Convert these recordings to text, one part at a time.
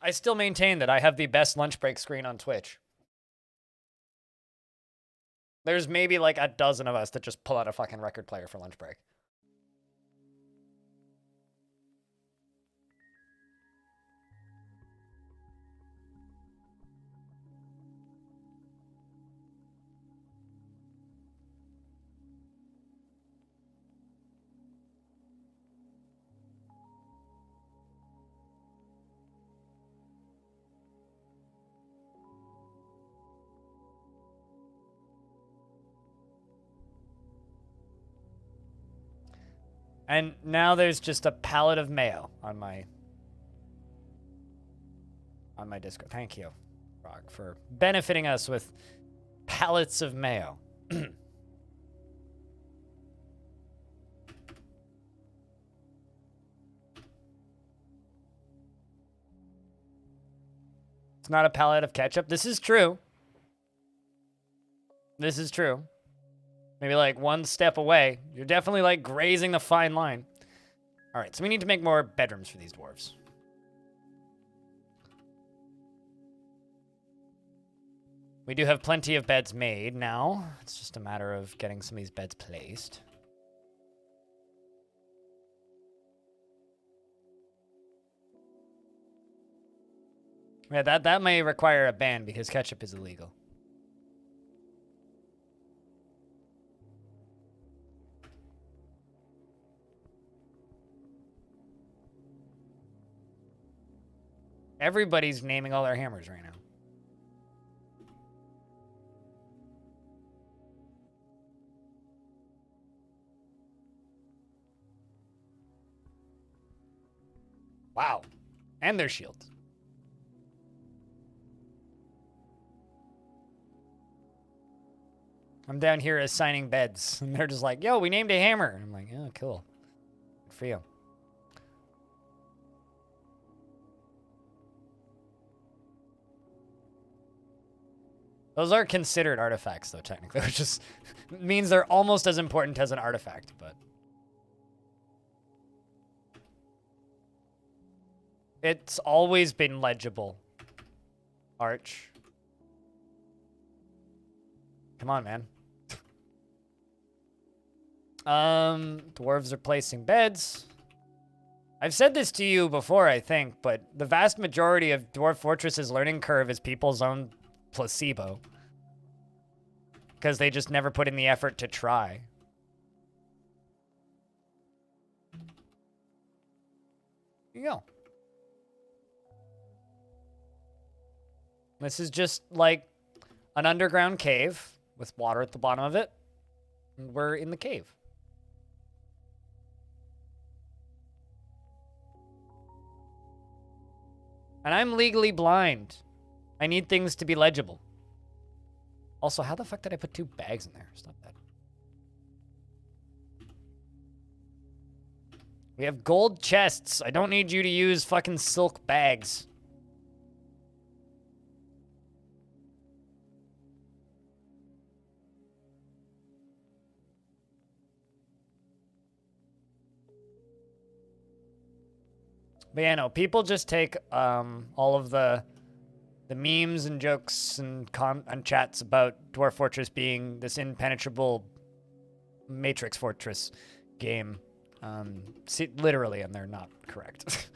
I still maintain that I have the best lunch break screen on Twitch. There's maybe like a dozen of us that just pull out a fucking record player for lunch break. And now there's just a pallet of mayo on my Discord. Thank you, Rock, for benefiting us with pallets of mayo. It's not a pallet of ketchup. This is true. This is true. Maybe like one step away. You're definitely like grazing the fine line. All right, so we need to make more bedrooms for these dwarves. We do have plenty of beds made now. It's just a matter of getting some of these beds placed. Yeah, that may require a ban because ketchup is illegal. Everybody's naming all their hammers right now. Wow. And their shields. I'm down here assigning beds, and they're just like, yo, we named a hammer. And I'm like, oh, cool. Good for you. Those are considered artifacts, though, technically, which just means they're almost as important as an artifact, but... It's always been legible. Arch. Come on, man. Dwarves are placing beds. I've said this to you before, I think, but the vast majority of Dwarf Fortress's learning curve is people's own placebo. Because they just never put in the effort to try. Here you go. This is just like an underground cave with water at the bottom of it. And we're in the cave. And I'm legally blind. I need things to be legible. Also, how the fuck did I put 2 bags in there? Stop that. We have gold chests. I don't need you to use fucking silk bags. But yeah, no, people just take all of the memes and jokes and chats about Dwarf Fortress being this impenetrable Matrix Fortress game, literally, and they're not correct.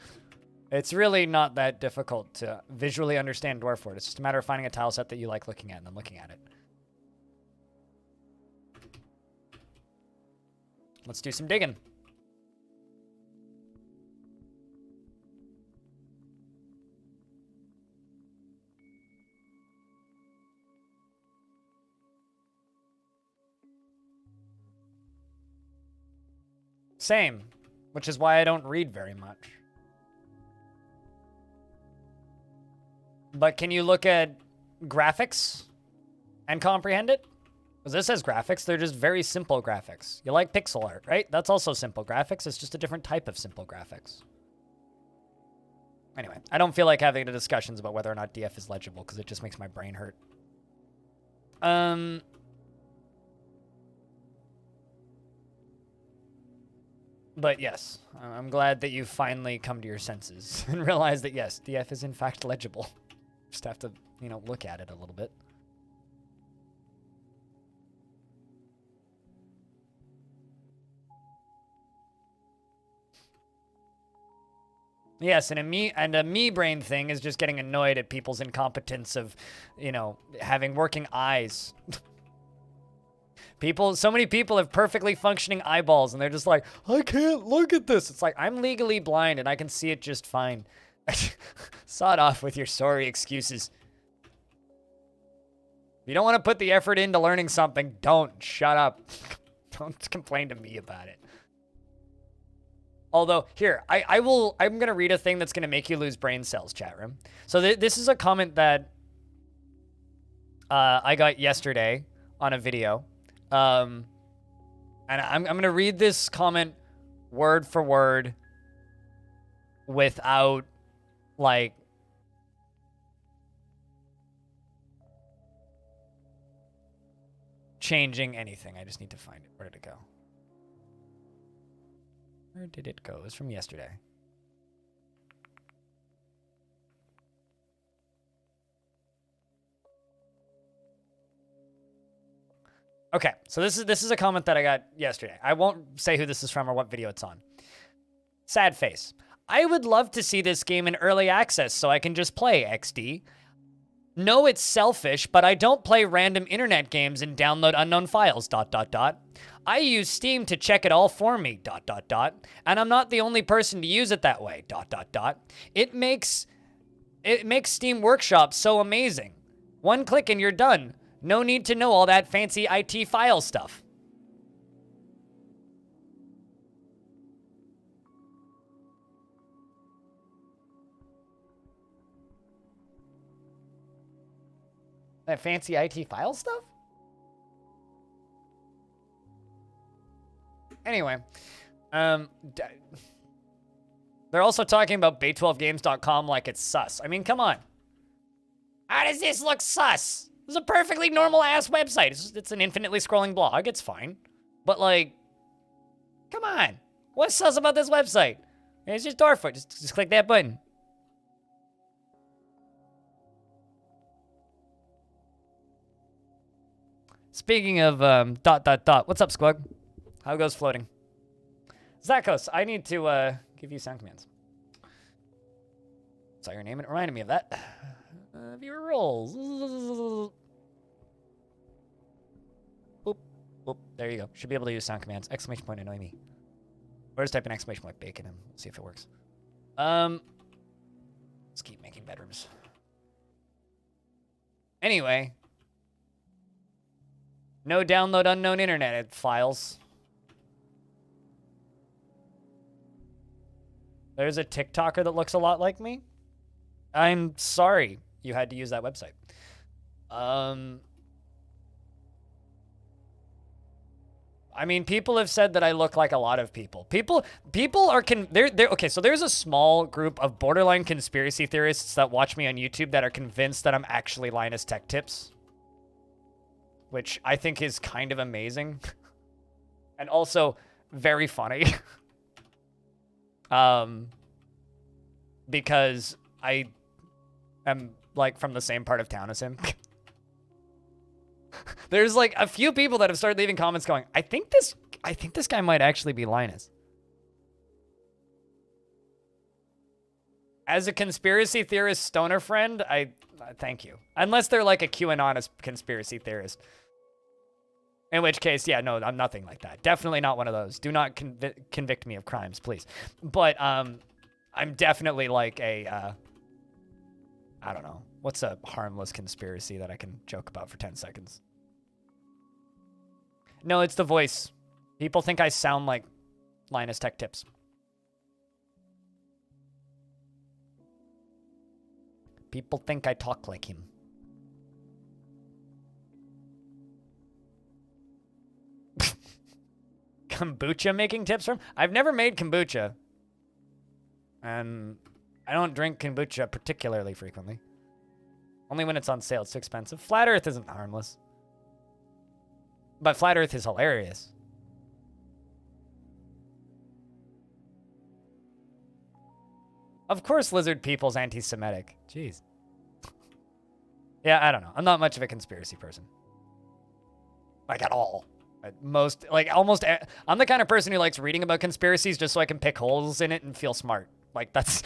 It's really not that difficult to visually understand Dwarf Fortress. It's just a matter of finding a tile set that you like looking at and then looking at it. Let's do some digging. Same, which is why I don't read very much. But can you look at graphics and comprehend it? Because this has graphics, they're just very simple graphics. You like pixel art, right? That's also simple graphics, it's just a different type of simple graphics. Anyway, I don't feel like having the discussions about whether or not DF is legible, because it just makes my brain hurt. But yes, I'm glad that you've finally come to your senses and realized that yes, DF is in fact legible. Just have to, you know, look at it a little bit. Yes, and a me brain thing is just getting annoyed at people's incompetence of, you know, having working eyes. So many people have perfectly functioning eyeballs, and they're just like, I can't look at this. It's like, I'm legally blind, and I can see it just fine. Sod off with your sorry excuses. If you don't want to put the effort into learning something, don't. Shut up. Don't complain to me about it. Although, here, I'm going to read a thing that's going to make you lose brain cells, chat room. So this is a comment that I got yesterday on a video. And I'm going to read this comment word for word without, like, changing anything. I just need to find it. Where did it go? Where did it go? It was from yesterday. Okay, so this is a comment that I got yesterday. I won't say who this is from or what video it's on. Sad face. I would love to see this game in early access so I can just play XD. No, it's selfish, but I don't play random internet games and download unknown files, ... I use Steam to check it all for me, ... And I'm not the only person to use it that way, ... It makes Steam Workshop so amazing. One click and you're done. No need to know all that fancy IT file stuff. That fancy IT file stuff? Anyway, they're also talking about bay12games.com like it's sus. I mean, come on. How does this look sus? This is a perfectly normal-ass website. It's an infinitely scrolling blog. It's fine. But, like, come on. What's sus about this website? It's just Dwarf. Just click that button. Speaking of, ... What's up, Squug? How goes floating? Zakos, I need to, give you sound commands. Saw your name and it reminded me of that. Viewer roles. Boop, boop. There you go. Should be able to use sound commands. Exclamation point annoy me. Or just type an exclamation point bacon and see if it works. Let's keep making bedrooms. Anyway. No download unknown internet files. There's a TikToker that looks a lot like me. I'm sorry you had to use that website. I mean, people have said that I look like a lot of people. People are okay, so there's a small group of borderline conspiracy theorists that watch me on YouTube that are convinced that I'm actually Linus Tech Tips, which I think is kind of amazing and also very funny. Because I am like from the same part of town as him. There's like a few people that have started leaving comments going, I think this guy might actually be Linus. As a conspiracy theorist stoner friend, I thank you. Unless they're like a QAnon conspiracy theorist. In which case, yeah, no, I'm nothing like that. Definitely not one of those. Do not convict me of crimes, please. But I'm definitely like a, I don't know. What's a harmless conspiracy that I can joke about for 10 seconds? No, it's the voice. People think I sound like Linus Tech Tips. People think I talk like him. Kombucha making tips from? I've never made kombucha. And I don't drink kombucha particularly frequently. Only when it's on sale. It's too expensive. Flat Earth isn't harmless. But Flat Earth is hilarious. Of course lizard people's anti-Semitic. Jeez. Yeah, I don't know. I'm not much of a conspiracy person. Like, at all. I'm the kind of person who likes reading about conspiracies just so I can pick holes in it and feel smart. Like, that's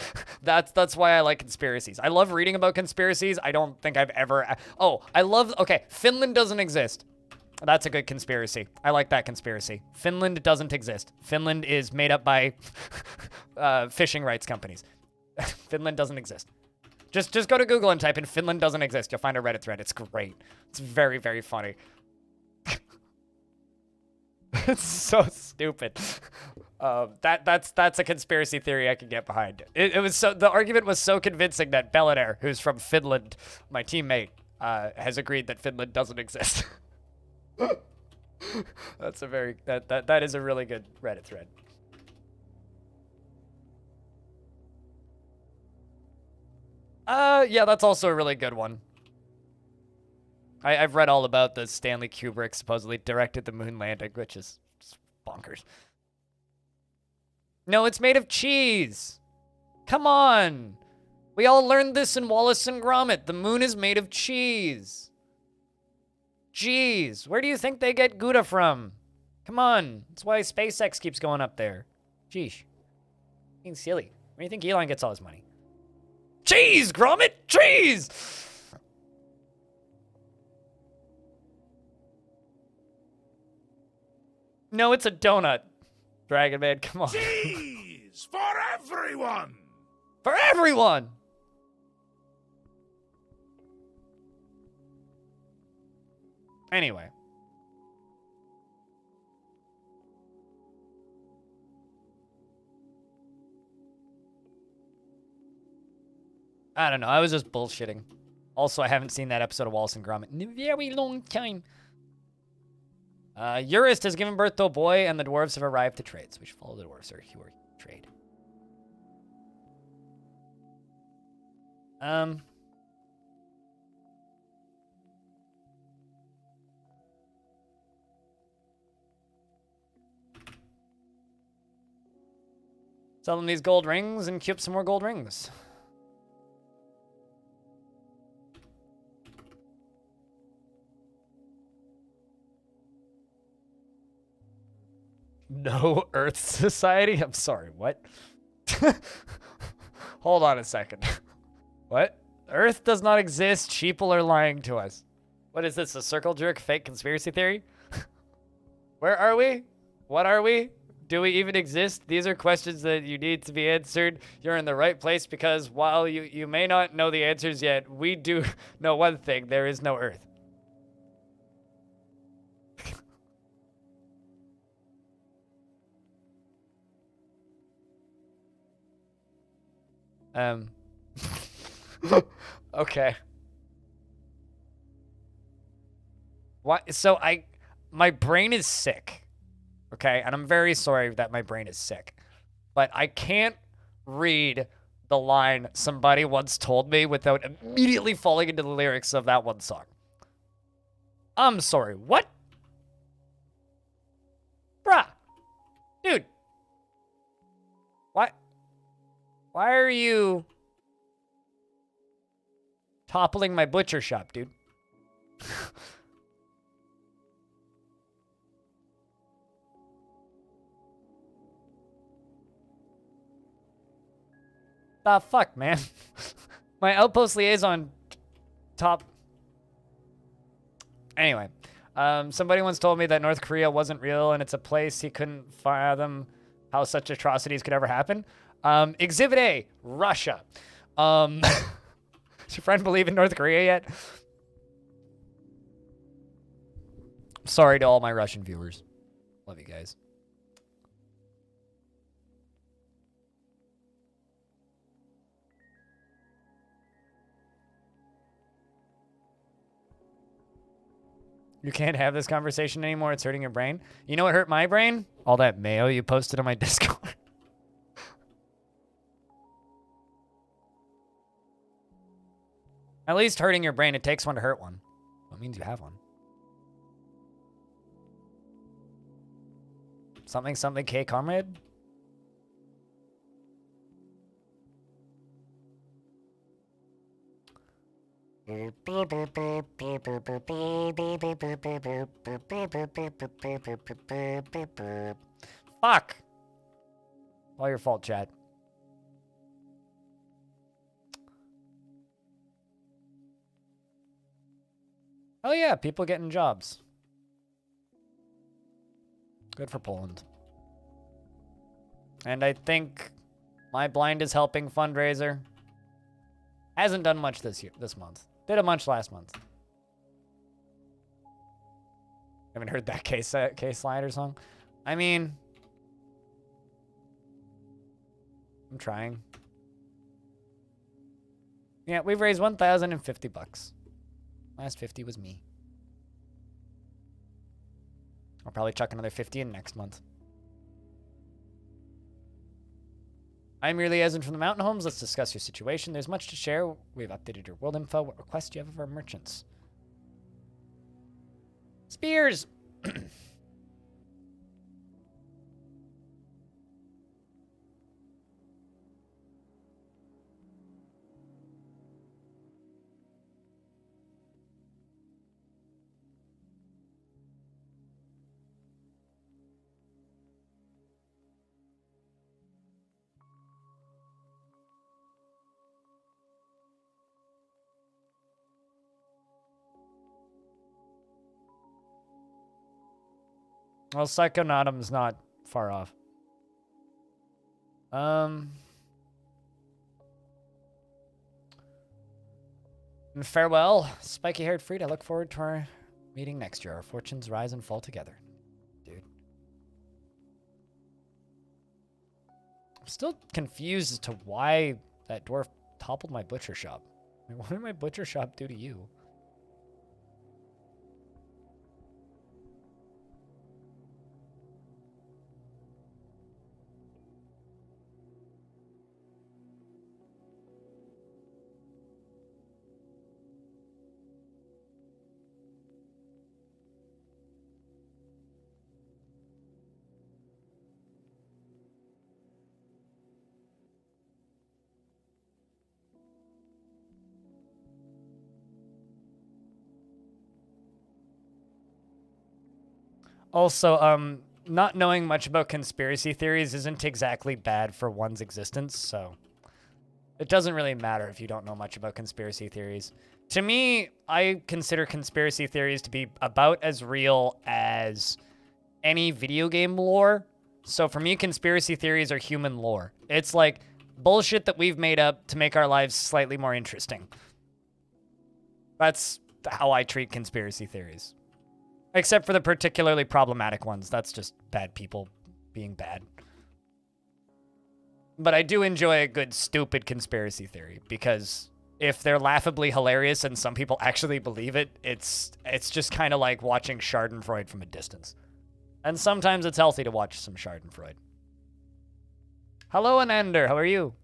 why I like conspiracies. I love reading about conspiracies. I don't think I've ever... Okay, Finland doesn't exist. That's a good conspiracy. I like that conspiracy. Finland doesn't exist. Finland is made up by fishing rights companies. Finland doesn't exist. Just go to Google and type in Finland doesn't exist. You'll find a Reddit thread. It's great. It's very, very funny. It's so stupid. That's a conspiracy theory I can get behind. The argument was so convincing that Bellinair, who's from Finland, my teammate, has agreed that Finland doesn't exist. That is a really good Reddit thread. Yeah, that's also a really good one. I've read all about the Stanley Kubrick supposedly directed the moon landing, which is just bonkers. No, it's made of cheese. Come on. We all learned this in Wallace and Gromit. The moon is made of cheese. Jeez, where do you think they get Gouda from? Come on. That's why SpaceX keeps going up there. Jeez. Being silly. Where do you think Elon gets all his money? Cheese, Gromit! Cheese! No, it's a donut. Dragon Man, come on. Cheese for everyone! For everyone! Anyway. I don't know. I was just bullshitting. Also, I haven't seen that episode of Wallace and Gromit in a very long time. Eurist has given birth to a boy, and the dwarves have arrived to trade. So we should follow the dwarves or trade. Sell them these gold rings and keep some more gold rings. No Earth Society? I'm sorry, what? Hold on a second. What? Earth does not exist. Sheeple are lying to us. What is this, a circle jerk fake conspiracy theory? Where are we? What are we? Do we even exist? These are questions that you need to be answered. You're in the right place because while you may not know the answers yet, we do know one thing. There is no Earth. Okay. What? So my brain is sick. Okay, and I'm very sorry that my brain is sick. But I can't read the line somebody once told me without immediately falling into the lyrics of that one song. I'm sorry, what? Bruh. Dude. What? Why are you toppling my butcher shop, dude? The fuck, man? My outpost liaison top. Anyway, somebody once told me that North Korea wasn't real and it's a place he couldn't fathom how such atrocities could ever happen. Exhibit A, Russia. Does your friend believe in North Korea yet? Sorry to all my Russian viewers. Love you guys. You can't have this conversation anymore. It's hurting your brain. You know what hurt my brain? All that mayo you posted on my Discord. At least hurting your brain, it takes one to hurt one. That means you have one. Something, K, comrade? Fuck! All your fault, Chad. Oh yeah, people getting jobs. Good for Poland. And I think My Blind is Helping fundraiser hasn't done much this month. Did a much last month. Haven't heard that K Slider song. I mean, I'm trying. Yeah, we've raised $1,050. Last 50 was me. I'll probably chuck another 50 in next month. I'm merely Evan from the Mountain Homes. Let's discuss your situation. There's much to share. We've updated your world info. What requests do you have of our merchants? Spears! Well, Psychonautum's not far off. And farewell, spiky-haired Freed. I look forward to our meeting next year. Our fortunes rise and fall together. Dude. I'm still confused as to why that dwarf toppled my butcher shop. I mean, what did my butcher shop do to you? Also, not knowing much about conspiracy theories isn't exactly bad for one's existence, so it doesn't really matter if you don't know much about conspiracy theories. To me, I consider conspiracy theories to be about as real as any video game lore. So for me, conspiracy theories are human lore. It's like bullshit that we've made up to make our lives slightly more interesting. That's how I treat conspiracy theories. Except for the particularly problematic ones. That's just bad people being bad. But I do enjoy a good, stupid conspiracy theory, because if they're laughably hilarious and some people actually believe it, it's just kind of like watching Schadenfreude from a distance. And sometimes it's healthy to watch some Schadenfreude. Hello, Anander. How are you?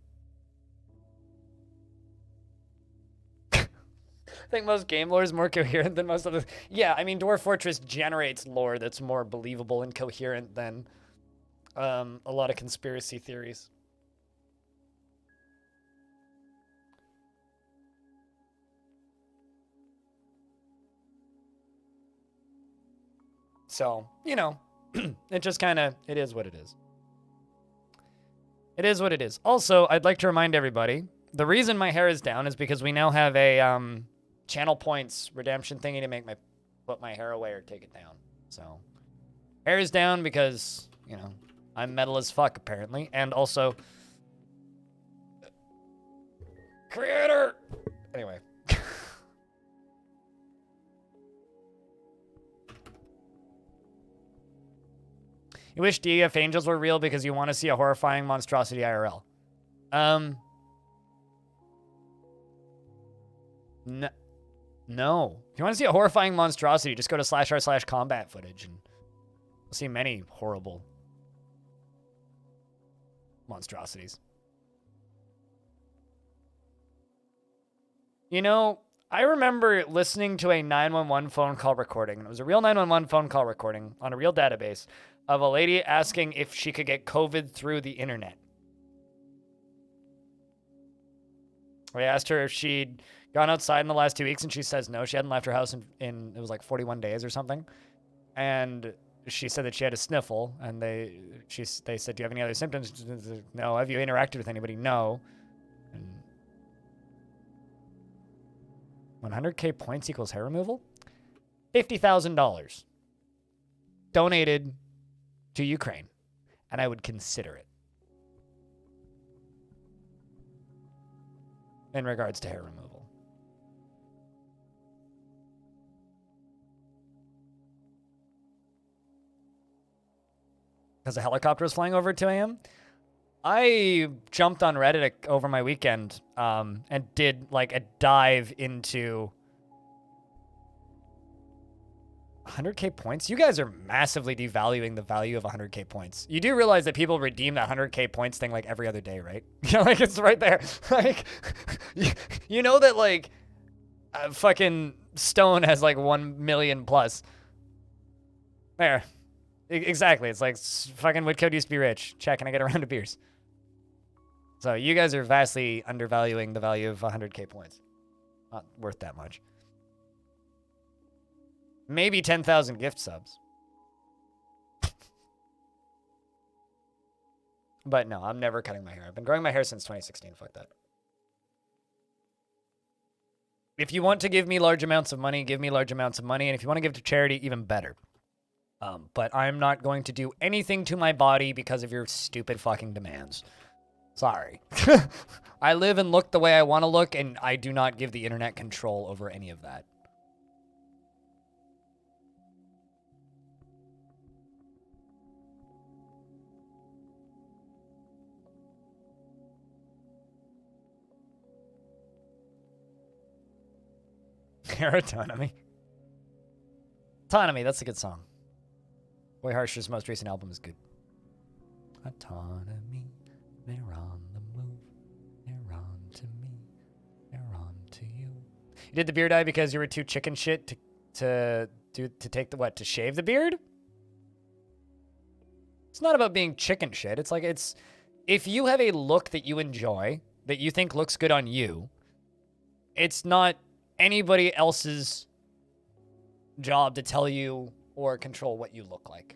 I think most game lore is more coherent than most of the... Yeah, I mean, Dwarf Fortress generates lore that's more believable and coherent than a lot of conspiracy theories. So, you know, it just kind of... It is what it is. It is what it is. Also, I'd like to remind everybody, the reason my hair is down is because we now have a... channel points redemption thingy to make put my hair away or take it down. So hair is down because, you know, I'm metal as fuck apparently. And also creator. Anyway. You wish DF angels were real because you want to see a horrifying monstrosity IRL. No. If you want to see a horrifying monstrosity, just go to /r/combat footage and you'll see many horrible monstrosities. You know, I remember listening to a 911 phone call recording, and it was a real 911 phone call recording on a real database of a lady asking if she could get COVID through the internet. We asked her if she'd gone outside in the last 2 weeks, and she says no. She hadn't left her house in it was like 41 days or something. And she said that she had a sniffle, and they said, "Do you have any other symptoms?" She said, no. Have you interacted with anybody? No. And 100K points equals hair removal? $50,000 donated to Ukraine, and I would consider it in regards to hair removal. Because a helicopter was flying over at 2 a.m. I jumped on Reddit over my weekend and did like a dive into 100K points. You guys are massively devaluing the value of 100K points. You do realize that people redeem that 100K points thing like every other day, right? Like it's right there. Like you know that like fucking Stone has like 1 million plus. There. Exactly. It's like fucking Woodcode used to be rich. Check, and I get a round of beers. So you guys are vastly undervaluing the value of 100K points. Not worth that much. Maybe 10,000 gift subs. But no, I'm never cutting my hair. I've been growing my hair since 2016. Fuck that. If you want to give me large amounts of money, give me large amounts of money. And if you want to give to charity, even better. But I'm not going to do anything to my body because of your stupid fucking demands. Sorry. I live and look the way I want to look, and I do not give the internet control over any of that. Autonomy. Autonomy, that's a good song. Boy Harsher's most recent album is good. Autonomy, they're on the move. They're on to me. They're on to you. You did the beard dye because you were too chicken shit to take the what? To shave the beard? It's not about being chicken shit. It's like if you have a look that you enjoy, that you think looks good on you, it's not anybody else's job to tell you or control what you look like.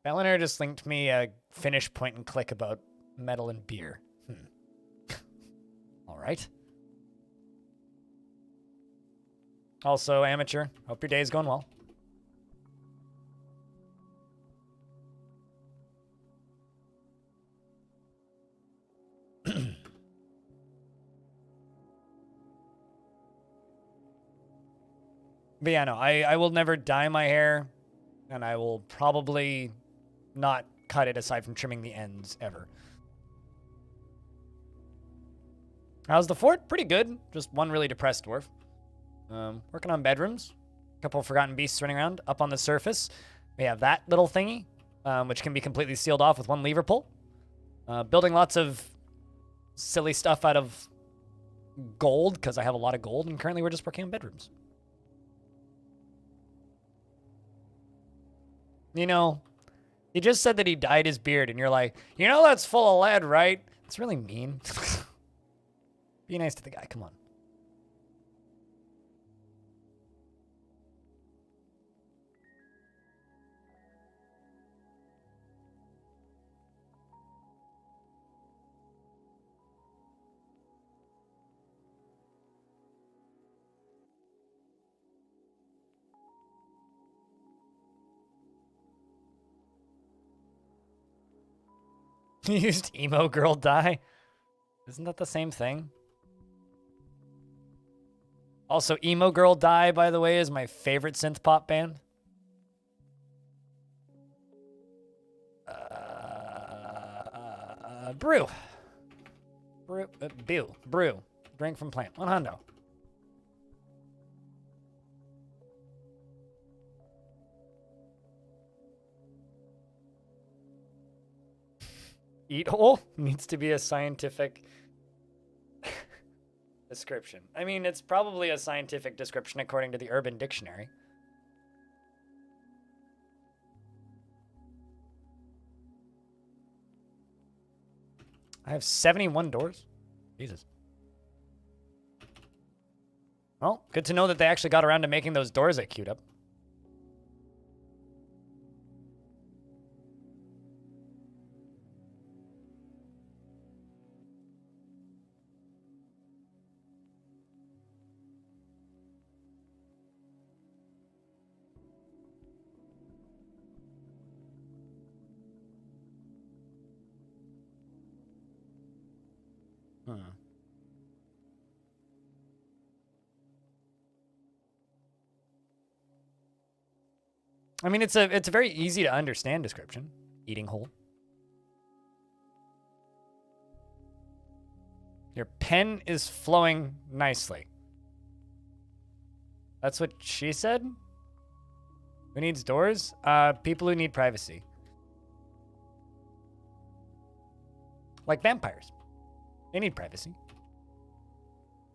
Eleanor just linked me a Finnish point and click about metal and beer. All right. Also, amateur. Hope your day is going well. But yeah, no, I will never dye my hair, and I will probably not cut it aside from trimming the ends ever. How's the fort? Pretty good. Just one really depressed dwarf. Working on bedrooms. A couple of forgotten beasts running around. Up on the surface, we have that little thingy, which can be completely sealed off with one lever pull. Building lots of silly stuff out of gold, because I have a lot of gold, and currently we're just working on bedrooms. You know, he just said that he dyed his beard, and you're like, you know that's full of lead, right? It's really mean. Be nice to the guy, come on. You used emo girl dye? Isn't that the same thing? Also, emo girl dye, by the way, is my favorite synth pop band. Brew. Brew. Drink from plant. 1 hundo. Eat hole needs to be a scientific description. I mean, it's probably a scientific description according to the Urban Dictionary. I have 71 doors. Jesus. Well, good to know that they actually got around to making those doors I queued up. I mean, it's a very easy to understand description. Eating hole. Your pen is flowing nicely. That's what she said? Who needs doors? People who need privacy. Like vampires. They need privacy.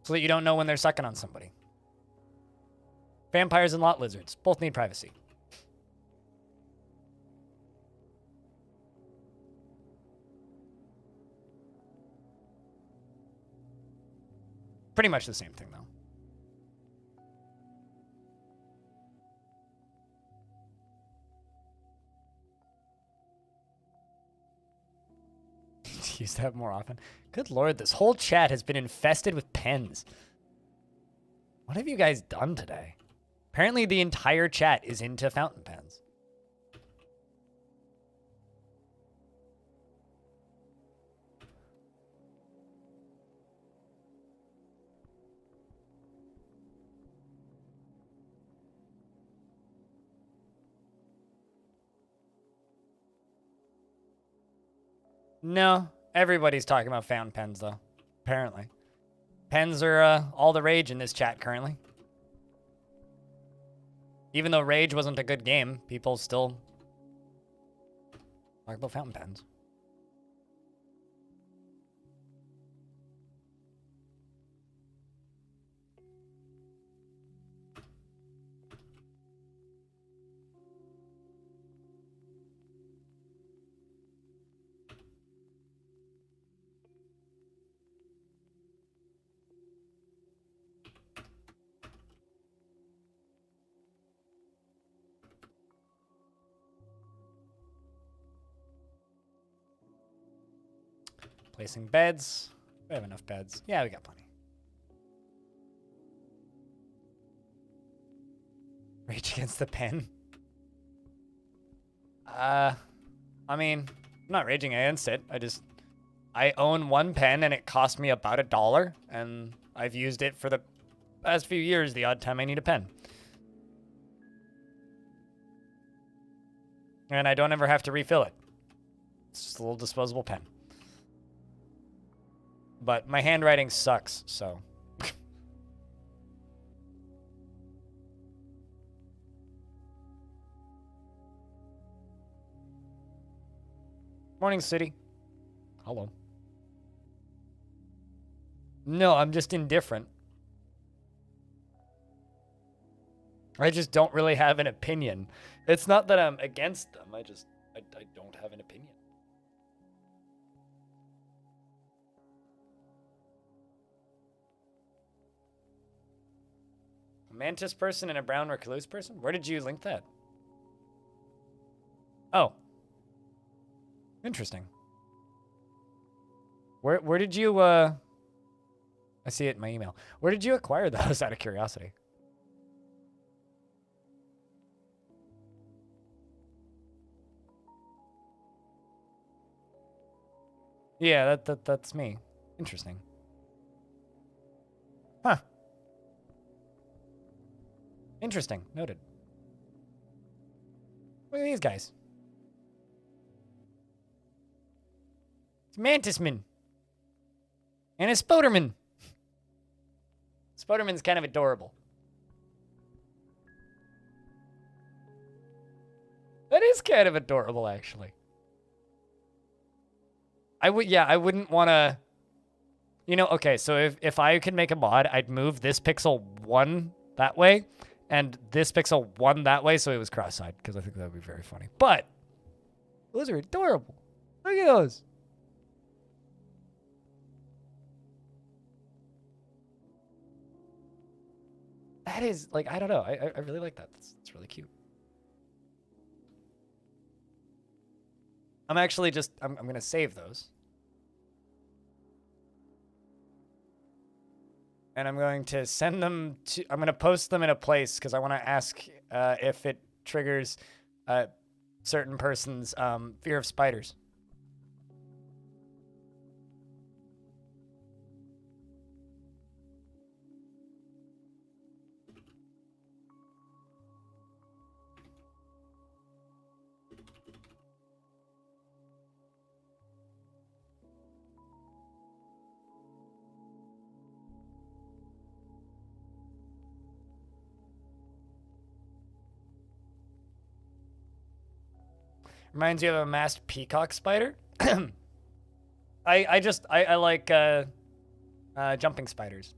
So that you don't know when they're sucking on somebody. Vampires and lot lizards both need privacy. Pretty much the same thing, though. Use that more often. Good lord, this whole chat has been infested with pens. What have you guys done today? Apparently the entire chat is into fountain pens. No, everybody's talking about fountain pens, though. Apparently. Pens are all the rage in this chat currently. Even though Rage wasn't a good game, people still talk about fountain pens. Placing beds. We have enough beds. Yeah, we got plenty. Rage against the pen. I mean, I'm not raging against it. I own one pen and it cost me about $1, and I've used it for the past few years the odd time I need a pen. And I don't ever have to refill it. It's just a little disposable pen. But my handwriting sucks, so. Morning, City. Hello. No, I'm just indifferent. I just don't really have an opinion. It's not that I'm against them. I don't have an opinion. A mantis person and a brown recluse person? Where did you link that? Oh. Interesting. Where did you, I see it in my email. Where did you acquire those out of curiosity? Yeah, that's me. Interesting. Huh. Interesting. Noted. Look at these guys. It's Mantisman. And a Spoderman. Spoderman's kind of adorable. That is kind of adorable, actually. I wouldn't want to... You know, okay, so if I could make a mod, I'd move this pixel 1 that way, and this pixel 1 that way, so it was cross-eyed, because I think that would be very funny. But, those are adorable. Look at those. That is, like, I don't know. I really like that. That's really cute. I'm actually just, I'm going to save those. And I'm going to send them to, I'm going to post them in a place because I want to ask if it triggers a certain person's fear of spiders. Reminds you of a masked peacock spider. I like jumping spiders.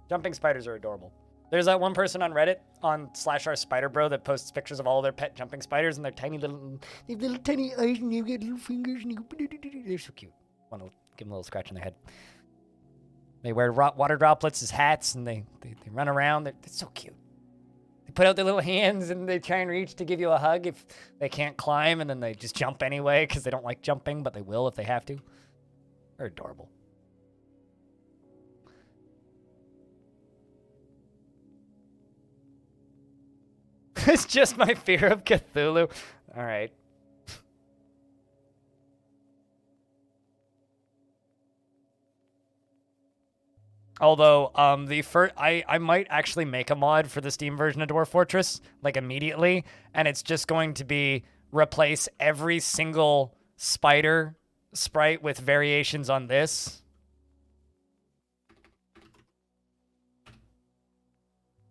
Jumping spiders are adorable. There's that one person on Reddit on /r_spiderbro that posts pictures of all their pet jumping spiders and their tiny little, they have little tiny eyes and they've got little fingers and they're so cute. Want to give them a little scratch on their head. They wear water droplets as hats and they run around. They're so cute. They put out their little hands and they try and reach to give you a hug if they can't climb, and then they just jump anyway because they don't like jumping, but they will if they have to. They're adorable. It's just my fear of Cthulhu. All right. Although, I might actually make a mod for the Steam version of Dwarf Fortress, like, immediately, and it's just going to be replace every single spider sprite with variations on this.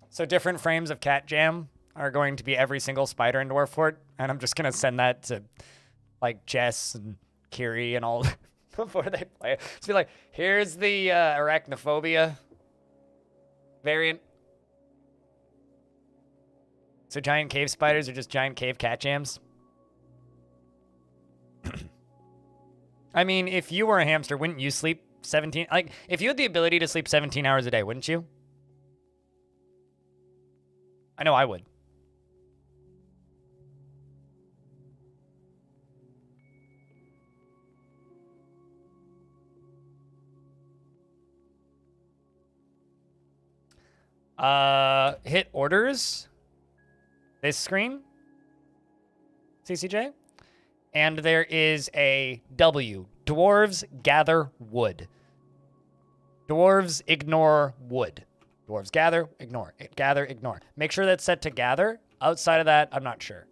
So different frames of Cat Jam are going to be every single spider in Dwarf Fort, and I'm just going to send that to, like, Jess and Kiri and all before they play it. Just be like, here's the arachnophobia variant. So giant cave spiders are just giant cave cat jams. I mean, if you were a hamster, wouldn't you sleep 17? Like, if you had the ability to sleep 17 hours a day, wouldn't you? I know I would. Hit orders. This screen. CCJ. And there is a W. Dwarves gather wood. Dwarves ignore wood. Dwarves gather, ignore. Gather, ignore. Make sure that's set to gather. Outside of that, I'm not sure.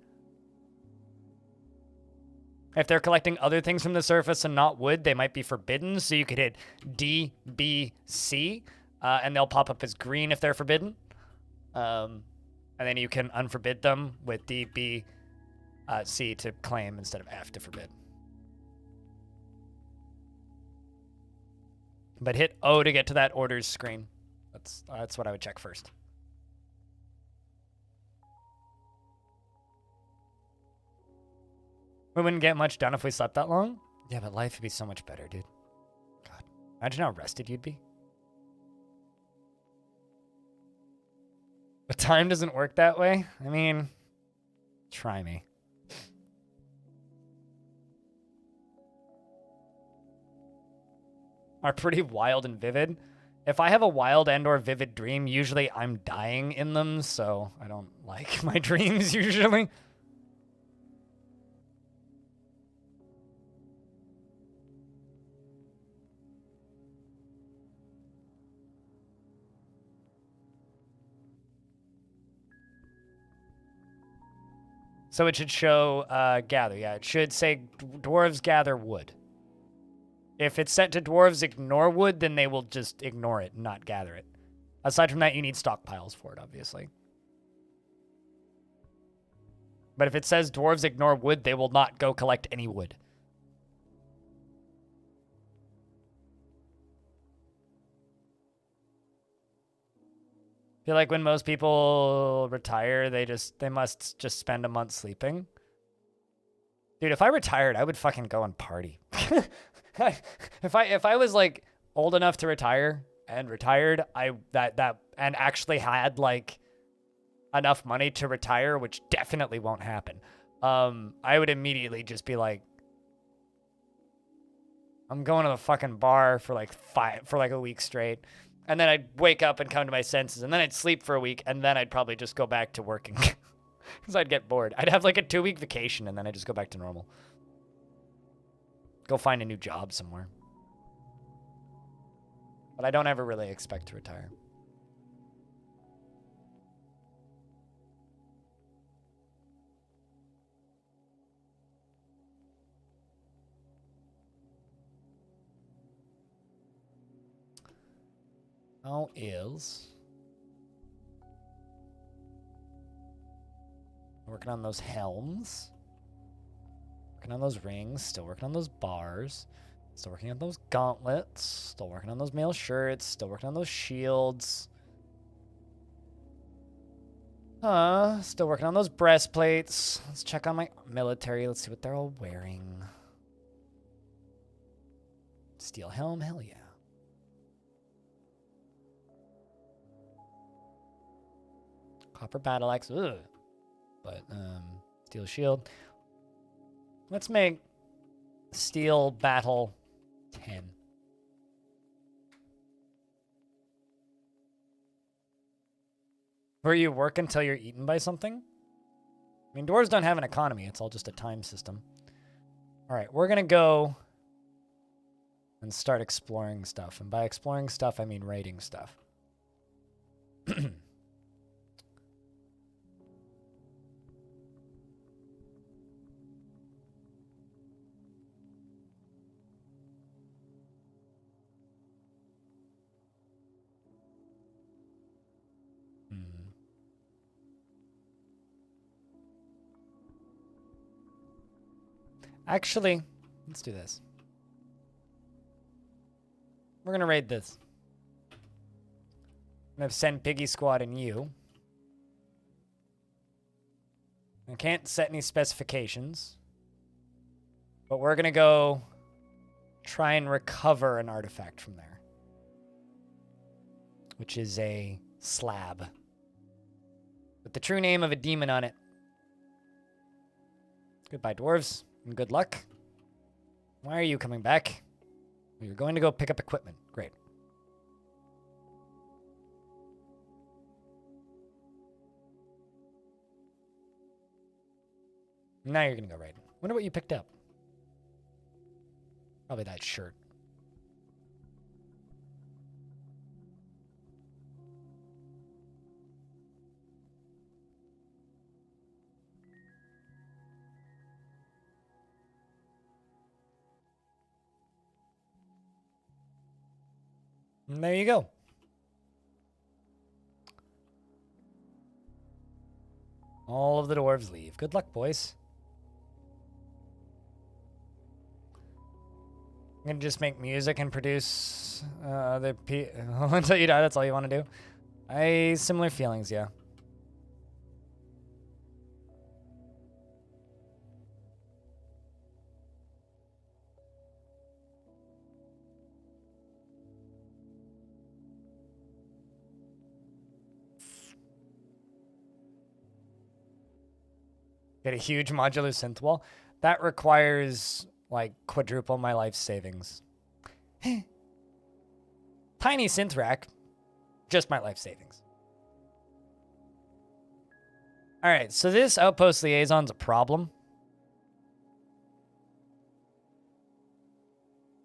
If they're collecting other things from the surface and not wood, they might be forbidden. So you could hit D, B, C, and they'll pop up as green if they're forbidden. And then you can unforbid them with D, B, C to claim instead of F to forbid. But hit O to get to that orders screen. That's what I would check first. We wouldn't get much done if we slept that long. Yeah, but life would be so much better, dude. God, imagine how rested you'd be. But time doesn't work that way. I mean, try me. Are pretty wild and vivid. If I have a wild and or vivid dream, usually I'm dying in them, so I don't like my dreams usually. So it should show gather. Yeah, it should say dwarves gather wood. If it's set to dwarves ignore wood, then they will just ignore it and not gather it. Aside from that, you need stockpiles for it, obviously. But if it says dwarves ignore wood, they will not go collect any wood. I feel like when most people retire, they must just spend a month sleeping. Dude, if I retired, I would fucking go and party. If I was like old enough to retire and retired, and actually had like enough money to retire, which definitely won't happen, I would immediately just be like, I'm going to the fucking bar for like a week straight. And then I'd wake up and come to my senses, and then I'd sleep for a week, and then I'd probably just go back to working. Because I'd get bored. I'd have like a 2-week vacation, and then I'd just go back to normal. Go find a new job somewhere. But I don't ever really expect to retire. How is... Working on those helms. Working on those rings. Still working on those bars. Still working on those gauntlets. Still working on those mail shirts. Still working on those shields. Still working on those breastplates. Let's check on my military. Let's see what they're all wearing. Steel helm, hell yeah. Copper battle axe, ugh. But, steel shield. Let's make steel battle 10. Where you work until you're eaten by something? I mean, dwarves don't have an economy. It's all just a time system. All right, we're going to go and start exploring stuff. And by exploring stuff, I mean raiding stuff. Actually, let's do this. We're going to raid this. I'm going to send Piggy Squad and you. I can't set any specifications. But we're going to go try and recover an artifact from there. Which is a slab. With the true name of a demon on it. Goodbye, dwarves. And good luck. Why are you coming back? Well, you're going to go pick up equipment. Great. Now you're going to go raid. Wonder what you picked up. Probably that shirt. And there you go. All of the dwarves leave. Good luck, boys. I'm going to just make music and produce until you die. That's all you want to do. Similar feelings, yeah. Get a huge modular synth wall. That requires, like, quadruple my life savings. Tiny synth rack. Just my life savings. Alright, so this outpost liaison's a problem.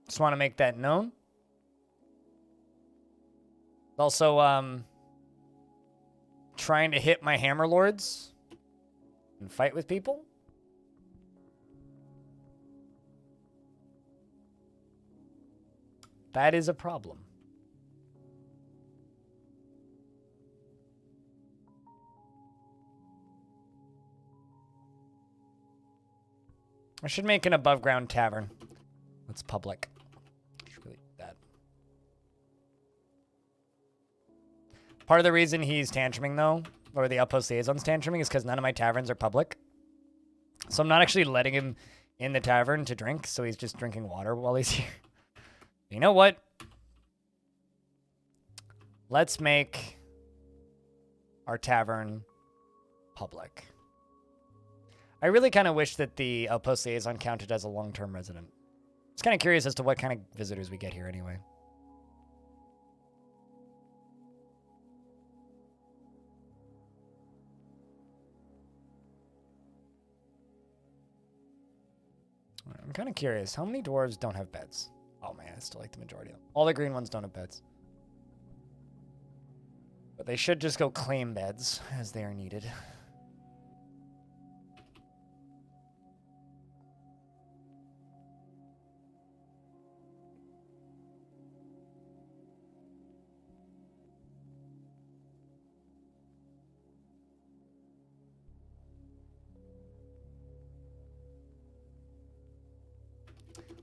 Just want to make that known. Also, trying to hit my hammer lords. And fight with people? That is a problem. I should make an above ground tavern. That's public. Should really do that. Part of the reason he's tantruming though, or the outpost liaison's tantruming, is because none of my taverns are public. So I'm not actually letting him in the tavern to drink, so he's just drinking water while he's here. You know what? Let's make our tavern public. I really kind of wish that the outpost liaison counted as a long-term resident. I was kind of curious as to what kind of visitors we get here anyway. I'm kind of curious. How many dwarves don't have beds? Oh man, I still like the majority of them. All the green ones don't have beds. But they should just go claim beds as they are needed.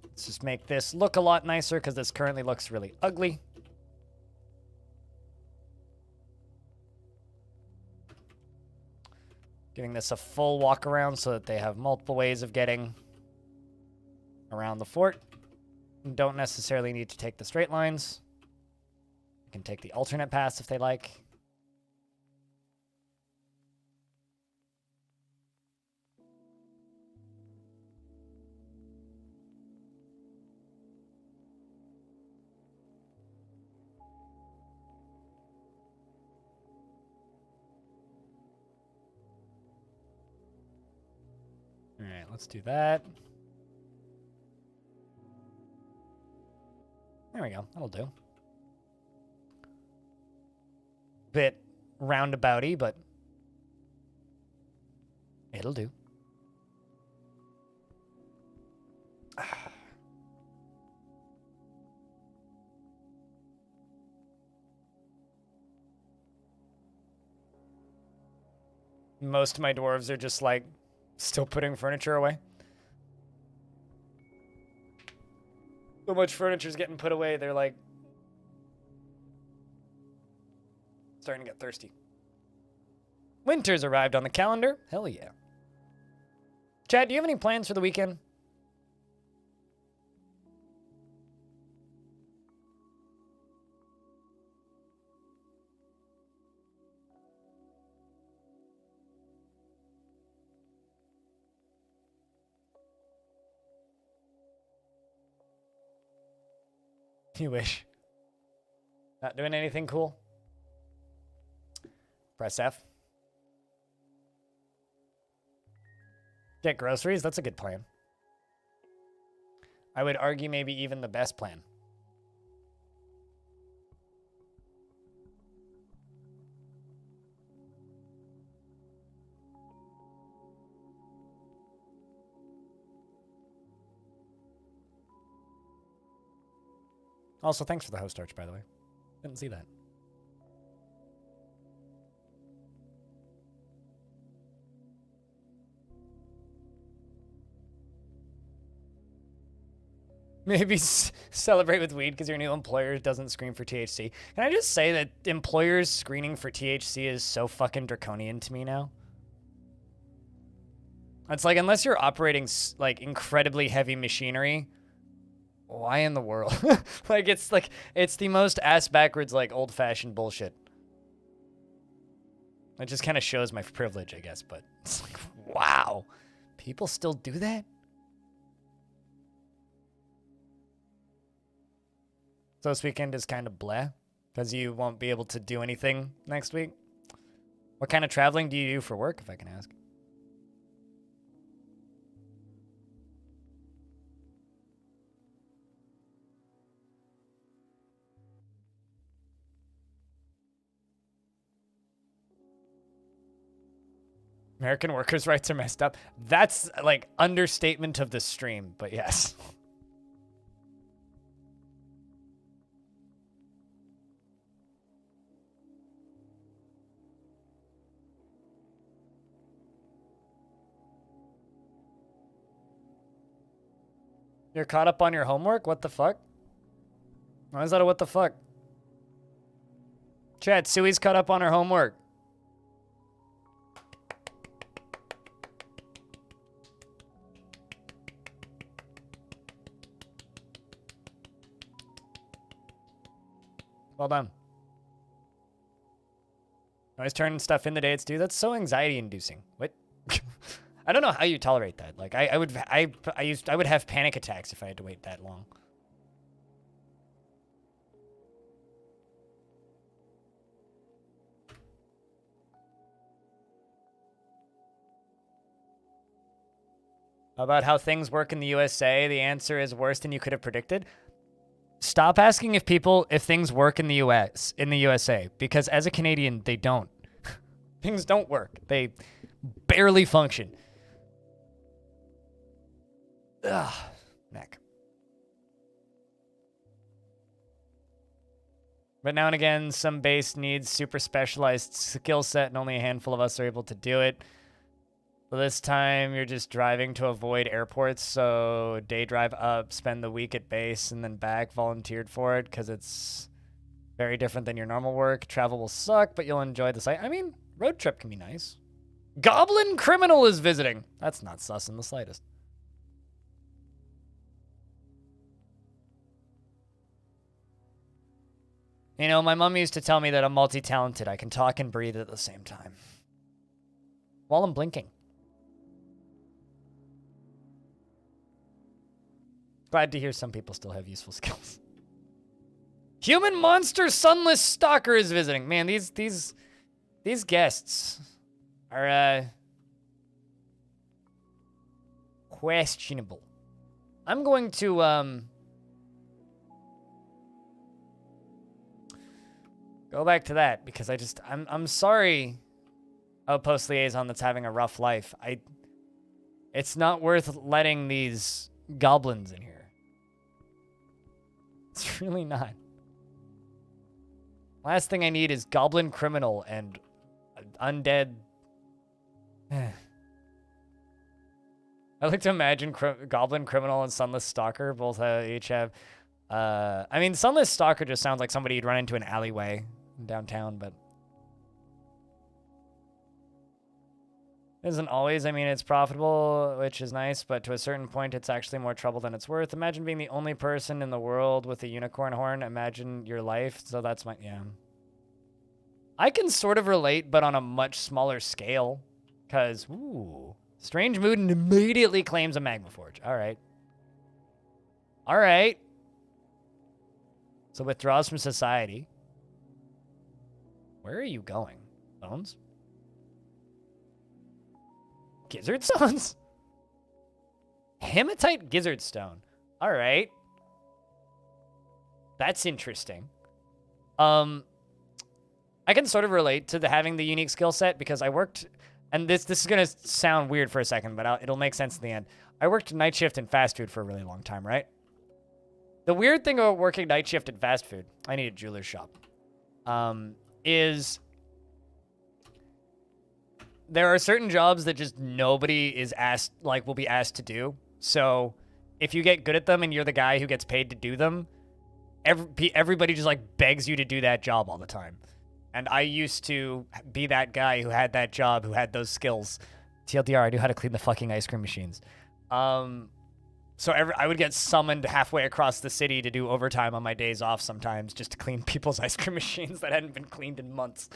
Let's just make this look a lot nicer because this currently looks really ugly. Giving this a full walk around so that they have multiple ways of getting around the fort. And don't necessarily need to take the straight lines. You can take the alternate paths if they like. All right, let's do that. There we go. That'll do. Bit roundabouty, but it'll do. Most of my dwarves are just like still putting furniture away. So much furniture's getting put away, they're like starting to get thirsty. Winter's arrived on the calendar. Hell yeah. Chad, do you have any plans for the weekend? You wish. Not doing anything cool? Press F. Get groceries? That's a good plan. I would argue maybe even the best plan. Also, thanks for the host arch, by the way. Didn't see that. Maybe celebrate with weed because your new employer doesn't screen for THC. Can I just say that employers screening for THC is so fucking draconian to me now? It's like, unless you're operating like incredibly heavy machinery, why in the world? It's the most ass backwards, like old fashioned bullshit. It just kind of shows my privilege, I guess, but it's like, wow. People still do that? So this weekend is kind of bleh because you won't be able to do anything next week. What kind of traveling do you do for work, if I can ask? American workers' rights are messed up. That's like understatement of the stream, but yes. You're caught up on your homework? What the fuck? Why is that a what the fuck? Chat, Sui's caught up on her homework. Well done. Always turn stuff in the dates, dude. That's so anxiety-inducing. What? I don't know how you tolerate that. Like, I would have panic attacks if I had to wait that long. About how things work in the USA, the answer is worse than you could have predicted. Stop asking if things work in the USA, because as a Canadian, they don't. Things don't work. They barely function. Ugh, neck. But now and again, some base needs super specialized skill set, and only a handful of us are able to do it. So this time, you're just driving to avoid airports, so day drive up, spend the week at base, and then back, volunteered for it, because it's very different than your normal work. Travel will suck, but you'll enjoy the site. I mean, road trip can be nice. Goblin Criminal is visiting. That's not sus in the slightest. You know, my mom used to tell me that I'm multi-talented. I can talk and breathe at the same time. While I'm blinking. Glad to hear some people still have useful skills. Human Monster Sunless Stalker is visiting. Man, these guests are questionable. I'm going to go back to that because I'm sorry, Outpost Liaison that's having a rough life. It's not worth letting these goblins in here. It's really not. Last thing I need is Goblin Criminal and Undead. I like to imagine Goblin Criminal and Sunless Stalker both each have... I mean, Sunless Stalker just sounds like somebody you'd run into an alleyway downtown, but... Isn't always. I mean, it's profitable, which is nice, but to a certain point, it's actually more trouble than it's worth. Imagine being the only person in the world with a unicorn horn. Imagine your life. So that's my... Yeah. I can sort of relate, but on a much smaller scale. Because, ooh... Strange mood and immediately claims a Magma Forge. All right. All right. So withdraws from society. Where are you going? Bones? Gizzard Stones? Hematite Gizzard Stone. All right. That's interesting. I can sort of relate to having the unique skill set because I worked, and this is going to sound weird for a second, but it'll make sense in the end. I worked night shift in fast food for a really long time, right? The weird thing about working night shift in fast food, I need a jeweler's shop, is there are certain jobs that just nobody is asked, like, will be asked to do. So if you get good at them and you're the guy who gets paid to do them, everybody just, like, begs you to do that job all the time. And I used to be that guy who had that job, who had those skills. TLDR, I knew how to clean the fucking ice cream machines. So I would get summoned halfway across the city to do overtime on my days off sometimes just to clean people's ice cream machines that hadn't been cleaned in months.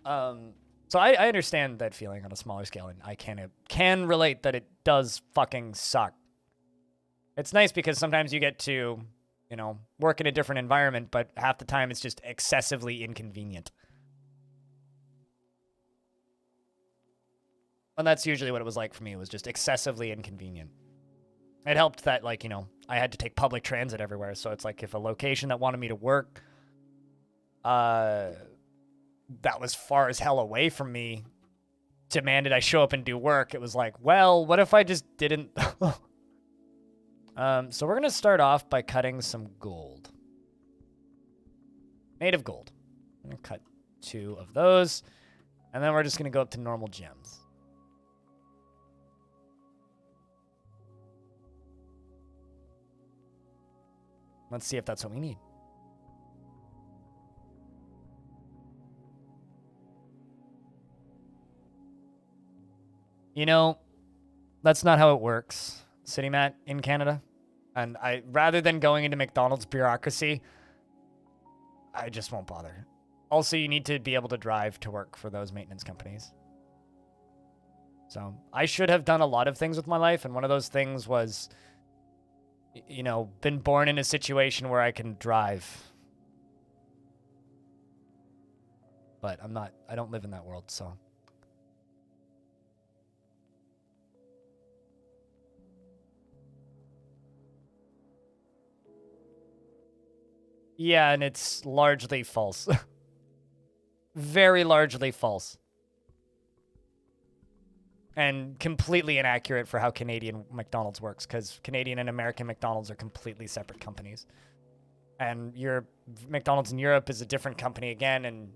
So I understand that feeling on a smaller scale, and I can relate that it does fucking suck. It's nice because sometimes you get to, you know, work in a different environment, but half the time it's just excessively inconvenient. And that's usually what it was like for me. It was just excessively inconvenient. It helped that, like, you know, I had to take public transit everywhere. So it's like if a location that wanted me to work, that was far as hell away from me, demanded I show up and do work, it was like, well, what if I just didn't? So we're going to start off by cutting some gold. Made of gold. I'm going to cut 2 of those. And then we're just going to go up to normal gems. Let's see if that's what we need. You know, that's not how it works, City Mat, in Canada. And rather than going into McDonald's bureaucracy, I just won't bother. Also, you need to be able to drive to work for those maintenance companies. So I should have done a lot of things with my life, and one of those things was, you know, been born in a situation where I can drive. But I don't live in that world, so. Yeah, and it's largely false. Very largely false. And completely inaccurate for how Canadian McDonald's works, because Canadian and American McDonald's are completely separate companies. And your McDonald's in Europe is a different company again, and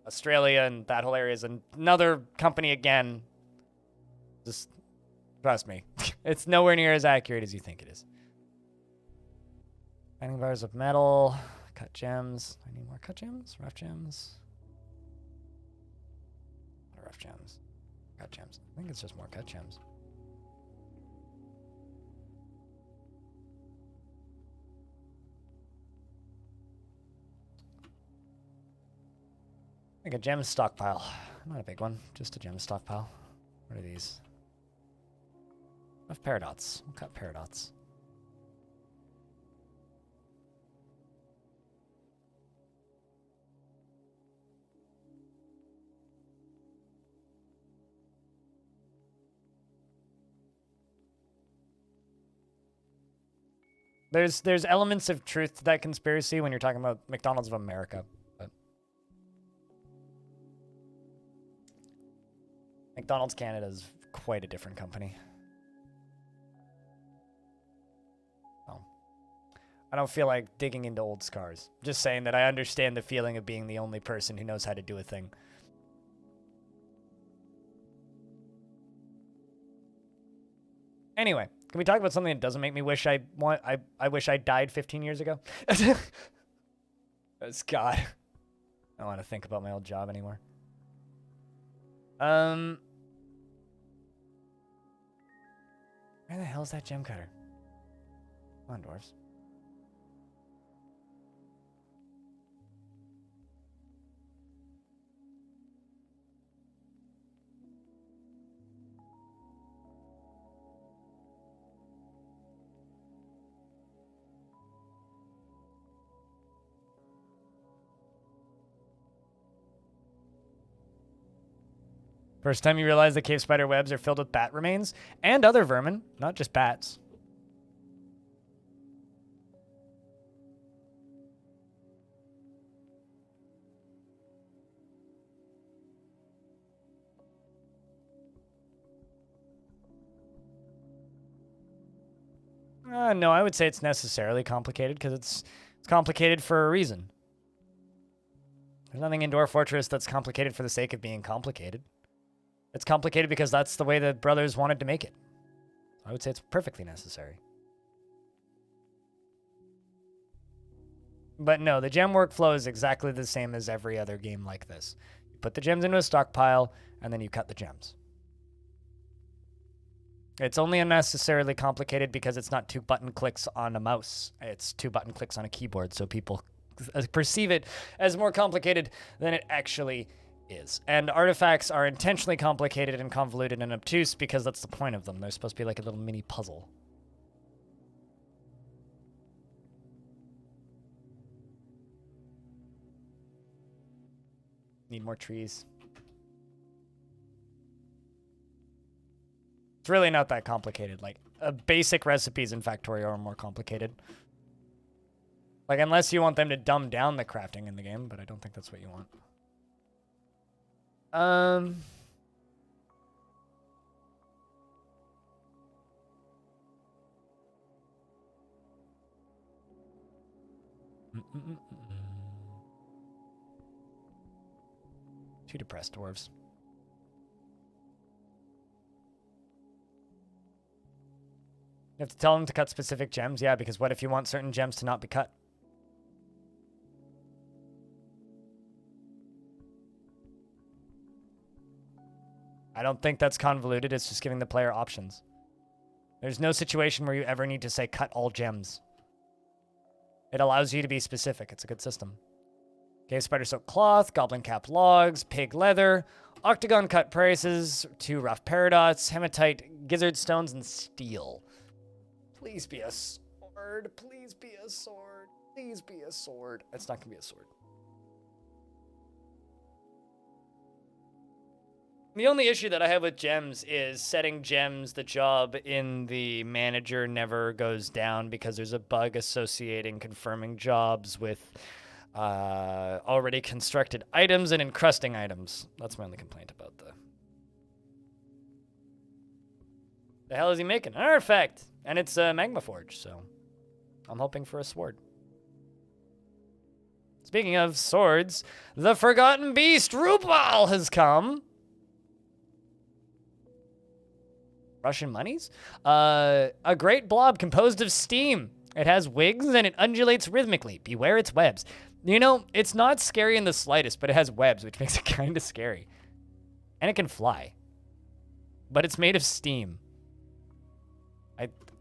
Australia and that whole area is another company again. Just trust me. It's nowhere near as accurate as you think it is. Finding bars of metal, cut gems. I need more cut gems, rough gems. Rough gems. Cut gems. I think it's just more cut gems. Like a gem stockpile. Not a big one, just a gem stockpile. What are these? Rough paradots. We'll cut paradots. There's elements of truth to that conspiracy when you're talking about McDonald's of America, but McDonald's Canada is quite a different company. Oh. I don't feel like digging into old scars. Just saying that I understand the feeling of being the only person who knows how to do a thing. Anyway, can we talk about something that doesn't make me wish I wish I died 15 years ago? God. I don't want to think about my old job anymore. Where the hell is that gem cutter? Come on, dwarves. First time you realize the cave spider webs are filled with bat remains and other vermin, not just bats. No, I would say it's necessarily complicated because it's complicated for a reason. There's nothing in Dwarf Fortress that's complicated for the sake of being complicated. It's complicated because that's the way the brothers wanted to make it. I would say it's perfectly necessary. But no, the gem workflow is exactly the same as every other game like this. You put the gems into a stockpile, and then you cut the gems. It's only unnecessarily complicated because it's not 2 button clicks on a mouse. It's 2 button clicks on a keyboard, so people perceive it as more complicated than it actually is. And artifacts are intentionally complicated and convoluted and obtuse because that's the point of them. They're supposed to be like a little mini puzzle. Need more trees. It's really not that complicated. Like, basic recipes in Factorio are more complicated. Like, unless you want them to dumb down the crafting in the game, but I don't think that's what you want. Too depressed dwarves. You have to tell them to cut specific gems? Yeah, because what if you want certain gems to not be cut? I don't think that's convoluted. It's just giving the player options. There's no situation where you ever need to say cut all gems. It allows you to be specific. It's a good system. Cave spider silk cloth, goblin cap logs, pig leather, octagon cut prices, 2 rough paradots, hematite, gizzard stones, and steel. Please be a sword. Please be a sword. Please be a sword. It's not going to be a sword. The only issue that I have with gems is setting gems, the job in the manager never goes down because there's a bug associating confirming jobs with already constructed items and encrusting items. That's my only complaint about the hell is he making? An artifact! And it's a magma forge, so I'm hoping for a sword. Speaking of swords, the Forgotten Beast, Rupal, has come. Russian monies? A great blob composed of steam. It has wings and it undulates rhythmically. Beware its webs. You know, it's not scary in the slightest, but it has webs, which makes it kind of scary. And it can fly. But it's made of steam.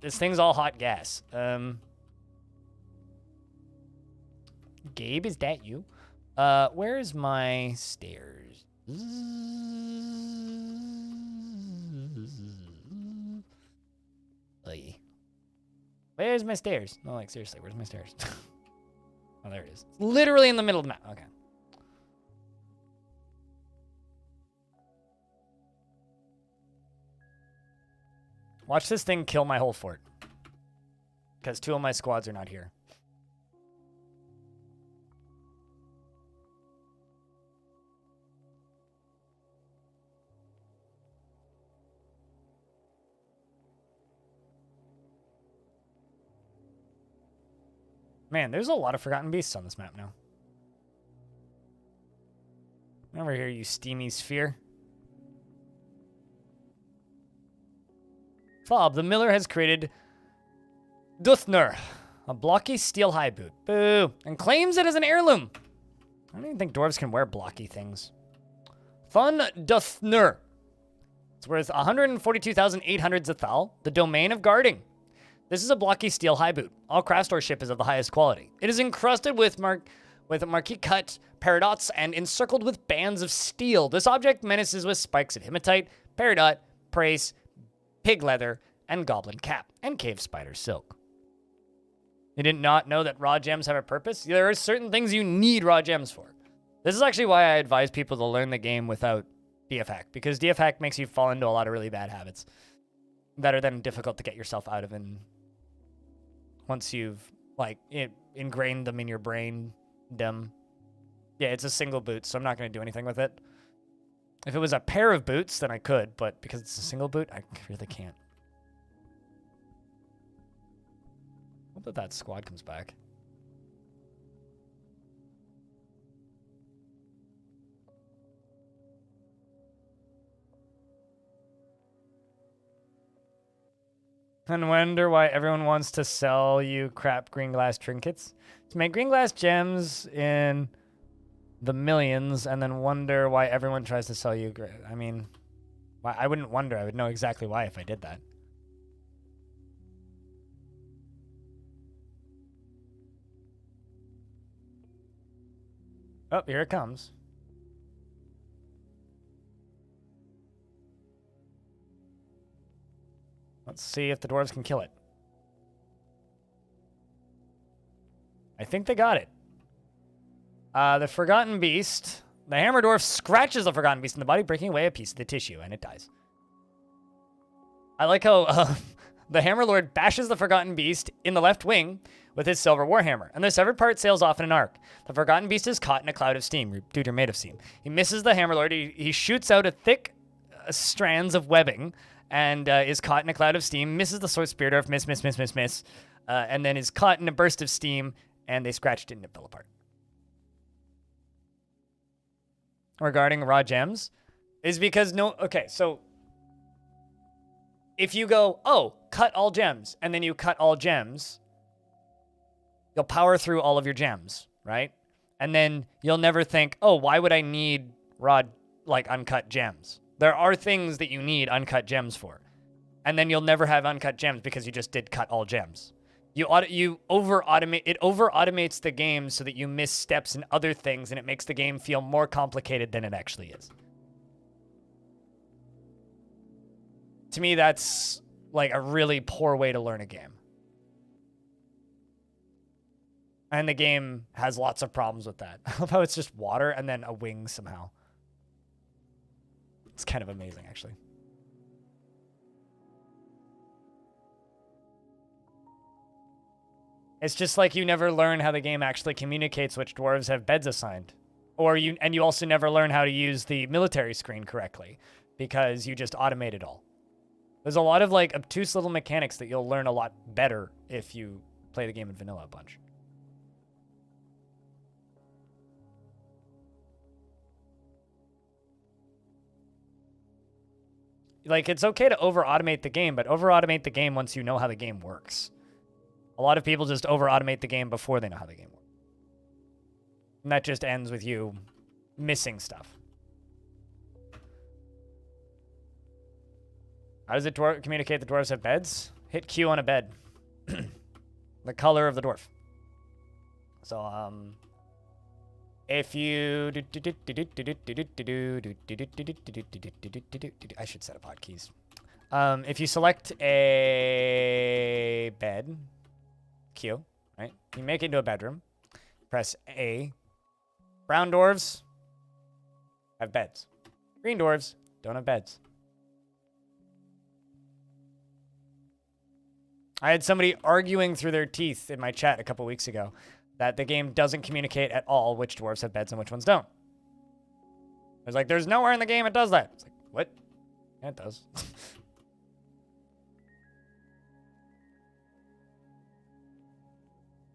This thing's all hot gas. Gabe, is that you? Where's my stairs? Where's my stairs? No, like, seriously, where's my stairs? Oh, there it is. It's literally in the middle of the map. Okay. Watch this thing kill my whole fort. Because 2 of my squads are not here. Man, there's a lot of Forgotten Beasts on this map now. Over here, you steamy sphere. Fob, the miller has created Duthner, a blocky steel high boot. Boo! And claims it as an heirloom. I don't even think dwarves can wear blocky things. Fun Duthner. It's worth 142,800 Zathal, the domain of guarding. This is a blocky steel high boot. All craft store ship is of the highest quality. It is encrusted with marquee cut paradots and encircled with bands of steel. This object menaces with spikes of hematite, peridot, praise, pig leather, and goblin cap, and cave spider silk. You did not know that raw gems have a purpose? There are certain things you need raw gems for. This is actually why I advise people to learn the game without DF hack, because DF hack makes you fall into a lot of really bad habits that are then difficult to get yourself out of once you've, like, ingrained them in your brain. Yeah, it's a single boot, so I'm not going to do anything with it. If it was a pair of boots, then I could, but because it's a single boot, I really can't. Hope that squad comes back. And wonder why everyone wants to sell you crap green glass trinkets. To make green glass gems in the millions, and then wonder why everyone tries to sell you. I mean, why? I wouldn't wonder. I would know exactly why if I did that. Oh, here it comes. Let's see if the dwarves can kill it. I think they got it. The Forgotten Beast. The Hammer Dwarf scratches the Forgotten Beast in the body, breaking away a piece of the tissue, and it dies. I like how the Hammer Lord bashes the Forgotten Beast in the left wing with his silver warhammer, and the severed part sails off in an arc. The Forgotten Beast is caught in a cloud of steam. Dude, you're made of steam. He misses the Hammer Lord. He shoots out a thick strands of webbing, and is caught in a cloud of steam, misses the Sword Spear Dwarf, miss, and then is caught in a burst of steam, and they scratched it and it fell apart. Regarding raw gems, is because okay, so if you go, oh, cut all gems, and then you cut all gems, you'll power through all of your gems, right? And then you'll never think, oh, why would I need raw, like, uncut gems? There are things that you need uncut gems for. And then you'll never have uncut gems because you just did cut all gems. You over automate. It over automates the game so that you miss steps and other things, and it makes the game feel more complicated than it actually is. To me, that's like a really poor way to learn a game. And the game has lots of problems with that. I love how it's just water and then a wing somehow. It's kind of amazing, actually. It's just like you never learn how the game actually communicates which dwarves have beds assigned. You also never learn how to use the military screen correctly because you just automate it all. There's a lot of like obtuse little mechanics that you'll learn a lot better if you play the game in vanilla a bunch. Like, it's okay to over-automate the game, but over-automate the game once you know how the game works. A lot of people just over-automate the game before they know how the game works. And that just ends with you missing stuff. How does it communicate the dwarves have beds? Hit Q on a bed. The color of the dwarf. So, if you... I should set up hotkeys. If you select a bed, Q, right? You make it into a bedroom. Press A. Brown dwarves have beds. Green dwarves don't have beds. I had somebody arguing through their teeth in my chat a couple weeks ago that the game doesn't communicate at all which dwarves have beds and which ones don't. I was like, there's nowhere in the game it does that. It's like, what? Yeah, it does.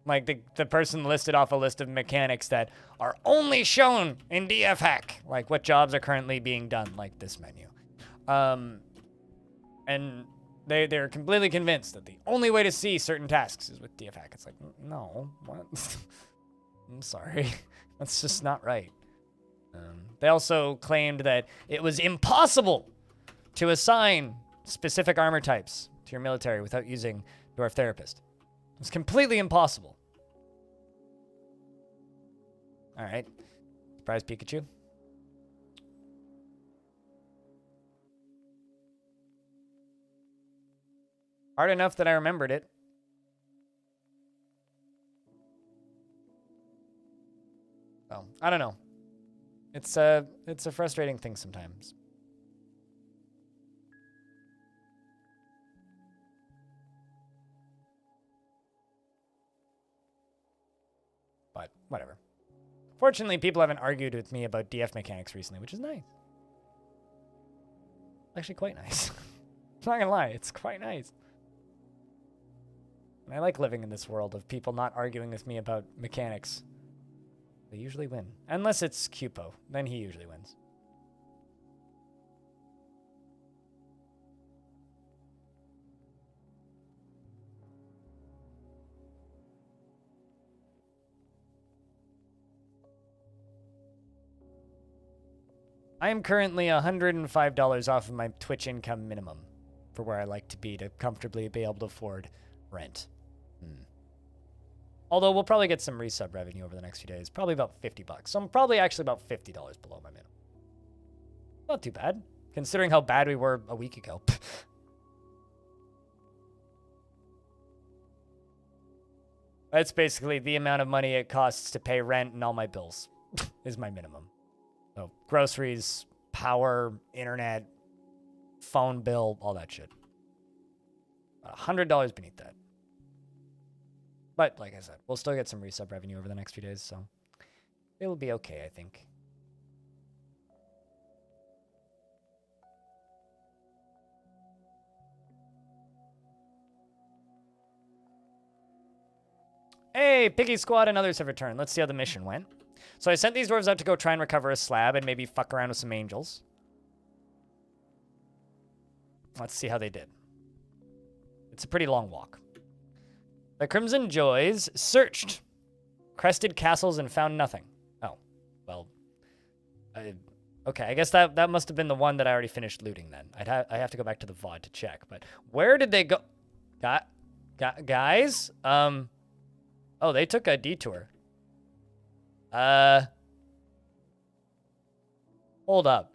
Like, the person listed off a list of mechanics that are only shown in DF Hack. Like, what jobs are currently being done, like this menu. And they're completely convinced that the only way to see certain tasks is with DF Hack. It's like, no, what? I'm sorry. That's just not right. They also claimed that it was impossible to assign specific armor types to your military without using Dwarf Therapist. It's completely impossible. All right. Surprise Pikachu. Hard enough that I remembered it. So, I don't know. It's a frustrating thing sometimes. But whatever. Fortunately, people haven't argued with me about DF mechanics recently, which is nice. Actually, quite nice. I'm not gonna lie, it's quite nice. And I like living in this world of people not arguing with me about mechanics. They usually win. Unless it's Cupo. Then he usually wins. I am currently $105 off of my Twitch income minimum for where I like to be to comfortably be able to afford rent. Although we'll probably get some resub revenue over the next few days. Probably about $50. So I'm probably actually about $50 below my minimum. Not too bad, considering how bad we were a week ago. That's basically the amount of money it costs to pay rent and all my bills is my minimum. So groceries, power, internet, phone bill, all that shit. $100 beneath that. But like I said, we'll still get some resub revenue over the next few days, so it'll be okay, I think. Hey, Piggy Squad and others have returned. Let's see how the mission went. So I sent these dwarves out to go try and recover a slab and maybe fuck around with some angels. Let's see how they did. It's a pretty long walk. The Crimson Joys searched crested castles and found nothing. Oh, well. Okay, I guess that must have been the one that I already finished looting then. I have to go back to the VOD to check. But where did they go? Guys? Oh, they took a detour. Hold up.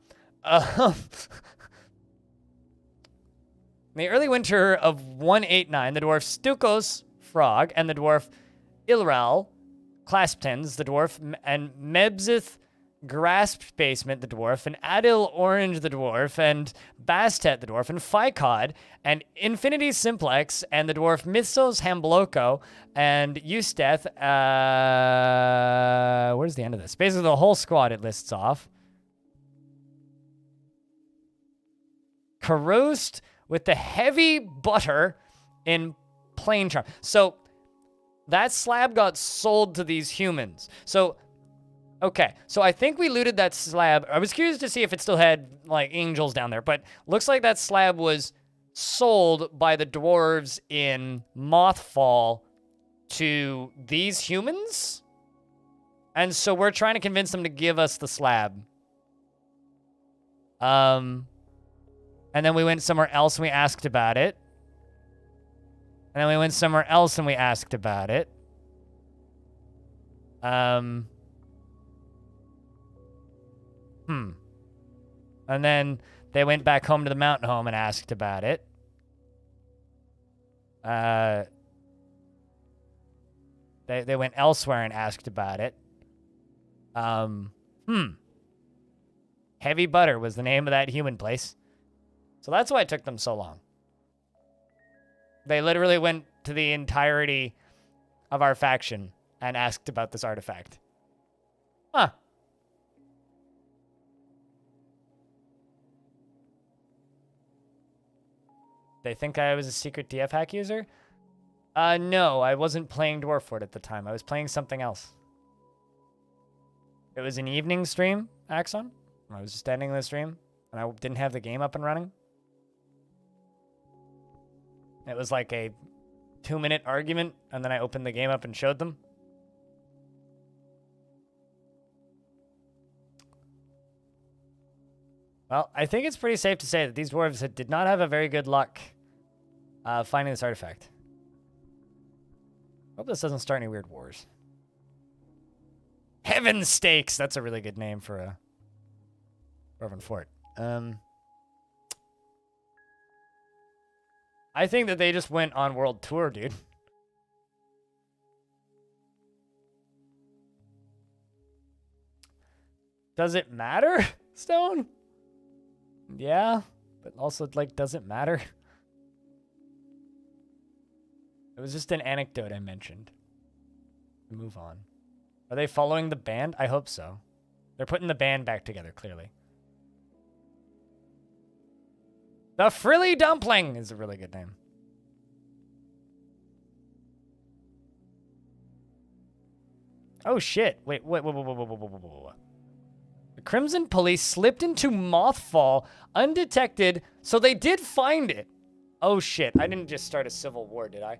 In the early winter of 189, the dwarf Stukos, Frog, and the dwarf Ilral, Clasptens, the dwarf, and Mebzith, Grasped Basement, the dwarf, and Adil Orange, the dwarf, and Bastet, the dwarf, and Ficod, and Infinity Simplex, and the dwarf Mythos Hambloco, and Eusteth, where's the end of this? Basically, the whole squad it lists off. Caroused with the heavy butter in plain charm. So that slab got sold to these humans. So, okay. So I think we looted that slab. I was curious to see if it still had like angels down there, but looks like that slab was sold by the dwarves in Mothfall to these humans. And so we're trying to convince them to give us the slab. And then we went somewhere else and we asked about it. And then we went somewhere else and we asked about it. And then they went back home to the mountain home and asked about it. They went elsewhere and asked about it. Heavy Butter was the name of that human place. So that's why it took them so long. They literally went to the entirety of our faction and asked about this artifact. Huh. They think I was a secret DF hack user? No, I wasn't playing Dwarf Fort at the time. I was playing something else. It was an evening stream, Axon. I was just ending the stream, and I didn't have the game up and running. It was like a 2-minute argument, and then I opened the game up and showed them. Well, I think it's pretty safe to say that these dwarves did not have a very good luck finding this artifact. Hope this doesn't start any weird wars. Heaven Stakes! That's a really good name for a Dwarven fort. I think that they just went on world tour, dude. Does it matter, Stone? Yeah, but also, like, does it matter? It was just an anecdote I mentioned. Move on. Are they following the band? I hope so. They're putting the band back together, clearly. The Frilly Dumpling is a really good name. Oh, shit. Wait. The Crimson Pulley slipped into Mothfall undetected, so they did find it. Oh, shit. I didn't just start a civil war, did I?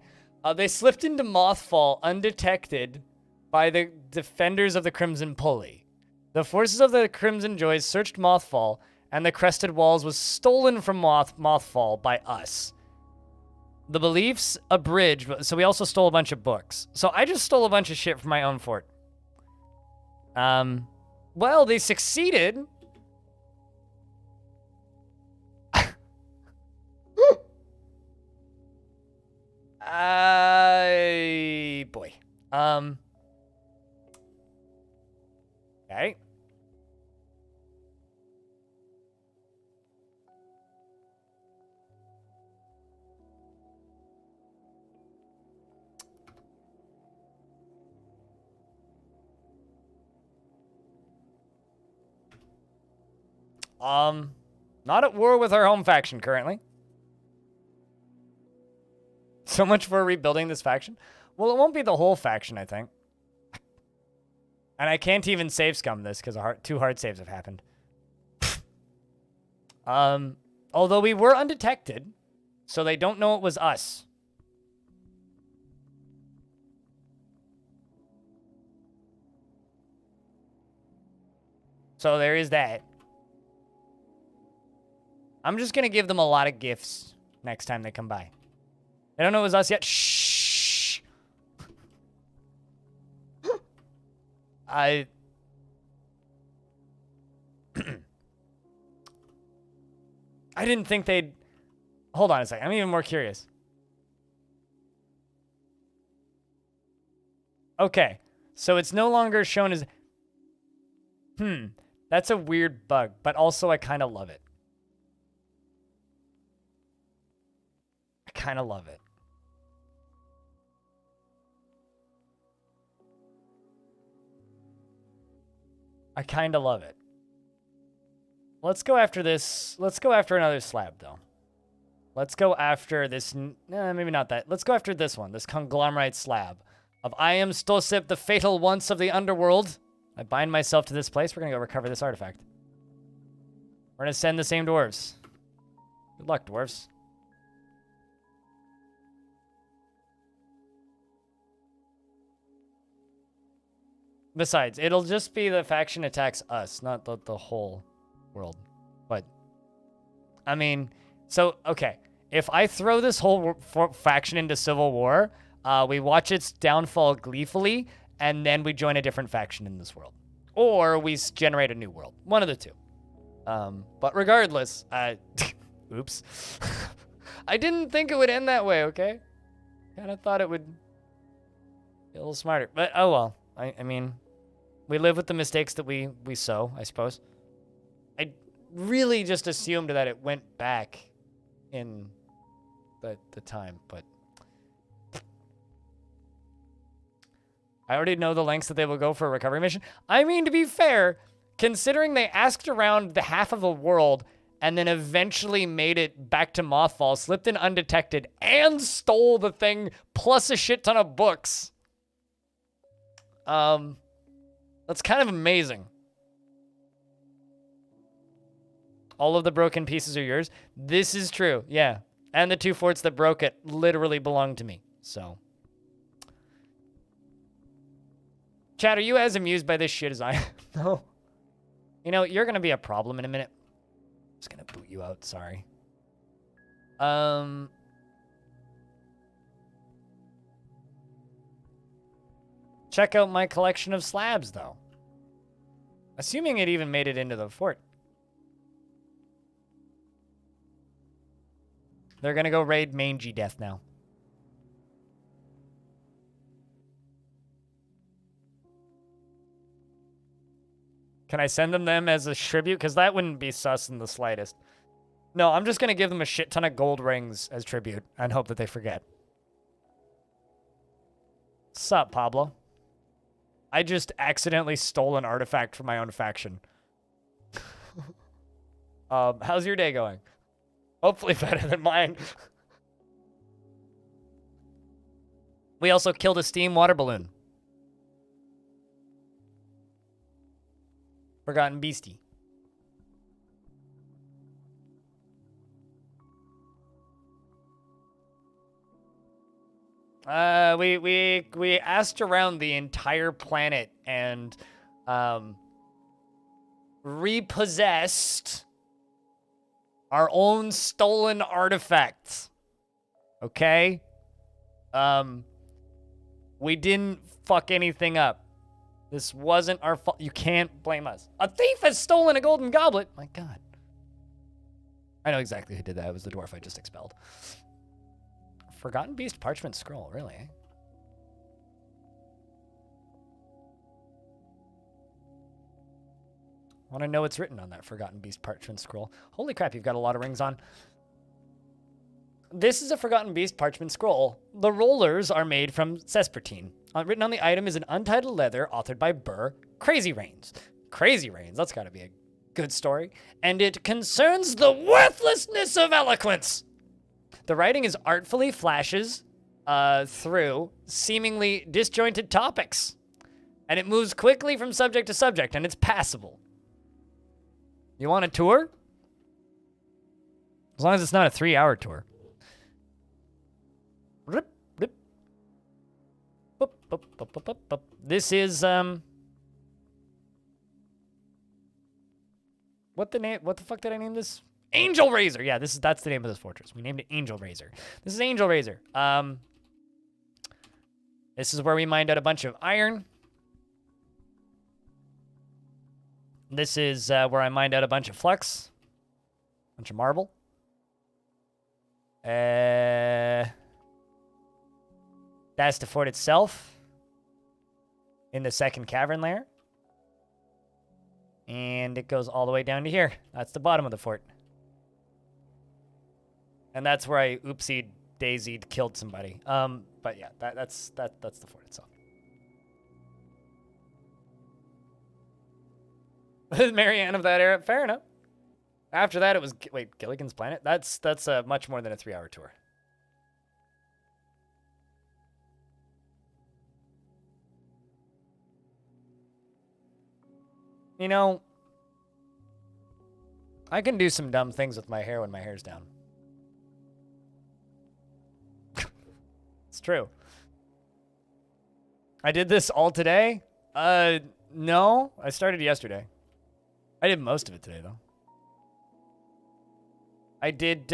They slipped into Mothfall undetected by the defenders of the Crimson Pulley. The forces of the Crimson Joys searched Mothfall, and the Crested Walls was stolen from Mothfall by us. The beliefs abridged, so we also stole a bunch of books. So I just stole a bunch of shit from my own fort. Well, they succeeded. Boy. Okay. Not at war with our home faction currently. So much for rebuilding this faction. Well, it won't be the whole faction, I think. And I can't even save scum this because 2 hard saves have happened. Although we were undetected, so they don't know it was us. So there is that. I'm just going to give them a lot of gifts next time they come by. They don't know it was us yet. Shh. I didn't think they'd... Hold on a second. I'm even more curious. Okay. So it's no longer shown as... That's a weird bug, but also I kind of love it. I kind of love it. I kind of love it. Let's go after this. Let's go after another slab, though. Let's go after this. Maybe not that. Let's go after this one, this conglomerate slab of I am Stosip, the fatal once of the underworld. I bind myself to this place. We're going to go recover this artifact. We're going to send the same dwarves. Good luck, dwarves. Besides, it'll just be the faction attacks us, not the whole world. But, I mean, so, okay. If I throw this whole faction into civil war, we watch its downfall gleefully, and then we join a different faction in this world. Or we generate a new world. One of the two. But regardless, oops. I didn't think it would end that way, okay? Kind of thought it would be a little smarter. But, oh well. I mean, we live with the mistakes that we sow, I suppose. I really just assumed that it went back in the time, but... I already know the lengths that they will go for a recovery mission. I mean, to be fair, considering they asked around the half of the world and then eventually made it back to Mothfall, slipped in undetected, and stole the thing, plus a shit ton of books. That's kind of amazing. All of the broken pieces are yours. This is true, yeah. And the 2 forts that broke it literally belong to me, so... Chad, are you as amused by this shit as I am? No. You know, you're going to be a problem in a minute. I'm just going to boot you out. Sorry. Check out my collection of slabs, though. Assuming it even made it into the fort. They're going to go raid Mangy Death now. Can I send them as a tribute? Because that wouldn't be sus in the slightest. No, I'm just going to give them a shit ton of gold rings as tribute and hope that they forget. Sup, Pablo? I just accidentally stole an artifact from my own faction. How's your day going? Hopefully better than mine. We also killed a steam water balloon. Forgotten Beastie. We asked around the entire planet and repossessed our own stolen artifacts. Okay? We didn't fuck anything up. This wasn't our fault. You can't blame us. A thief has stolen a golden goblet. My God. I know exactly who did that. It was the dwarf I just expelled. Forgotten Beast parchment scroll. Really? Want to know what's written on that Forgotten Beast parchment scroll. Holy crap, you've got a lot of rings on. This is a Forgotten Beast parchment scroll. The rollers are made from Sespertine. Written on the item is an untitled leather authored by Burr. Crazy Rains. Crazy Rains. That's got to be a good story. And it concerns the worthlessness of eloquence. The writing is artfully flashes through seemingly disjointed topics. And it moves quickly from subject to subject, and it's passable. You want a tour? As long as it's not a 3-hour tour. This is what the fuck did I name this? Angelrazor. Yeah, that's the name of this fortress. We named it Angelrazor. This is Angelrazor. This is where we mined out a bunch of iron. This is where I mined out a bunch of flux. A bunch of marble. That's the fort itself. In the second cavern layer. And it goes all the way down to here. That's the bottom of the fort. And that's where I oopsied daisied killed somebody. But yeah, that's the fort itself. Marianne of that era, fair enough. After that, it was Gilligan's Planet. That's much more than a 3-hour tour. You know, I can do some dumb things with my hair when my hair's down. It's true. I did this all today? No. I started yesterday. I did most of it today, though. I did,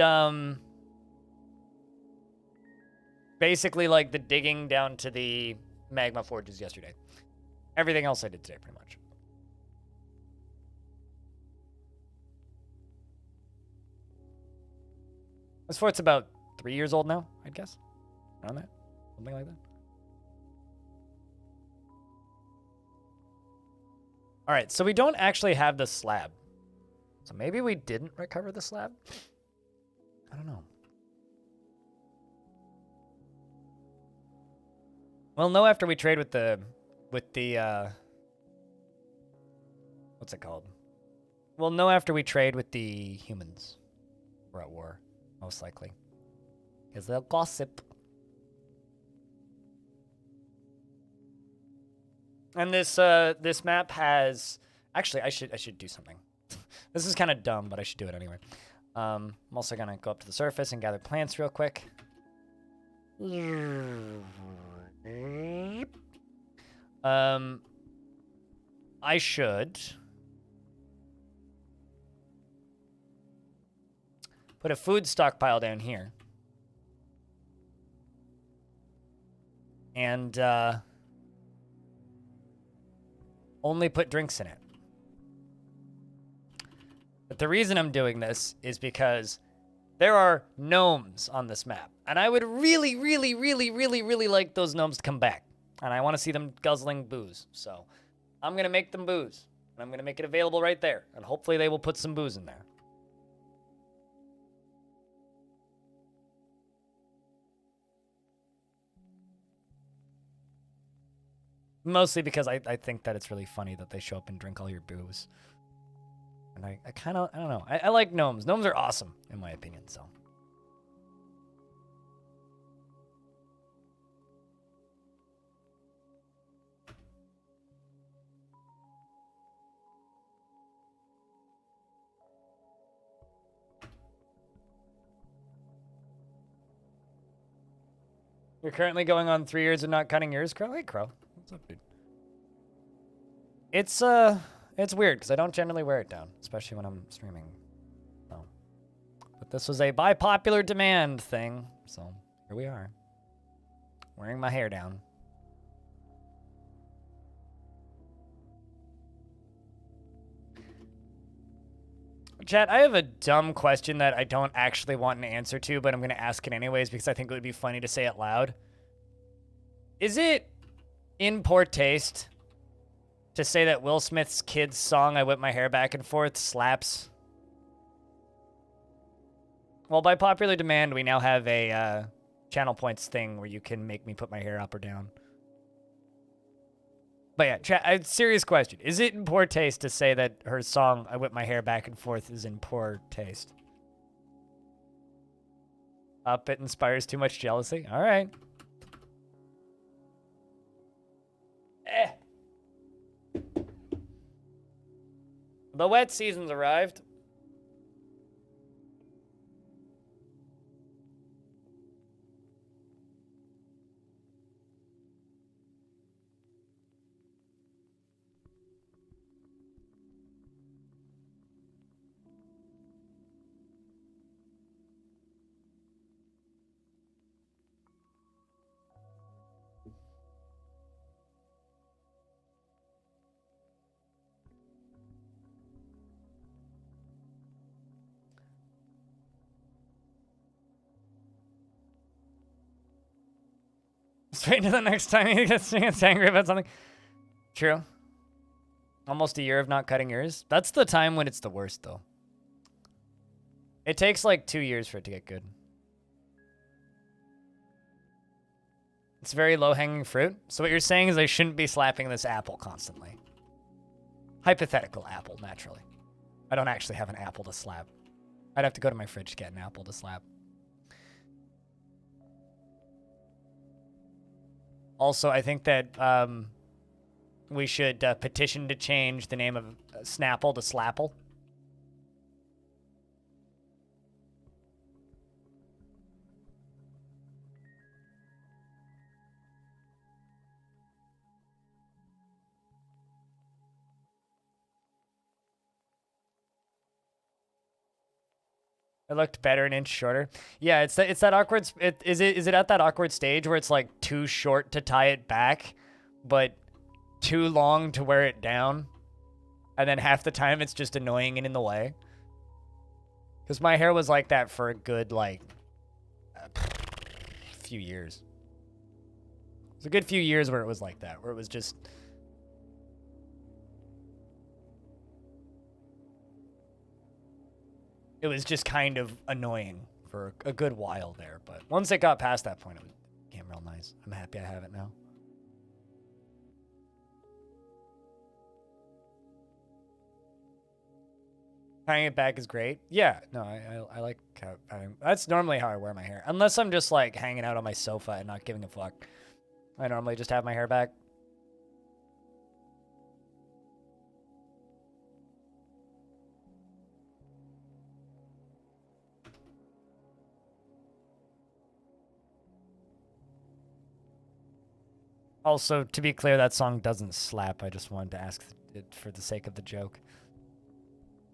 basically, like, the digging down to the magma forges yesterday. Everything else I did today, pretty much. This fort's about 3 years old now, I'd guess. Around that? Something like that. All right, so we don't actually have the slab. So maybe we didn't recover the slab? I don't know. We'll know after we trade with the what's it called? We'll know after we trade with the humans. We're at war, most likely. Because they'll gossip. And this map has... Actually, I should do something. This is kind of dumb, but I should do it anyway. I'm also going to go up to the surface and gather plants real quick. I should... put a food stockpile down here. And, only put drinks in it. But the reason I'm doing this is because there are gnomes on this map. And I would really, really, really, really, really like those gnomes to come back. And I want to see them guzzling booze. So I'm going to make them booze. And I'm going to make it available right there. And hopefully they will put some booze in there. Mostly because I think that it's really funny that they show up and drink all your booze. And I kind of, I don't know. I like gnomes. Gnomes are awesome, in my opinion, so. You're currently going on 3 years of not cutting yours, Crow? Hey, Crow. What's up, dude? It's weird, because I don't generally wear it down, especially when I'm streaming. So. But this was a by popular demand thing, so here we are. Wearing my hair down. Chat, I have a dumb question that I don't actually want an answer to, but I'm going to ask it anyways because I think it would be funny to say it loud. Is it in poor taste to say that Will Smith's kid's song, I Whip My Hair Back and Forth, slaps? Well, by popular demand, we now have a channel points thing where you can make me put my hair up or down. But yeah, chat, a serious question. Is it in poor taste to say that her song, I Whip My Hair Back and Forth, is in poor taste? It inspires too much jealousy? All right. The wet season's arrived. Just wait until the next time he gets angry about something. True. Almost a year of not cutting yours. That's the time when it's the worst, though. It takes like 2 years for it to get good. It's very low-hanging fruit. So what you're saying is I shouldn't be slapping this apple constantly. Hypothetical apple, naturally. I don't actually have an apple to slap. I'd have to go to my fridge to get an apple to slap. Also, I think that we should petition to change the name of Snapple to Slapple. It looked better an inch shorter. Yeah, it's that awkward. Is it at that awkward stage where it's like too short to tie it back, but too long to wear it down, and then half the time it's just annoying and in the way? Because my hair was like that for a good like few years. It was a good few years where it was like that, where it was just. It was just kind of annoying for a good while there, but once it got past that point, it became real nice. I'm happy I have it now. Tying it back is great. Yeah, no, I like how that's normally how I wear my hair. Unless I'm just like hanging out on my sofa and not giving a fuck. I normally just have my hair back. Also, to be clear, that song doesn't slap. I just wanted to ask it for the sake of the joke.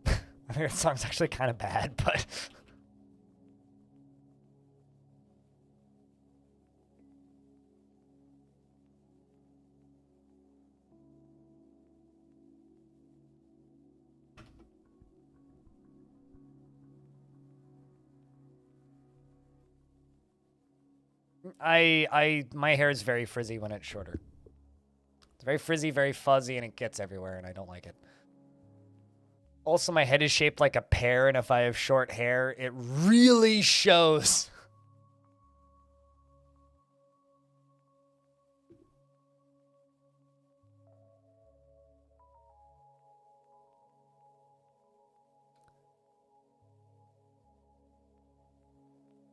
I think that song's actually kind of bad, but... my hair is very frizzy when it's shorter. It's very frizzy, very fuzzy, and it gets everywhere, and I don't like it. Also, my head is shaped like a pear, and if I have short hair, it really shows.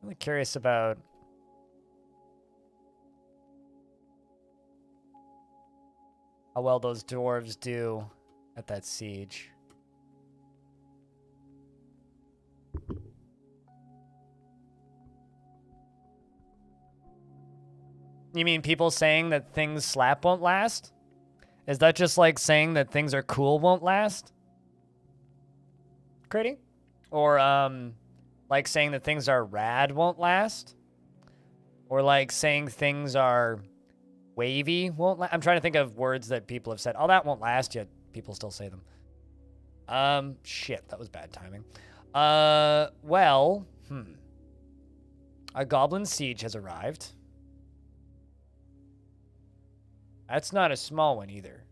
I'm really curious about how well those dwarves do at that siege. You mean people saying that things slap won't last? Is that just like saying that things are cool won't last? Critty? Or, like saying that things are rad won't last? Or like saying things are wavy won't last? I'm trying to think of words that people have said. Oh, that won't last, yet people still say them. Shit, that was bad timing. Well, a goblin siege has arrived. That's not a small one either.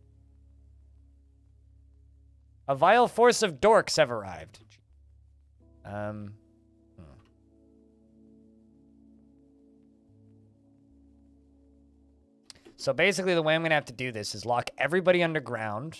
A vile force of dorks have arrived. So basically the way I'm going to have to do this is lock everybody underground.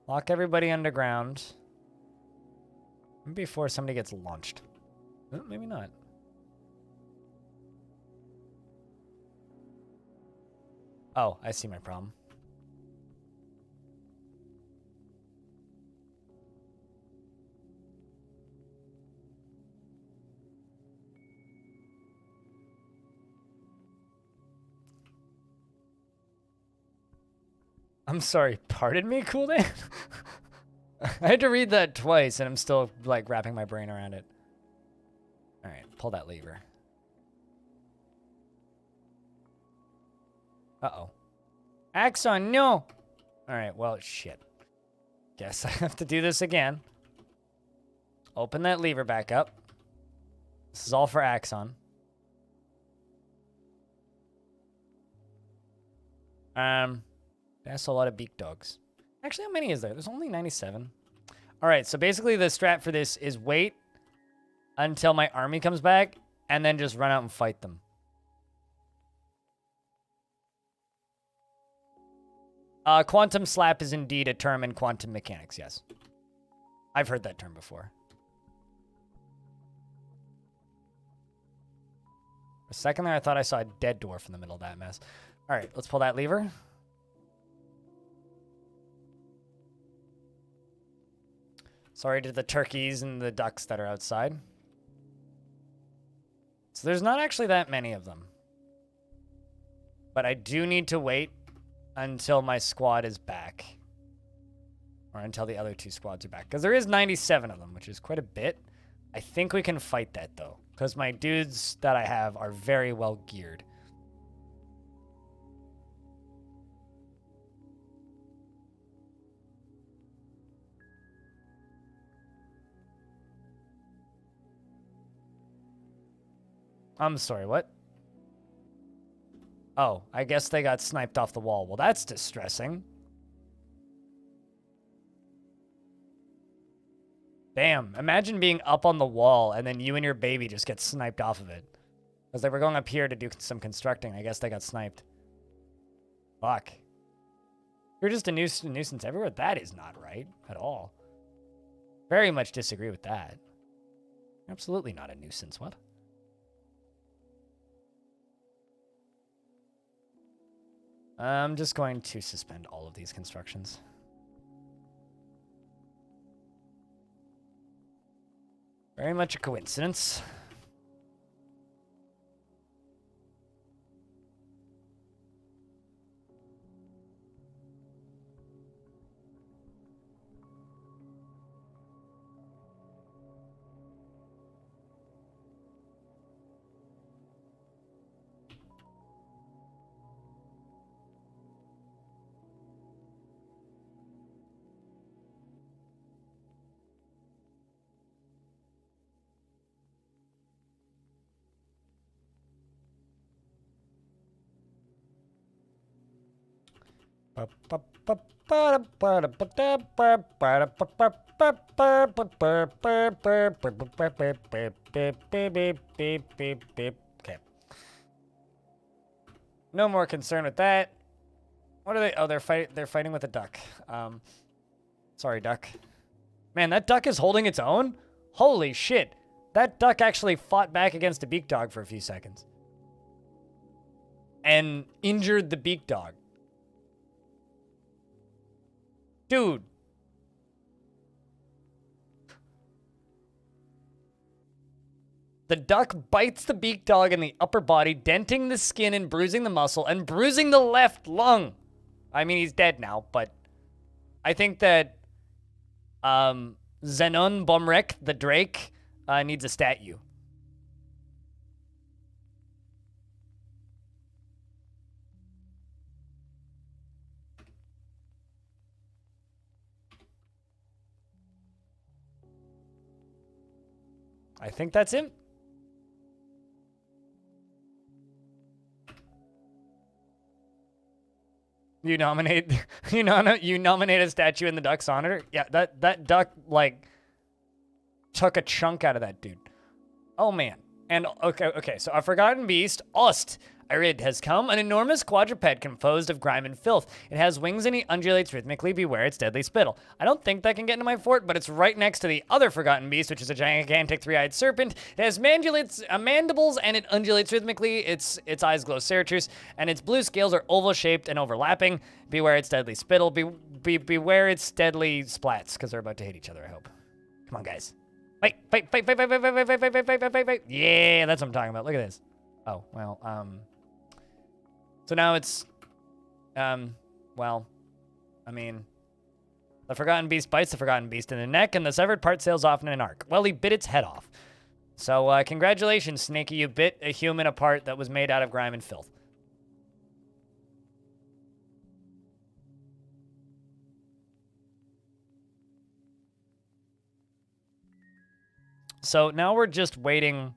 Lock everybody underground. Before somebody gets launched. Well, maybe not. Oh, I see my problem. I'm sorry, pardon me, Coolday? I had to read that twice, and I'm still, like, wrapping my brain around it. All right, pull that lever. Uh-oh. Axon, no! All right, well, shit. Guess I have to do this again. Open that lever back up. This is all for Axon. That's a lot of beak dogs. Actually, how many is there? There's only 97. All right, so basically the strat for this is wait until my army comes back and then just run out and fight them. Quantum slap is indeed a term in quantum mechanics, yes. I've heard that term before. For a second there, I thought I saw a dead dwarf in the middle of that mess. All right, let's pull that lever. Sorry to the turkeys and the ducks that are outside. So there's not actually that many of them. But I do need to wait until my squad is back. Or until the other two squads are back. Because there is 97 of them, which is quite a bit. I think we can fight that, though. Because my dudes that I have are very well geared. I'm sorry, what? Oh, I guess they got sniped off the wall. Well, that's distressing. Damn, imagine being up on the wall and then you and your baby just get sniped off of it. Because they were going up here to do some constructing. I guess they got sniped. Fuck. You're just a nuisance everywhere? That is not right at all. Very much disagree with that. Absolutely not a nuisance, what? I'm just going to suspend all of these constructions. Very much a coincidence. Okay. No more concern with that. What are they? Oh, they're fighting with a duck. Sorry, duck. Man, that duck is holding its own? Holy shit. That duck actually fought back against a beak dog for a few seconds. And injured the beak dog. Dude. The duck bites the beak dog in the upper body, denting the skin and bruising the muscle and bruising the left lung. I mean, he's dead now, but I think that Zenon Bomrek, the Drake, needs a statue. I think that's him. You nominate you nominate a statue in the duck's honor? Yeah, that duck like took a chunk out of that dude. Oh man. And okay, so a forgotten beast, Ost. Arid has come, an enormous quadruped composed of grime and filth. It has wings and it undulates rhythmically. Beware its deadly spittle. I don't think that can get into my fort, but it's right next to the other forgotten beast, which is a gigantic three-eyed serpent. It has mandibles and it undulates rhythmically. Its eyes glow chartreuse, and its blue scales are oval-shaped and overlapping. Beware its deadly spittle. Beware its deadly splats, because they're about to hit each other, I hope. Come on, guys. Fight. Yeah, that's what I'm talking about. Look at this. Oh, well, so now it's, well, I mean, the forgotten beast bites the forgotten beast in the neck, and the severed part sails off in an arc. Well, he bit its head off. So, congratulations, Snaky. You bit a human apart that was made out of grime and filth. So now we're just waiting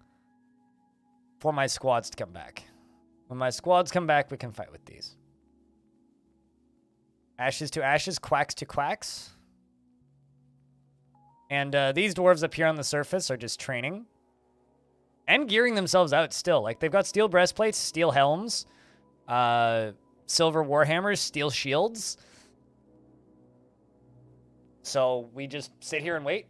for my squads to come back. When my squads come back, we can fight with these. Ashes to ashes, quacks to quacks. And these dwarves up here on the surface are just training. And gearing themselves out still. Like, they've got steel breastplates, steel helms, silver warhammers, steel shields. So we just sit here and wait.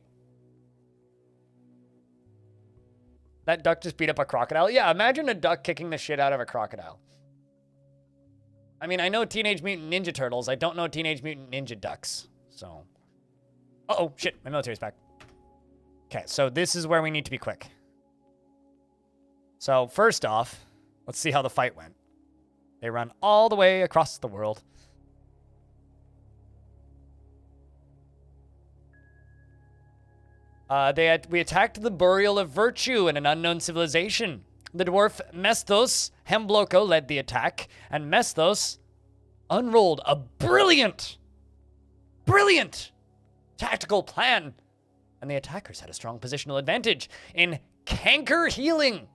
That duck just beat up a crocodile. Yeah, imagine a duck kicking the shit out of a crocodile. I mean, I know Teenage Mutant Ninja Turtles. I don't know Teenage Mutant Ninja Ducks. So. Uh-oh, shit. My military's back. Okay, so this is where we need to be quick. So, first off, let's see how the fight went. They run all the way across the world. We attacked the Burial of Virtue in an unknown civilization. The dwarf Mestos Hembloko led the attack, and Mestos unrolled a brilliant tactical plan. And the attackers had a strong positional advantage in canker healing.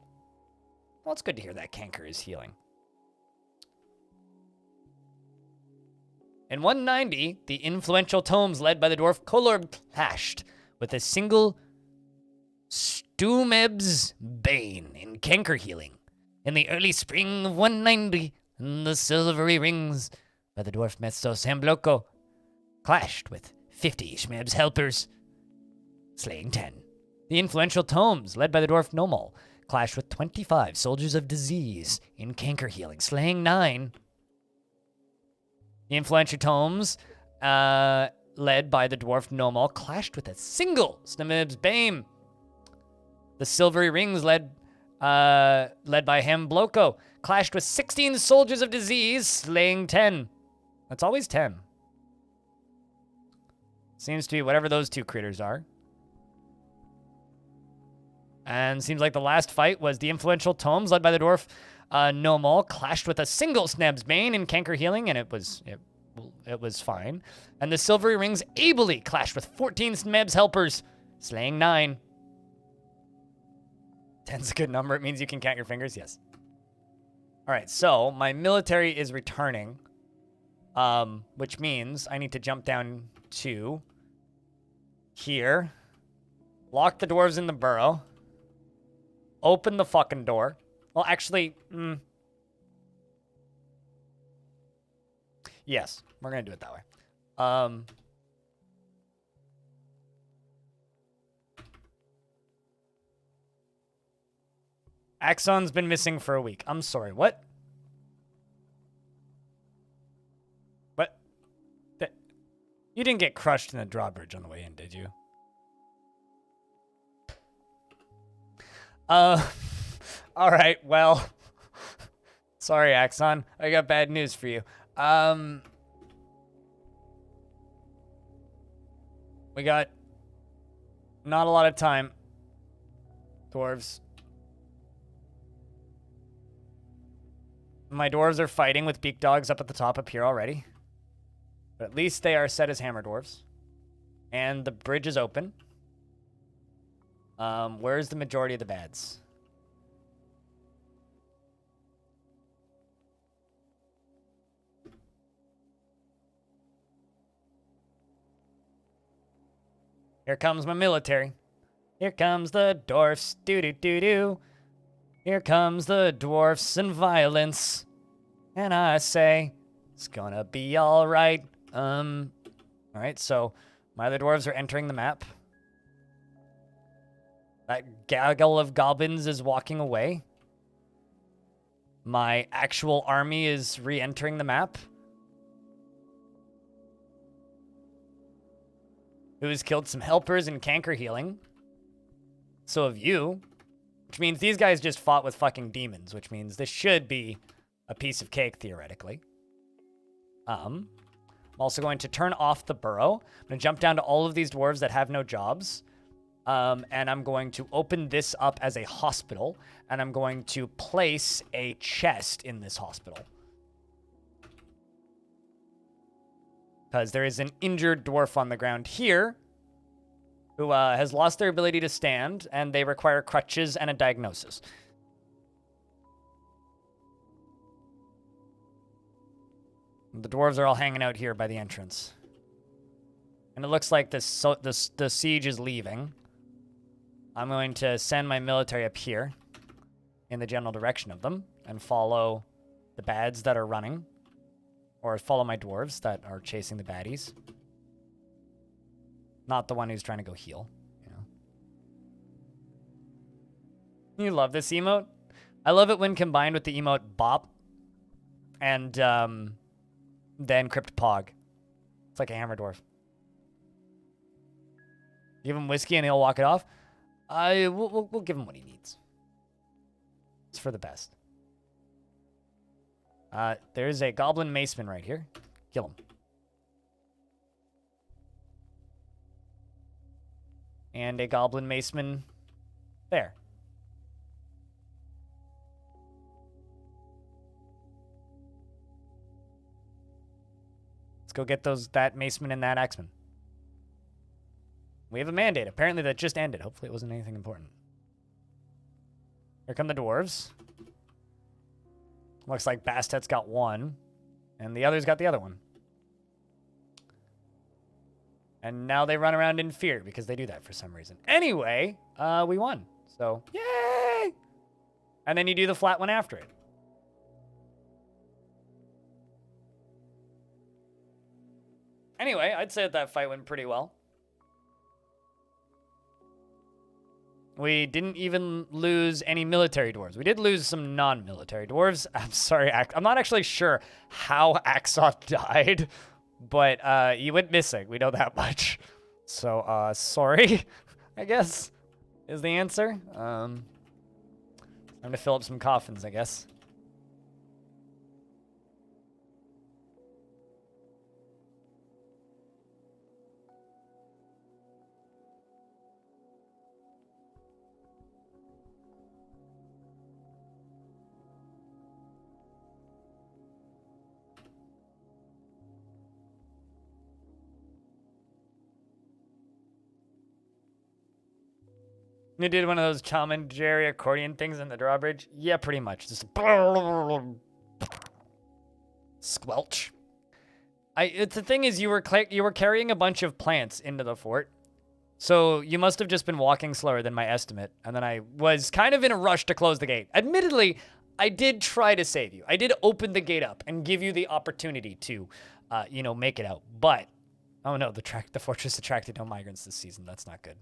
Well, it's good to hear that canker is healing. In 190, the influential tomes led by the dwarf Kolorb clashed with a single Stumeb's Bane in canker healing. In the early spring of 190, the silvery rings by the dwarf Mestos Hambloko clashed with 50 Shmeb's helpers, slaying 10. The influential tomes led by the dwarf Nomol clashed with 25 soldiers of disease in canker healing, slaying 9. The influential tomes led by the dwarf Nomol clashed with a single Stumeb's Bane. The silvery rings led by Hambloko clashed with 16 soldiers of disease, slaying 10. That's always 10. Seems to be whatever those two critters are. And seems like the last fight was the influential tomes led by the dwarf Nomol clashed with a single Sneb's Bane in canker healing, and it was fine. And the silvery rings ably clashed with 14 Sneb's helpers, slaying 9. 10's a good number. It means you can count your fingers. Yes. All right, so my military is returning, which means I need to jump down to here, lock the dwarves in the burrow, open the fucking door. Well, actually, yes, we're going to do it that way. Axon's been missing for a week. I'm sorry, what? What? You didn't get crushed in the drawbridge on the way in, did you? All right, well, sorry, Axon. I got bad news for you. We got not a lot of time, dwarves. My dwarves are fighting with beak dogs up at the top up here already. But at least they are set as hammer dwarves. And the bridge is open. Where's the majority of the bads? Here comes my military. Here comes the dwarfs. Doo-doo-doo-doo. Here comes the dwarfs and violence. And I say, it's gonna be alright. Alright, so my other dwarves are entering the map. That gaggle of goblins is walking away. My actual army is re-entering the map. Who's killed some helpers in canker healing. So have you. Which means these guys just fought with fucking demons, which means this should be a piece of cake, theoretically. I'm also going to turn off the burrow. I'm going to jump down to all of these dwarves that have no jobs. And I'm going to open this up as a hospital, and I'm going to place a chest in this hospital. Because there is an injured dwarf on the ground here who has lost their ability to stand, and they require crutches and a diagnosis. The dwarves are all hanging out here by the entrance. And it looks like the siege is leaving. I'm going to send my military up here in the general direction of them and follow the bads that are running. Or follow my dwarves that are chasing the baddies. Not the one who's trying to go heal, you know. You love this emote? I love it when combined with the emote Bop and then Crypt Pog. It's like a hammer dwarf. Give him whiskey and he'll walk it off. We'll give him what he needs. It's for the best. There's a goblin maceman right here. Kill him. And a goblin maceman there. Let's go get that maceman and that axeman. We have a mandate. Apparently that just ended. Hopefully it wasn't anything important. Here come the dwarves. Looks like Bastet's got one, and the other's got the other one. And now they run around in fear because they do that for some reason. Anyway, we won. So, yay! And then you do the flat one after it. Anyway, I'd say that fight went pretty well. We didn't even lose any military dwarves. We did lose some non-military dwarves. I'm sorry, I'm not actually sure how Axon died, but he went missing. We know that much. So, sorry, I guess, is the answer. Time to fill up some coffins, I guess. You did one of those Tom and Jerry accordion things in the drawbridge? Yeah, pretty much. Just squelch. The thing is, you were carrying a bunch of plants into the fort, so you must have just been walking slower than my estimate. And then I was kind of in a rush to close the gate. Admittedly, I did try to save you. I did open the gate up and give you the opportunity to, make it out. But oh no, the fortress attracted no migrants this season. That's not good.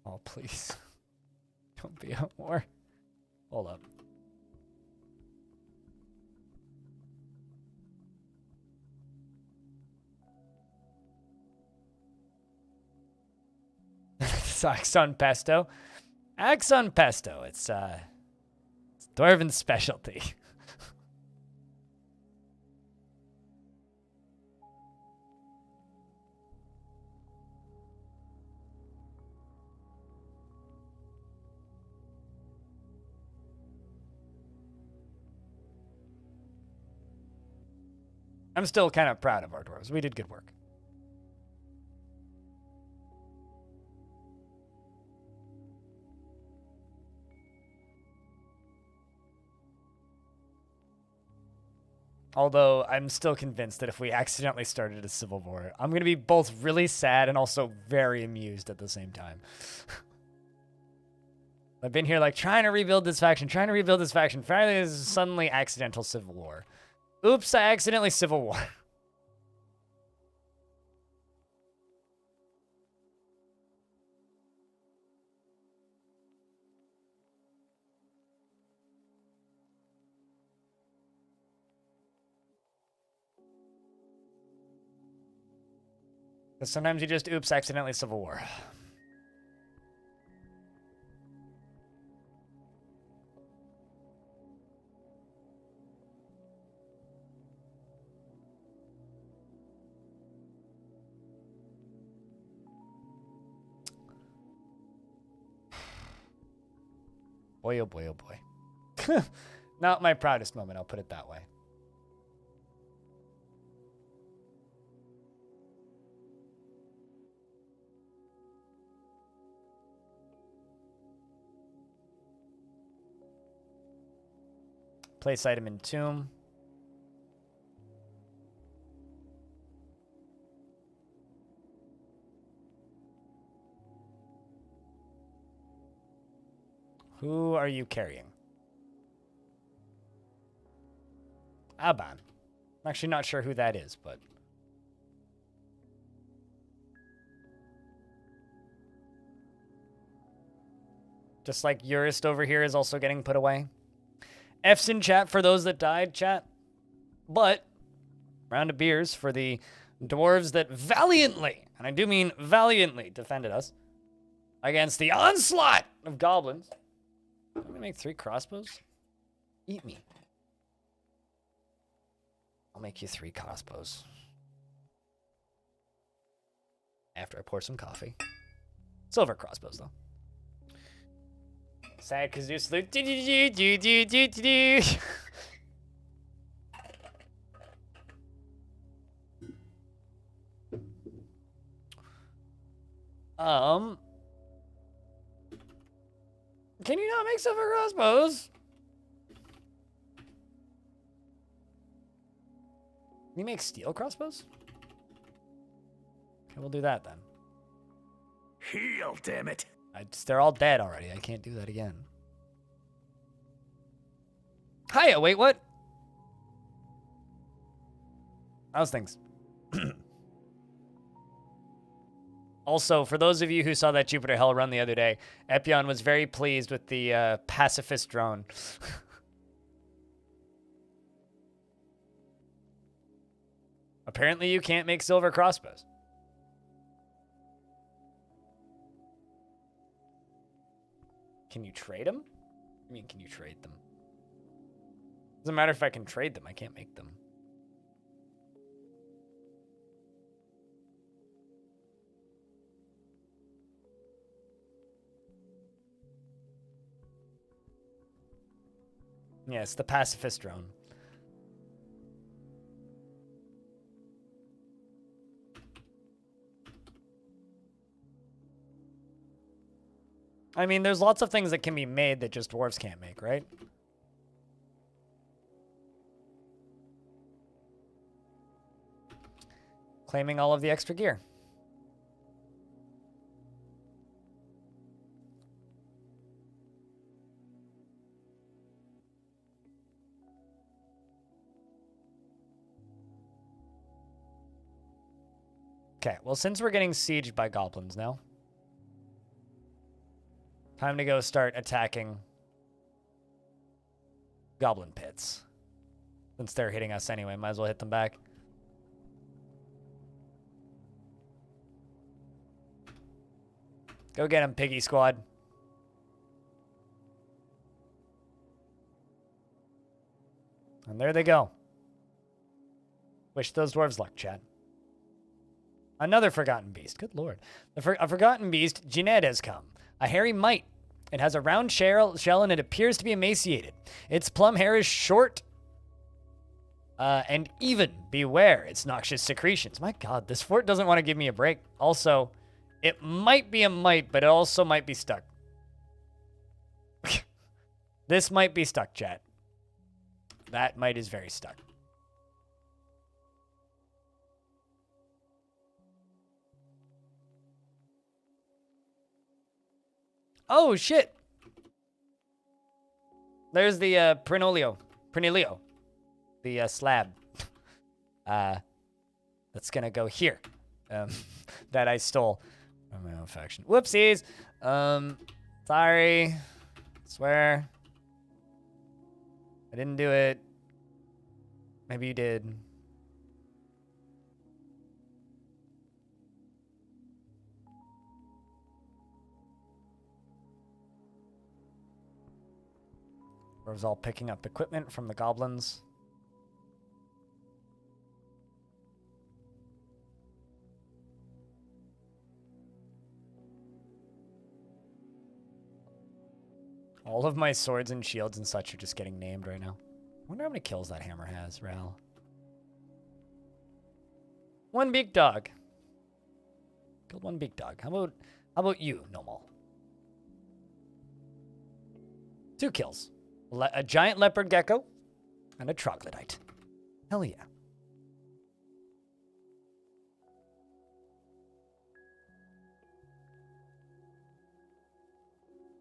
Oh, please. Don't be a war. Hold up. It's Axon Pesto. Axon Pesto. It's Dwarven specialty. I'm still kind of proud of our dwarves. We did good work. Although I'm still convinced that if we accidentally started a civil war, I'm going to be both really sad and also very amused at the same time. I've been here like trying to rebuild this faction. Finally, there's suddenly accidental civil war. Oops, I accidentally civil war. Because sometimes you just oops, accidentally civil war. Boy, oh boy, oh boy. Not my proudest moment, I'll put it that way. Place item in tomb. Who are you carrying? Aban. I'm actually not sure who that is, but... Just like Urist over here is also getting put away. F's in chat for those that died, chat. But, round of beers for the dwarves that valiantly, and I do mean valiantly, defended us against the onslaught of goblins. I'm gonna make 3 crossbows. Eat me. I'll make you 3 crossbows. After I pour some coffee. Silver crossbows, though. Sad kazoo salute. Can you not make silver crossbows? Can you make steel crossbows? Okay, we'll do that then. Heal, damn it. They're all dead already. I can't do that again. Hiya, wait, what? How's things? Also, for those of you who saw that Jupiter Hell run the other day, Epion was very pleased with the pacifist drone. Apparently you can't make silver crossbows. Can you trade them? I mean, can you trade them? Doesn't matter if I can trade them. I can't make them. Yes, the pacifist drone. I mean, there's lots of things that can be made that just dwarves can't make, right? Claiming all of the extra gear. Okay, well, since we're getting sieged by goblins now, time to go start attacking goblin pits. Since they're hitting us anyway, might as well hit them back. Go get him, piggy squad. And there they go. Wish those dwarves luck, chat. Another forgotten beast. Good lord. A forgotten beast, Jeanette, has come. A hairy mite. It has a round shell and it appears to be emaciated. Its plum hair is short and even. Beware its noxious secretions. My god, this fort doesn't want to give me a break. Also, it might be a mite, but it also might be stuck. This might be stuck, chat. That mite is very stuck. Oh, shit. There's the Prenolio. The slab. That's gonna go here. That I stole from my own faction. Whoopsies. Sorry. Swear. I didn't do it. Maybe you did. I was all picking up equipment from the goblins. All of my swords and shields and such are just getting named right now. I wonder how many kills that hammer has, Ral. One big dog. Killed one big dog. How about you, Nomal? 2 kills. A giant leopard gecko and a troglodyte. Hell yeah.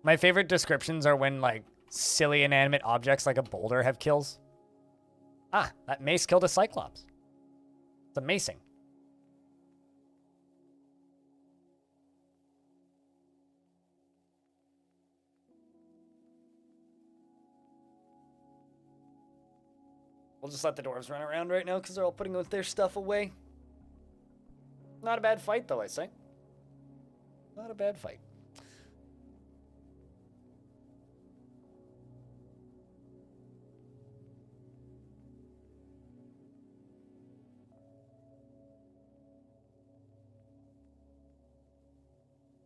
My favorite descriptions are when, like, silly inanimate objects like a boulder have kills. Ah, that mace killed a cyclops. It's amazing. We'll just let the dwarves run around right now because they're all putting their stuff away. Not a bad fight, though, I say. Not a bad fight.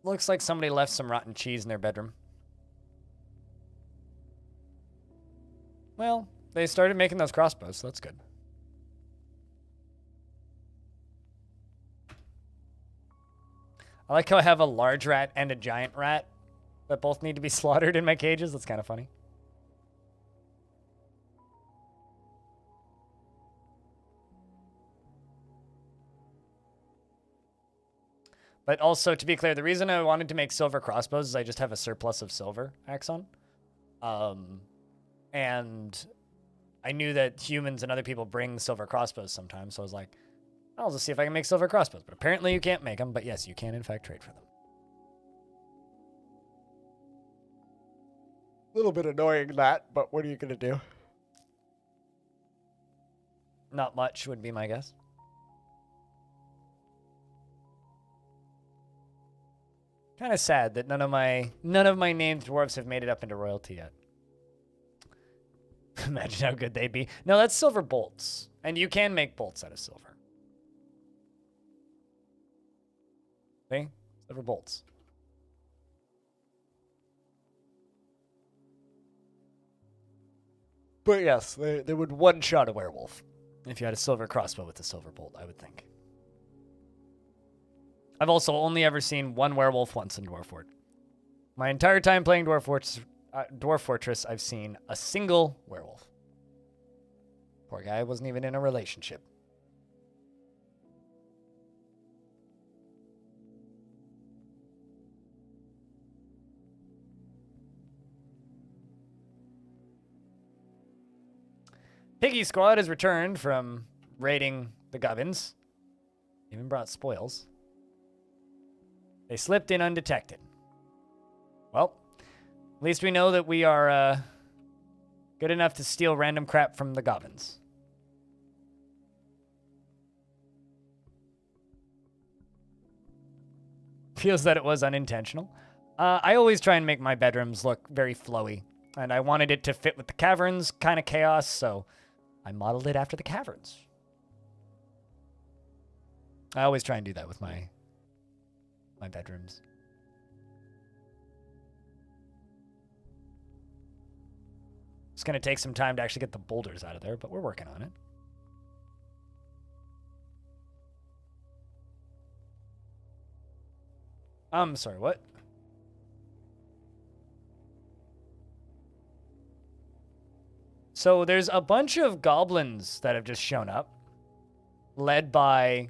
Looks like somebody left some rotten cheese in their bedroom. Well, they started making those crossbows, so that's good. I like how I have a large rat and a giant rat that both need to be slaughtered in my cages. That's kind of funny. But also, to be clear, the reason I wanted to make silver crossbows is I just have a surplus of silver, Axon. And I knew that humans and other people bring silver crossbows sometimes, so I was like, I'll just see if I can make silver crossbows. But apparently you can't make them, but yes, you can in fact trade for them. A little bit annoying that, but what are you going to do? Not much would be my guess. Kind of sad that none of my named dwarves have made it up into royalty yet. Imagine how good they'd be. No, that's silver bolts. And you can make bolts out of silver. See? Silver bolts. But yes, they would one-shot a werewolf if you had a silver crossbow with a silver bolt, I would think. I've also only ever seen one werewolf once in Dwarf Fort. My entire time playing Dwarf Fortress, I've seen a single werewolf. Poor guy wasn't even in a relationship. Piggy Squad has returned from raiding the Gubbins. Even brought spoils. They slipped in undetected. Well, at least we know that we are good enough to steal random crap from the Goblins. Feels that it was unintentional. I always try and make my bedrooms look very flowy, and I wanted it to fit with the caverns, kind of chaos, so I modeled it after the caverns. I always try and do that with my bedrooms. It's going to take some time to actually get the boulders out of there, but we're working on it. I'm sorry, what? So there's a bunch of goblins that have just shown up, led by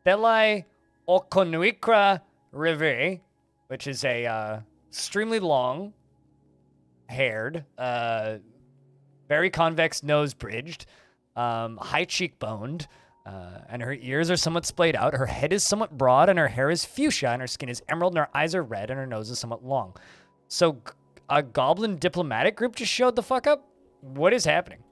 Belai Okonuikra Rive, which is a extremely long-haired, very convex nose-bridged, high cheekboned, and her ears are somewhat splayed out. Her head is somewhat broad, and her hair is fuchsia, and her skin is emerald, and her eyes are red, and her nose is somewhat long. So a goblin diplomatic group just showed the fuck up? What is happening?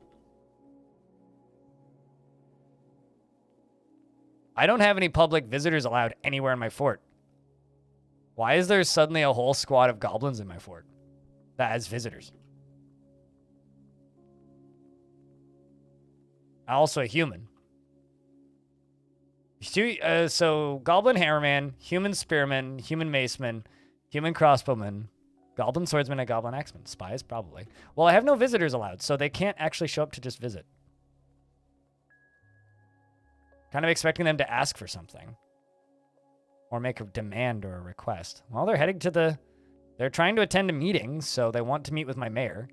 I don't have any public visitors allowed anywhere in my fort. Why is there suddenly a whole squad of goblins in my fort that has visitors? I'm also a human. So Goblin Hammerman, Human Spearman, Human Maceman, Human Crossbowman, Goblin Swordsman, and Goblin Axeman. Spies, probably. Well, I have no visitors allowed, so they can't actually show up to just visit. Kind of expecting them to ask for something. Or make a demand or a request. Well, they're heading to the... They're trying to attend a meeting, so they want to meet with my mayor.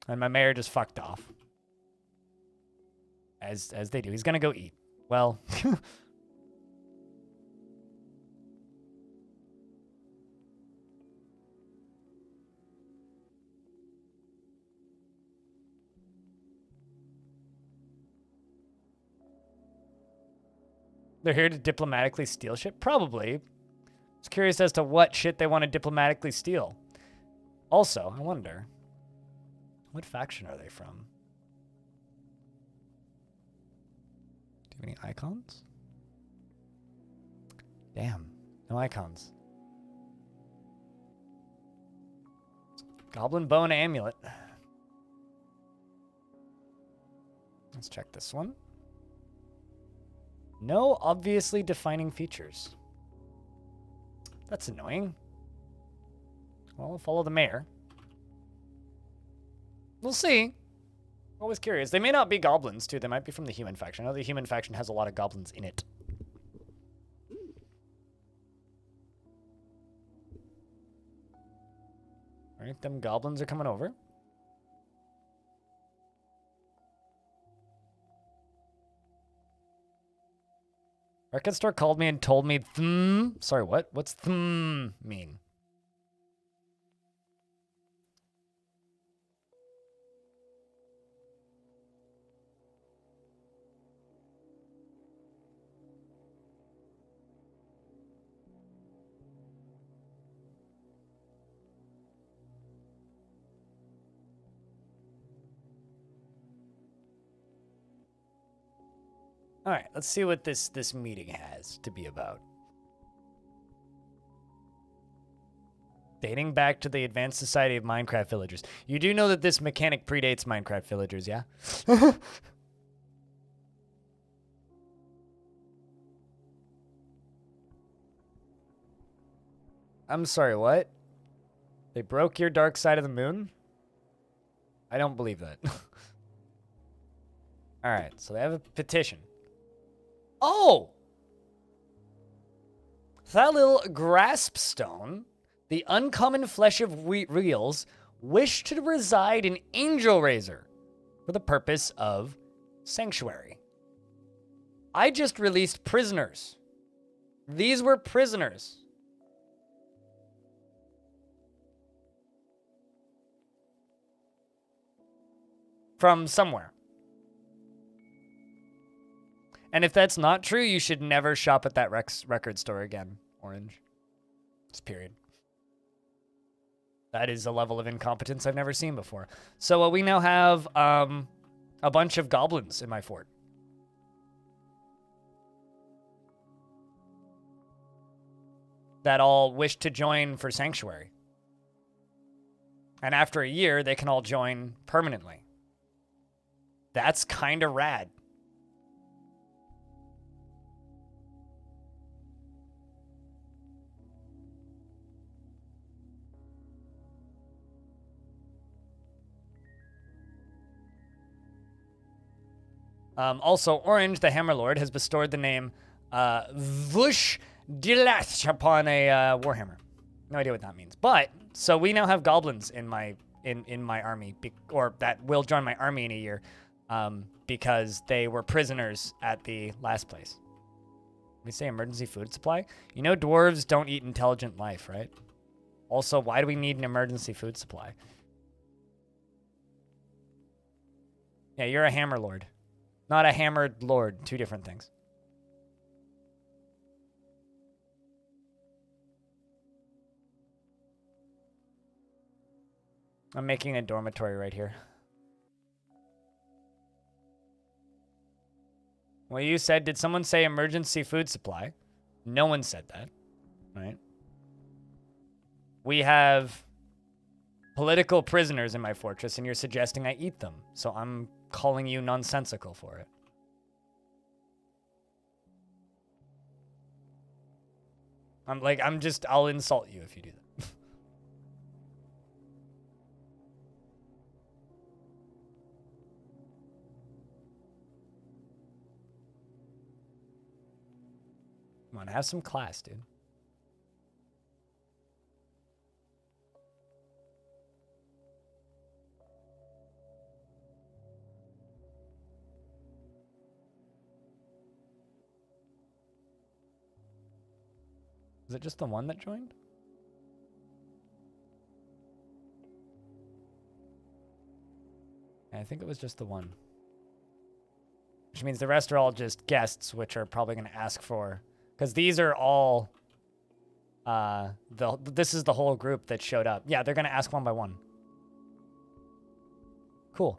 And my mayor just fucked off. As they do. He's gonna go eat. Well... They're here to diplomatically steal shit? Probably. Just curious as to what shit they want to diplomatically steal. Also, I wonder, what faction are they from? Do you have any icons? Damn, no icons. Goblin Bone Amulet. Let's check this one. No obviously defining features. That's annoying. Well, we'll follow the mayor. We'll see. Always curious. They may not be goblins, too. They might be from the human faction. I know the human faction has a lot of goblins in it. Alright, them goblins are coming over. Record store called me and told me Sorry, what? What's mean? All right, let's see what this meeting has to be about. Dating back to the Advanced Society of Minecraft Villagers. You do know that this mechanic predates Minecraft Villagers, yeah? I'm sorry, what? They broke your dark side of the moon? I don't believe that. All right, so they have a petition. Oh! Thalil Graspstone, the uncommon flesh of reals, wish to reside in Angelrazor for the purpose of sanctuary. I just released prisoners. These were prisoners. From somewhere. And if that's not true, you should never shop at that record store again, Orange. Just period. That is a level of incompetence I've never seen before. So we now have a bunch of goblins in my fort. That all wish to join for Sanctuary. And after a year, they can all join permanently. That's kind of rad. Also, Orange, the Hammerlord, has bestowed the name Vush Dilath upon a Warhammer. No idea what that means. But, so we now have goblins in my army, or that will join my army in a year, because they were prisoners at the last place. We say emergency food supply? You know dwarves don't eat intelligent life, right? Also, why do we need an emergency food supply? Yeah, you're a Hammerlord. Not a hammered lord. Two different things. I'm making a dormitory right here. Well, you said, did someone say emergency food supply? No one said that, right? We have political prisoners in my fortress, and you're suggesting I eat them. So I'm calling you nonsensical for it. I'll insult you if you do that. Come on, have some class, dude. Is it just the one that joined? I think it was just the one. Which means the rest are all just guests, which are probably going to ask for... Because these are all... this is the whole group that showed up. Yeah, they're going to ask one by one. Cool.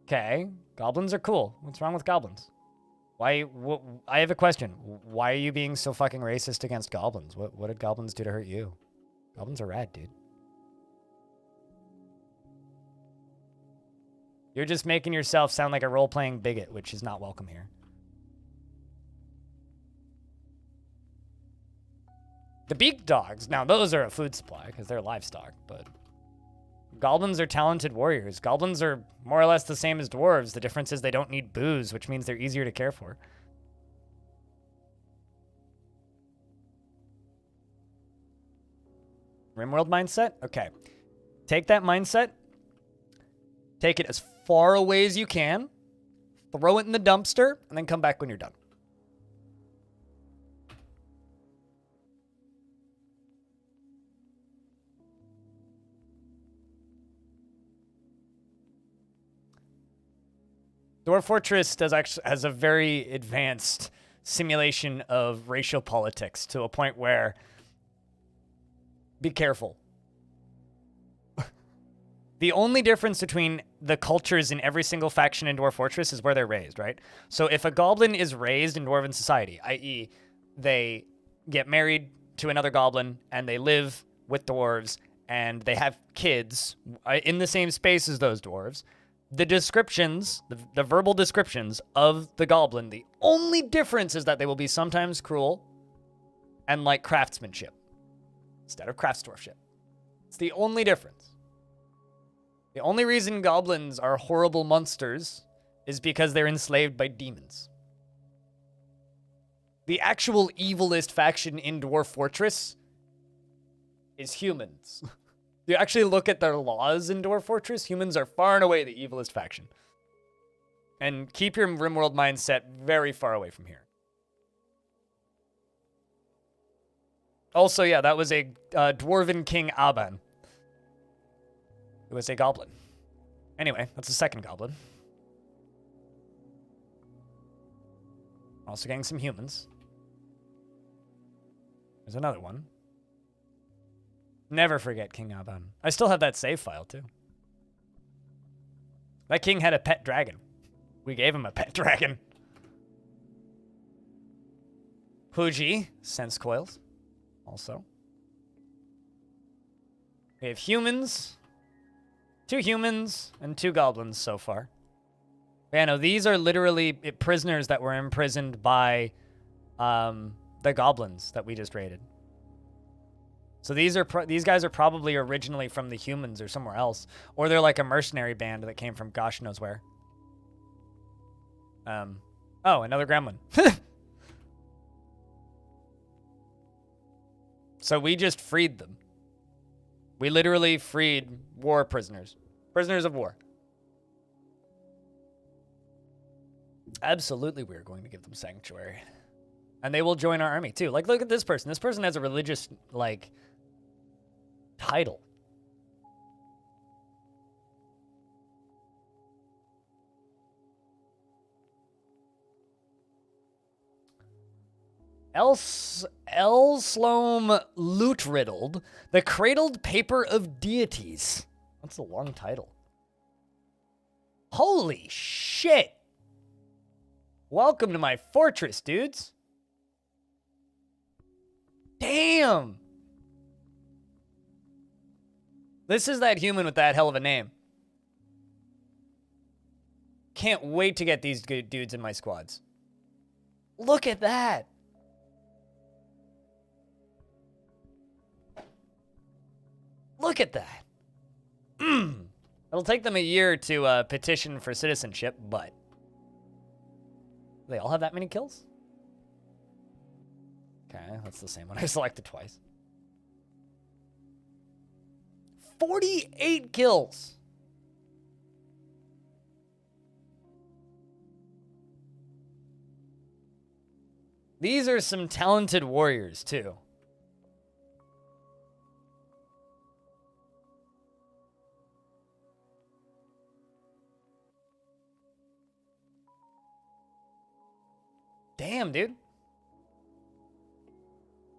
Okay, goblins are cool. What's wrong with goblins? I have a question. Why are you being so fucking racist against goblins? What did goblins do to hurt you? Goblins are rad, dude. You're just making yourself sound like a role-playing bigot, which is not welcome here. The beak dogs. Now, those are a food supply because they're livestock, but... Goblins are talented warriors. Goblins are more or less the same as dwarves. The difference is they don't need booze, which means they're easier to care for. Rimworld mindset? Okay. Take that mindset. Take it as far away as you can. Throw it in the dumpster, and then come back when you're done. Dwarf Fortress has a very advanced simulation of racial politics to a point where, be careful. The only difference between the cultures in every single faction in Dwarf Fortress is where they're raised, right? So if a goblin is raised in Dwarven society, i.e. they get married to another goblin and they live with dwarves and they have kids in the same space as those dwarves, the descriptions, the verbal descriptions of the goblin, the only difference is that they will be sometimes cruel and like craftsmanship instead of craftsdwarfship. It's the only difference. The only reason goblins are horrible monsters is because they're enslaved by demons. The actual evilest faction in Dwarf Fortress is humans. You actually look at their laws in Dwarf Fortress, humans are far and away the evilest faction. And keep your RimWorld mindset very far away from here. Also, yeah, that was a Dwarven King Aban. It was a goblin. Anyway, that's the second goblin. Also getting some humans. There's another one. Never forget King Aban. I still have that save file, too. That king had a pet dragon. We gave him a pet dragon. Puji, sense coils. Also. We have humans. 2 humans and 2 goblins so far. Yeah, no, these are literally prisoners that were imprisoned by the goblins that we just raided. So these guys are probably originally from the humans or somewhere else. Or they're like a mercenary band that came from gosh knows where. Oh, another gremlin. So we just freed them. We literally freed war prisoners. Prisoners of war. Absolutely, we're going to give them sanctuary. And they will join our army, too. Like, look at this person. This person has a religious, like, title. Elsloam Loot-Riddled, the Cradled Paper of Deities. That's a long title. Holy shit! Welcome to my fortress, dudes. Damn! This is that human with that hell of a name. Can't wait to get these good dudes in my squads. Look at that. Look at that. It'll take them a year to petition for citizenship, but they all have that many kills? Okay, that's the same one I selected twice. 48 kills. These are some talented warriors, too. Damn, dude.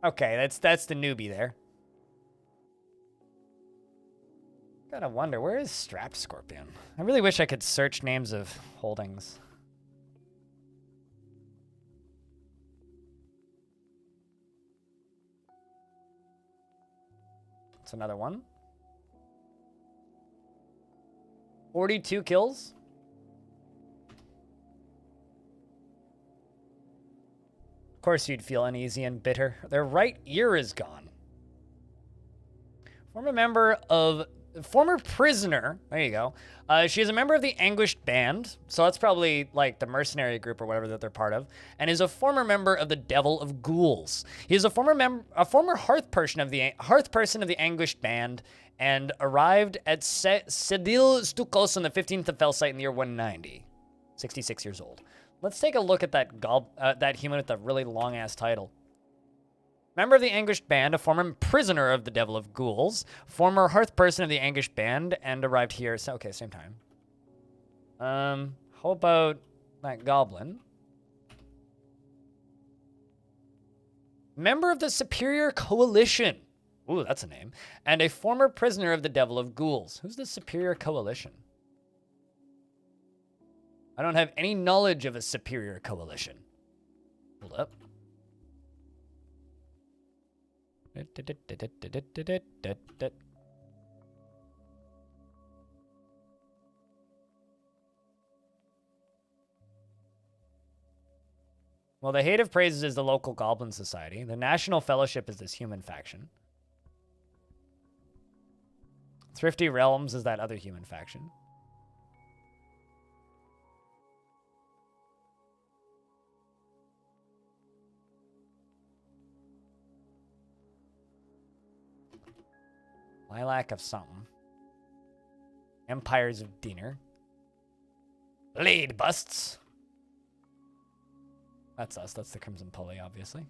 Okay, that's the newbie there. Gotta wonder, where is Strapped Scorpion? I really wish I could search names of holdings. It's another one. 42 kills. Of course you'd feel uneasy and bitter. Their right ear is gone. Former prisoner, there you go. She is a member of the Anguished Band, so that's probably like the mercenary group or whatever that they're part of, and is a former member of the Devil of Ghouls. He is a former hearth person of the Anguished Band, and arrived at Sedil Stukos on the 15th of Felsite in the year 190. 66 years old. Let's take a look at that human with the really long-ass title. Member of the Anguished Band, a former prisoner of the Devil of Ghouls, former hearth person of the Anguished Band, and arrived here. So, okay, same time. How about that Goblin? Member of the Superior Coalition. Ooh, that's a name. And a former prisoner of the Devil of Ghouls. Who's the Superior Coalition? I don't have any knowledge of a Superior Coalition. Hold up. Well, the Hate of Praises is the local Goblin Society. The National Fellowship is this human faction. Thrifty Realms is that other human faction. Lilac of something. Empires of Diener. Blade Busts. That's us. That's the Crimson Pulley, obviously.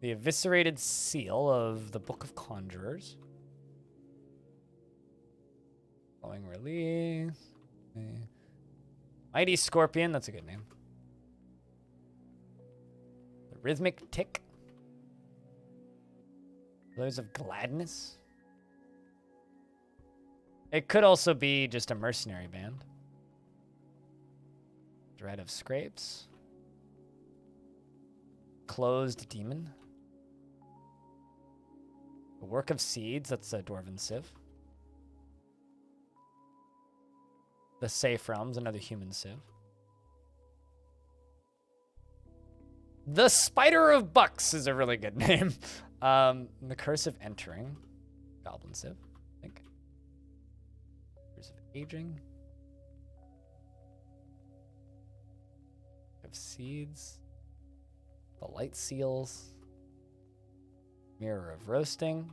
The Eviscerated Seal of the Book of Conjurers. Flowing Release. Mighty Scorpion. That's a good name. The Rhythmic Tick. Those of Gladness. It could also be just a mercenary band. Dread of Scrapes. Closed Demon. The Work of Seeds, that's a Dwarven Civ. The Safe Realms, another human civ. The Spider of Bucks is a really good name. The Curse of Entering. Goblin Civ, I think. Curse of Aging. Of Seeds. The Light Seals. Mirror of Roasting.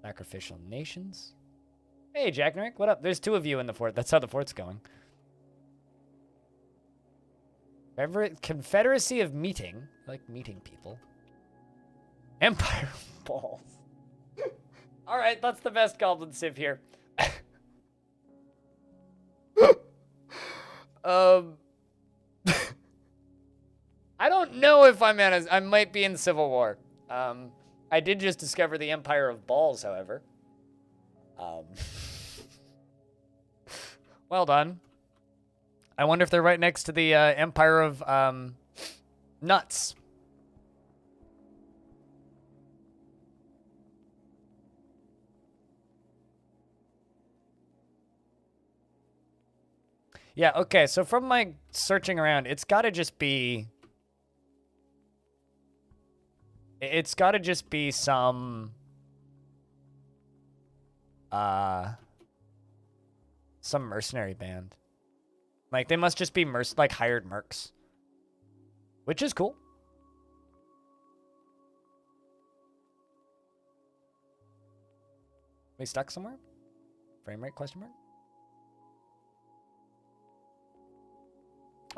Sacrificial Nations. Hey, Jack and Rick, what up? There's two of you in the fort. That's how the fort's going. Confederacy of Meeting. I like meeting people. Empire of Balls. All right, that's the best Goblin Civ here. I don't know if I might be in Civil War. I did just discover the Empire of Balls, however. Well done. I wonder if they're right next to the Empire of Nuts. Yeah, okay, so from my searching around, it's gotta just be... It's gotta just be some... Some mercenary band. Like, they must just be like hired mercs. Which is cool. We stuck somewhere? Frame rate question mark?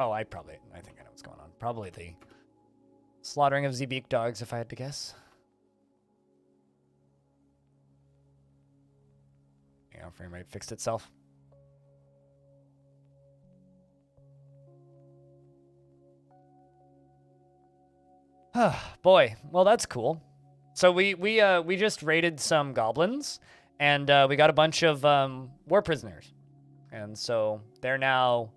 Oh, I think I know what's going on. Probably the slaughtering of Zbeek dogs, if I had to guess. Yeah, frame rate fixed itself. Boy, well that's cool. So we just raided some goblins, and we got a bunch of war prisoners, and so they're now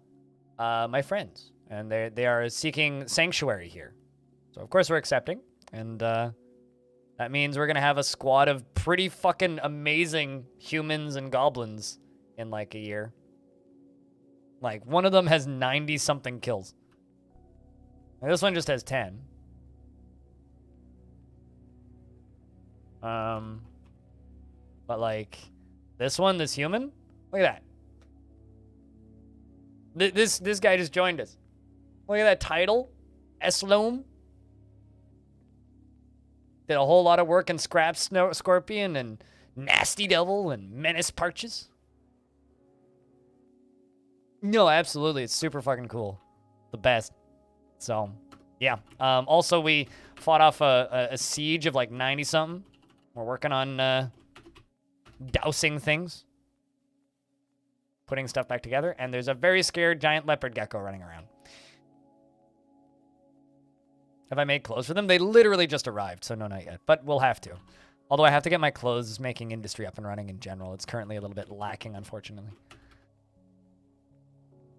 my friends, and they are seeking sanctuary here. So of course we're accepting, and that means we're gonna have a squad of pretty fucking amazing humans and goblins in like a year. Like one of them has 90 something kills. And this one just has 10. But like this human, look at that. This guy just joined us. Look at that title, Esloam. Did a whole lot of work in Scrap Scorpion and Nasty Devil and Menace Parches. No, absolutely, it's super fucking cool, the best. So, yeah. Also, we fought off a siege of like 90 something. We're working on dousing things, putting stuff back together, and there's a very scared giant leopard gecko running around. Have I made clothes for them? They literally just arrived, so no, not yet, but we'll have to. Although I have to get my clothes making industry up and running in general. It's currently a little bit lacking, unfortunately.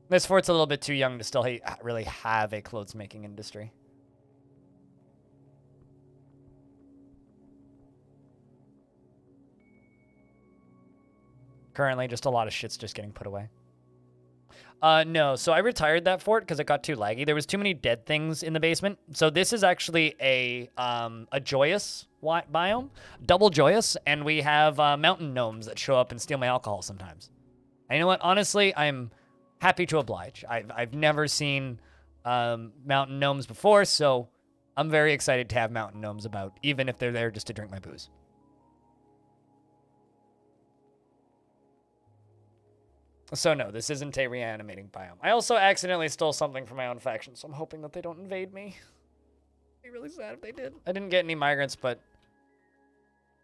This fort's a little bit too young to still really have a clothes making industry. Currently, just a lot of shit's just getting put away. No, so I retired that fort because it got too laggy. There was too many dead things in the basement. So this is actually a joyous biome, double joyous, and we have mountain gnomes that show up and steal my alcohol sometimes. And you know what? Honestly, I'm happy to oblige. I've never seen mountain gnomes before, so I'm very excited to have mountain gnomes about, even if they're there just to drink my booze. So no, this isn't a reanimating biome. I also accidentally stole something from my own faction, so I'm hoping that they don't invade me. It'd be really sad if they did. I didn't get any migrants, but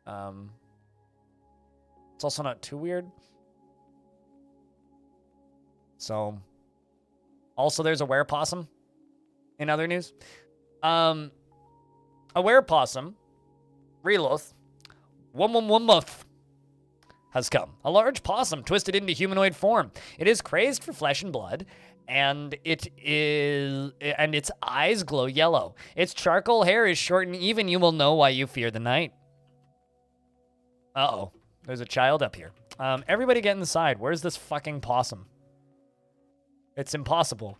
it's also not too weird. So, also there's a werepossum in other news. A werepossum, Reloth, Wumwumwummuff, has come. A large possum twisted into humanoid form. It is crazed for flesh and blood, and its eyes glow yellow. Its charcoal hair is short and even. You will know why you fear the night. Uh-oh. There's a child up here. Everybody get inside. Where's this fucking possum? It's impossible.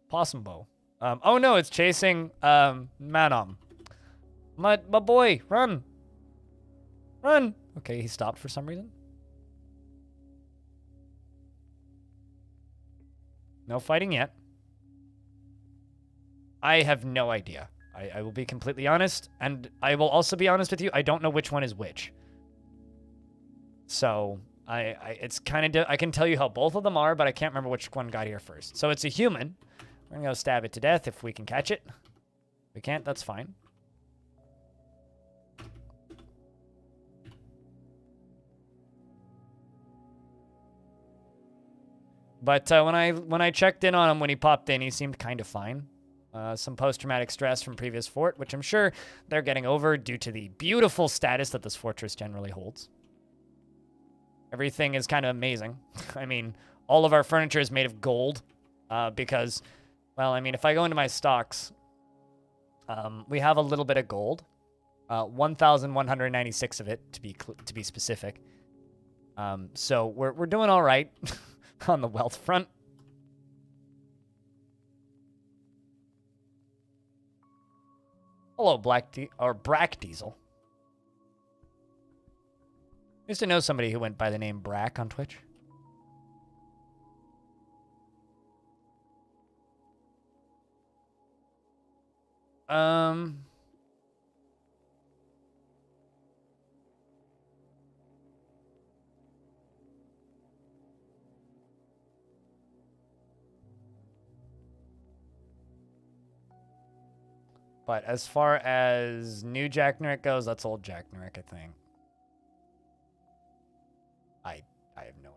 Possum bow. Oh no, it's chasing Manom. My boy, run. Run. Okay, he stopped for some reason. No fighting yet. I have no idea. I will be completely honest, and I will also be honest with you, I don't know which one is which. So, it's kind of, I can tell you how both of them are, but I can't remember which one got here first. So it's a human. We're gonna go stab it to death if we can catch it. If we can't, that's fine. But when I checked in on him when he popped in, he seemed kind of fine. Some post-traumatic stress from previous fort, which I'm sure they're getting over due to the beautiful status that this fortress generally holds. Everything is kind of amazing. I mean, all of our furniture is made of gold because, well, I mean, if I go into my stocks, we have a little bit of gold, 1,196 of it to be specific. So we're doing all right on the wealth front. Hello, Brack Diesel. Used to know somebody who went by the name Brack on Twitch. But as far as new Jack Nurick goes, that's old Jack Nurick, I think. I have no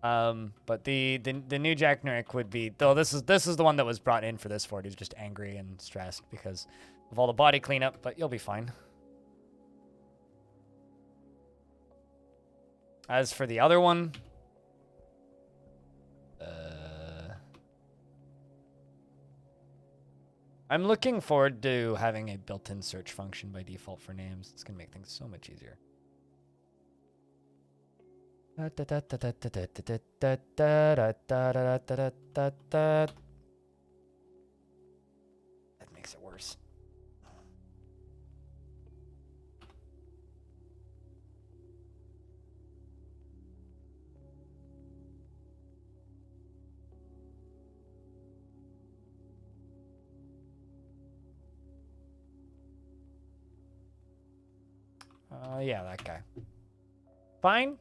idea. But the new Jack Nurick would be, though this is the one that was brought in for this fort. He's just angry and stressed because of all the body cleanup, but you'll be fine. As for the other one, I'm looking forward to having a built-in search function by default for names. It's gonna make things so much easier. That makes it worse. Yeah, that guy. Fine.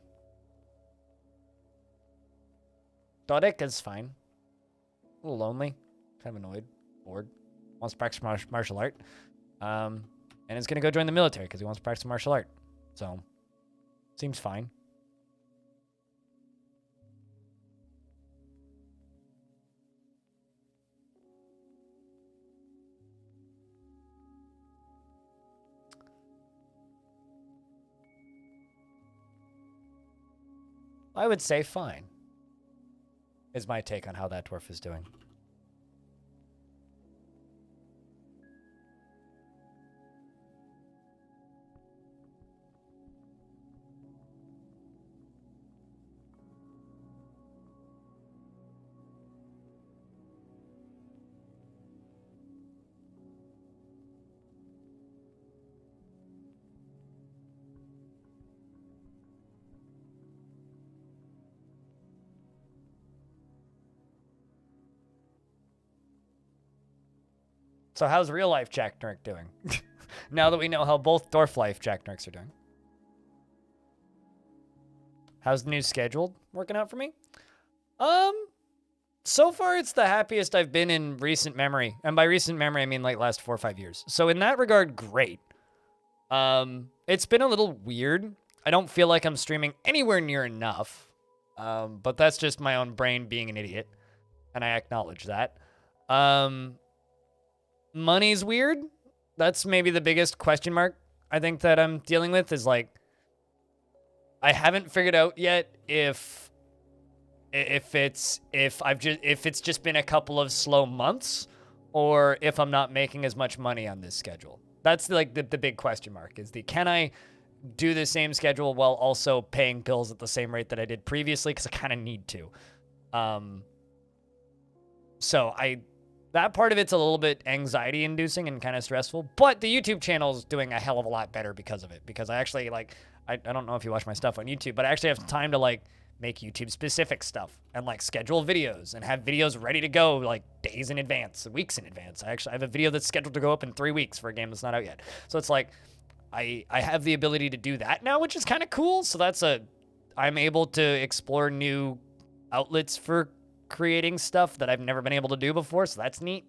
Dodek is fine. A little lonely. Kind of annoyed. Bored. Wants to practice martial art. And is going to go join the military because he wants to practice martial art. So, seems fine. I would say fine, is my take on how that dwarf is doing. So how's real life Jack Nurick doing? Now that we know how both dwarf life Jack Nuricks are doing. How's the new schedule working out for me? So far it's the happiest I've been in recent memory. And by recent memory, I mean like last 4 or 5 years. So in that regard, great. It's been a little weird. I don't feel like I'm streaming anywhere near enough. But that's just my own brain being an idiot. And I acknowledge that. Money's weird. That's maybe the biggest question mark I think that I'm dealing with is like, I haven't figured out yet if it's just been a couple of slow months or if I'm not making as much money on this schedule. That's like the big question mark is can I do the same schedule while also paying bills at the same rate that I did previously? Because I kind of need to. So that part of it's a little bit anxiety inducing and kind of stressful, but the YouTube channel is doing a hell of a lot better because of it. Because I actually I don't know if you watch my stuff on YouTube, but I actually have time to like make YouTube specific stuff and like schedule videos and have videos ready to go like days in advance, weeks in advance. I have a video that's scheduled to go up in 3 weeks for a game that's not out yet. So it's like, I have the ability to do that now, which is kind of cool. So I'm able to explore new outlets for creating stuff that I've never been able to do before. So that's neat.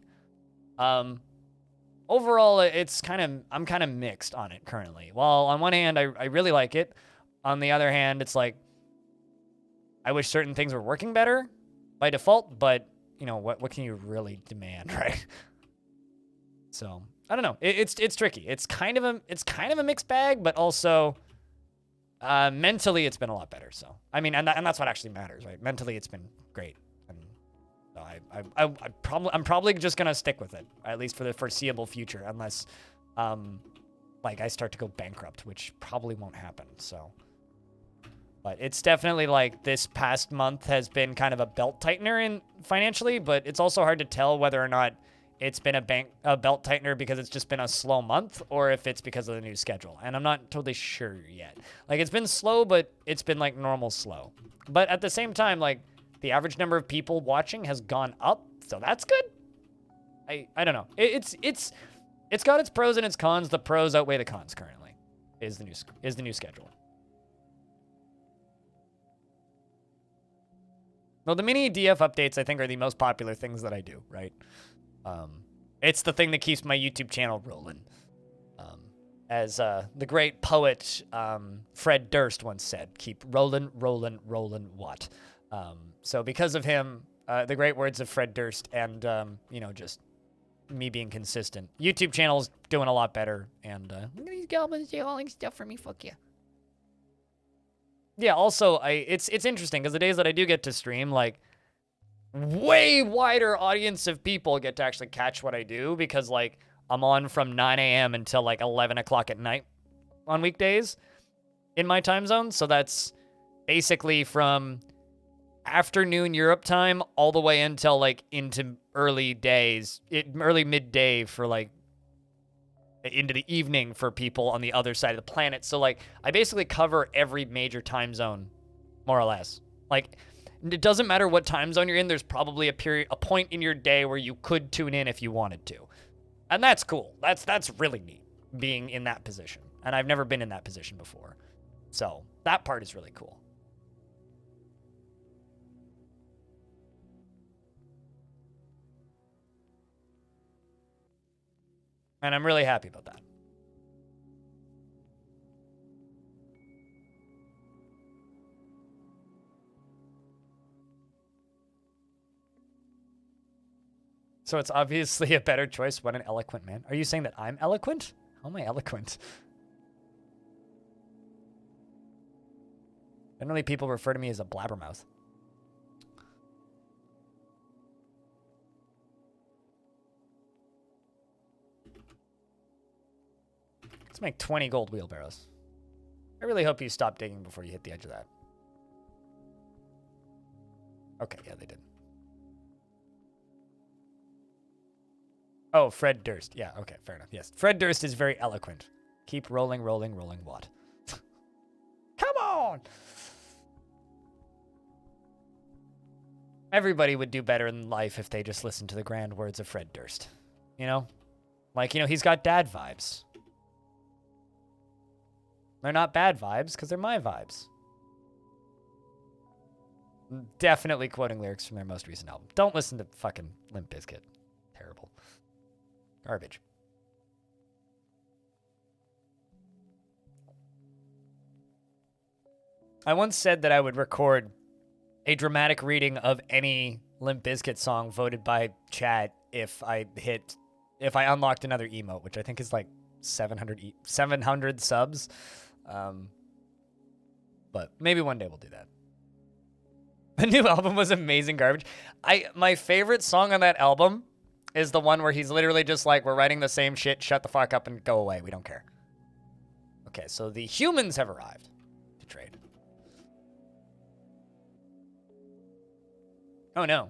Overall, I'm kind of mixed on it currently. While on one hand, I really like it. On the other hand, it's like, I wish certain things were working better by default, but you know, what can you really demand, right? So I don't know. It's tricky. It's kind of a mixed bag, but also mentally it's been a lot better. So I mean, and that's what actually matters, right? Mentally it's been great. I'm probably just gonna stick with it, at least for the foreseeable future, unless like I start to go bankrupt, which probably won't happen. So, but it's definitely like this past month has been kind of a belt tightener in financially, but it's also hard to tell whether or not it's been a belt tightener because it's just been a slow month, or if it's because of the new schedule. And I'm not totally sure yet. Like, it's been slow, but it's been like normal slow. But at the same time, like, the average number of people watching has gone up, so that's good. I don't know. It's got its pros and its cons. The pros outweigh the cons currently. Is the new schedule. Well, the mini DF updates, I think, are the most popular things that I do, right? It's the thing that keeps my YouTube channel rolling. As the great poet Fred Durst once said, keep rolling, rolling, rolling what? So because of him, the great words of Fred Durst and, you know, just me being consistent, YouTube channel's doing a lot better. And look at these goblins hauling stuff for me, fuck you. Yeah, also, it's interesting because the days that I do get to stream, like, way wider audience of people get to actually catch what I do because, like, I'm on from 9 a.m. until, like, 11 o'clock at night on weekdays in my time zone. So that's basically from afternoon Europe time all the way until, like, into early midday for, like, into the evening for people on the other side of the planet. So, like, I basically cover every major time zone, more or less. Like, it doesn't matter what time zone you're in. There's probably a point in your day where you could tune in if you wanted to. And that's cool. That's really neat, being in that position. And I've never been in that position before. So, that part is really cool. And I'm really happy about that. So it's obviously a better choice when an eloquent man. Are you saying that I'm eloquent? How am I eloquent? Generally, people refer to me as a blabbermouth. Let's make 20 gold wheelbarrows. I really hope you stop digging before you hit the edge of that. Okay, yeah, they did. Oh, Fred Durst. Yeah, okay, fair enough. Yes, Fred Durst is very eloquent. Keep rolling, rolling, rolling what? Come on! Everybody would do better in life if they just listened to the grand words of Fred Durst. You know? Like, you know, he's got dad vibes. They're not bad vibes, because they're my vibes. Definitely quoting lyrics from their most recent album. Don't listen to fucking Limp Bizkit. Terrible. Garbage. I once said that I would record a dramatic reading of any Limp Bizkit song voted by chat if I unlocked another emote, which I think is like 700 subs. But maybe one day we'll do that. The new album was amazing garbage. My favorite song on that album is the one where he's literally just like, we're writing the same shit, shut the fuck up and go away. We don't care. Okay, so the humans have arrived to trade. Oh no.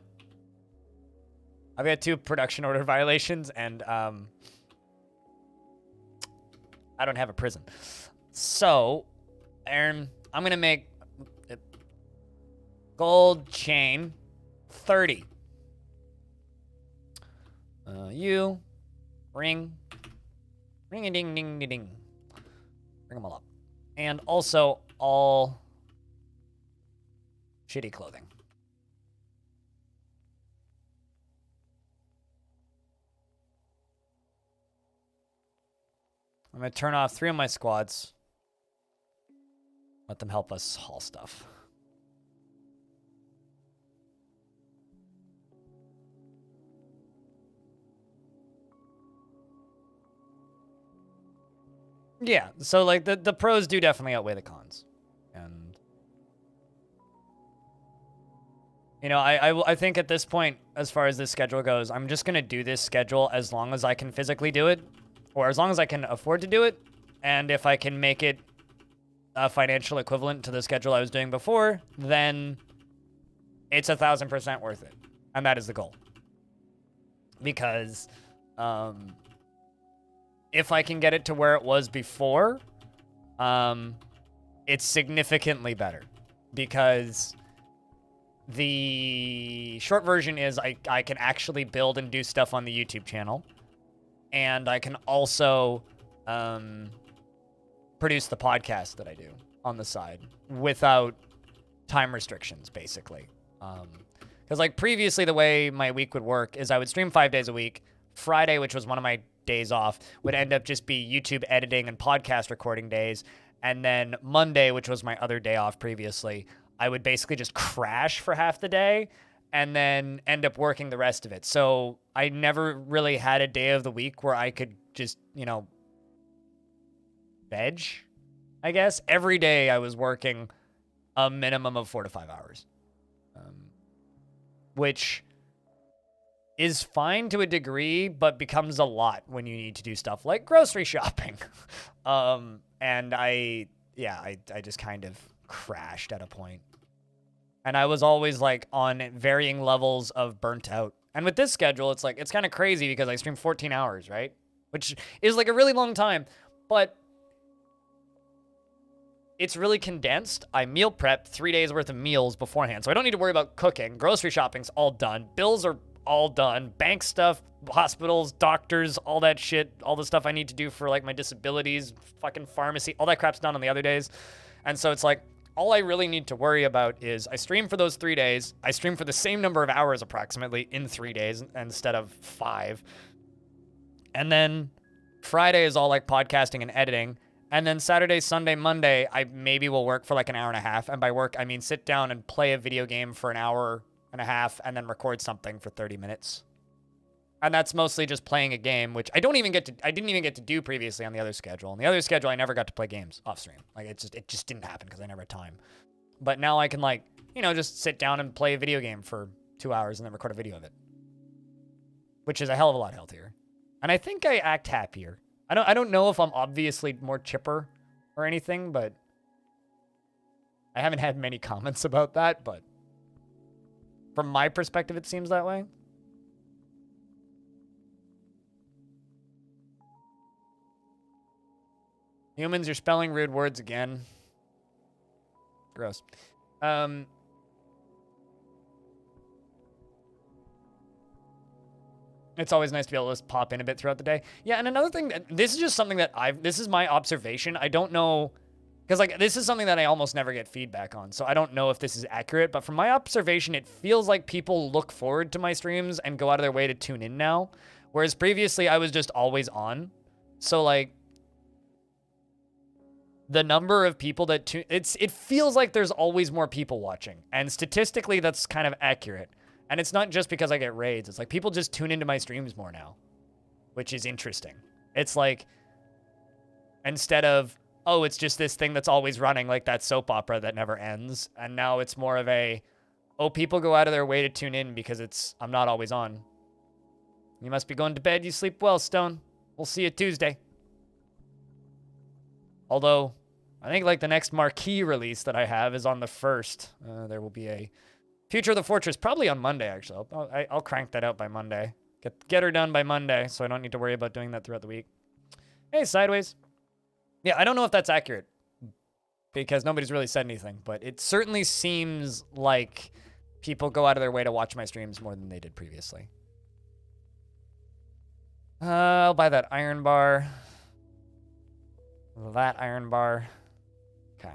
I've got 2 production order violations and I don't have a prison. So, I'm going to make gold chain 30. You ring a ding ding ding ding. Bring them all up. And also all shitty clothing. I'm going to turn off 3 of my squads. Let them help us haul stuff. Yeah, so like the pros do definitely outweigh the cons. And you know, I think at this point, as far as this schedule goes, I'm just going to do this schedule as long as I can physically do it, or as long as I can afford to do it. And if I can make it a financial equivalent to the schedule I was doing before, then it's 1,000% worth it. And that is the goal. because if I can get it to where it was before, it's significantly better, because the short version is I can actually build and do stuff on the YouTube channel, and I can also produce the podcast that I do on the side without time restrictions, basically. Because like previously, the way my week would work is I would stream 5 days a week. Friday, which was one of my days off, would end up just be YouTube editing and podcast recording days. And then Monday, which was my other day off previously, I would basically just crash for half the day and then end up working the rest of it. So I never really had a day of the week where I could just, veg, I guess. Every day I was working a minimum of 4 to 5 hours, which is fine to a degree, but becomes a lot when you need to do stuff like grocery shopping. And I just kind of crashed at a point. And I was always like on varying levels of burnt out. And with this schedule, it's like, it's kind of crazy because I stream 14 hours, right? Which is like a really long time, but it's really condensed. I meal prep 3 days worth of meals beforehand, so I don't need to worry about cooking. Grocery shopping's all done. Bills are all done. Bank stuff, hospitals, doctors, all that shit, all the stuff I need to do for like my disabilities, fucking pharmacy, all that crap's done on the other days. And so it's like, all I really need to worry about is I stream for those 3 days. I stream for the same number of hours approximately in 3 days instead of 5. And then Friday is all like podcasting and editing. And then Saturday, Sunday, Monday, I maybe will work for like an hour and a half. And by work, I mean sit down and play a video game for an hour and a half and then record something for 30 minutes. And that's mostly just playing a game, which I didn't even get to do previously on the other schedule. On the other schedule, I never got to play games off stream. Like it just didn't happen because I never had time. But now I can like, just sit down and play a video game for 2 hours and then record a video of it, which is a hell of a lot healthier. And I think I act happier. I don't know if I'm obviously more chipper or anything, but I haven't had many comments about that, but from my perspective, it seems that way. Humans, you're spelling rude words again. Gross. It's always nice to be able to just pop in a bit throughout the day. Yeah, and another thing, this is just something that this is my observation. I don't know, because like this is something that I almost never get feedback on, so I don't know if this is accurate, but from my observation, it feels like people look forward to my streams and go out of their way to tune in now, whereas previously I was just always on. So like, the number of people that tune, it feels like there's always more people watching, and statistically that's kind of accurate. And it's not just because I get raids. It's like people just tune into my streams more now, which is interesting. It's like, instead of, oh, it's just this thing that's always running, like that soap opera that never ends. And now it's more of a, oh, people go out of their way to tune in because I'm not always on. You must be going to bed. You sleep well, Stone. We'll see you Tuesday. Although, I think like the next marquee release that I have is on the 1st. There will be a Future of the Fortress, probably on Monday, actually. I'll crank that out by Monday. Get her done by Monday, so I don't need to worry about doing that throughout the week. Hey, Sideways. Yeah, I don't know if that's accurate, because nobody's really said anything, but it certainly seems like people go out of their way to watch my streams more than they did previously. I'll buy that iron bar. That iron bar. Okay.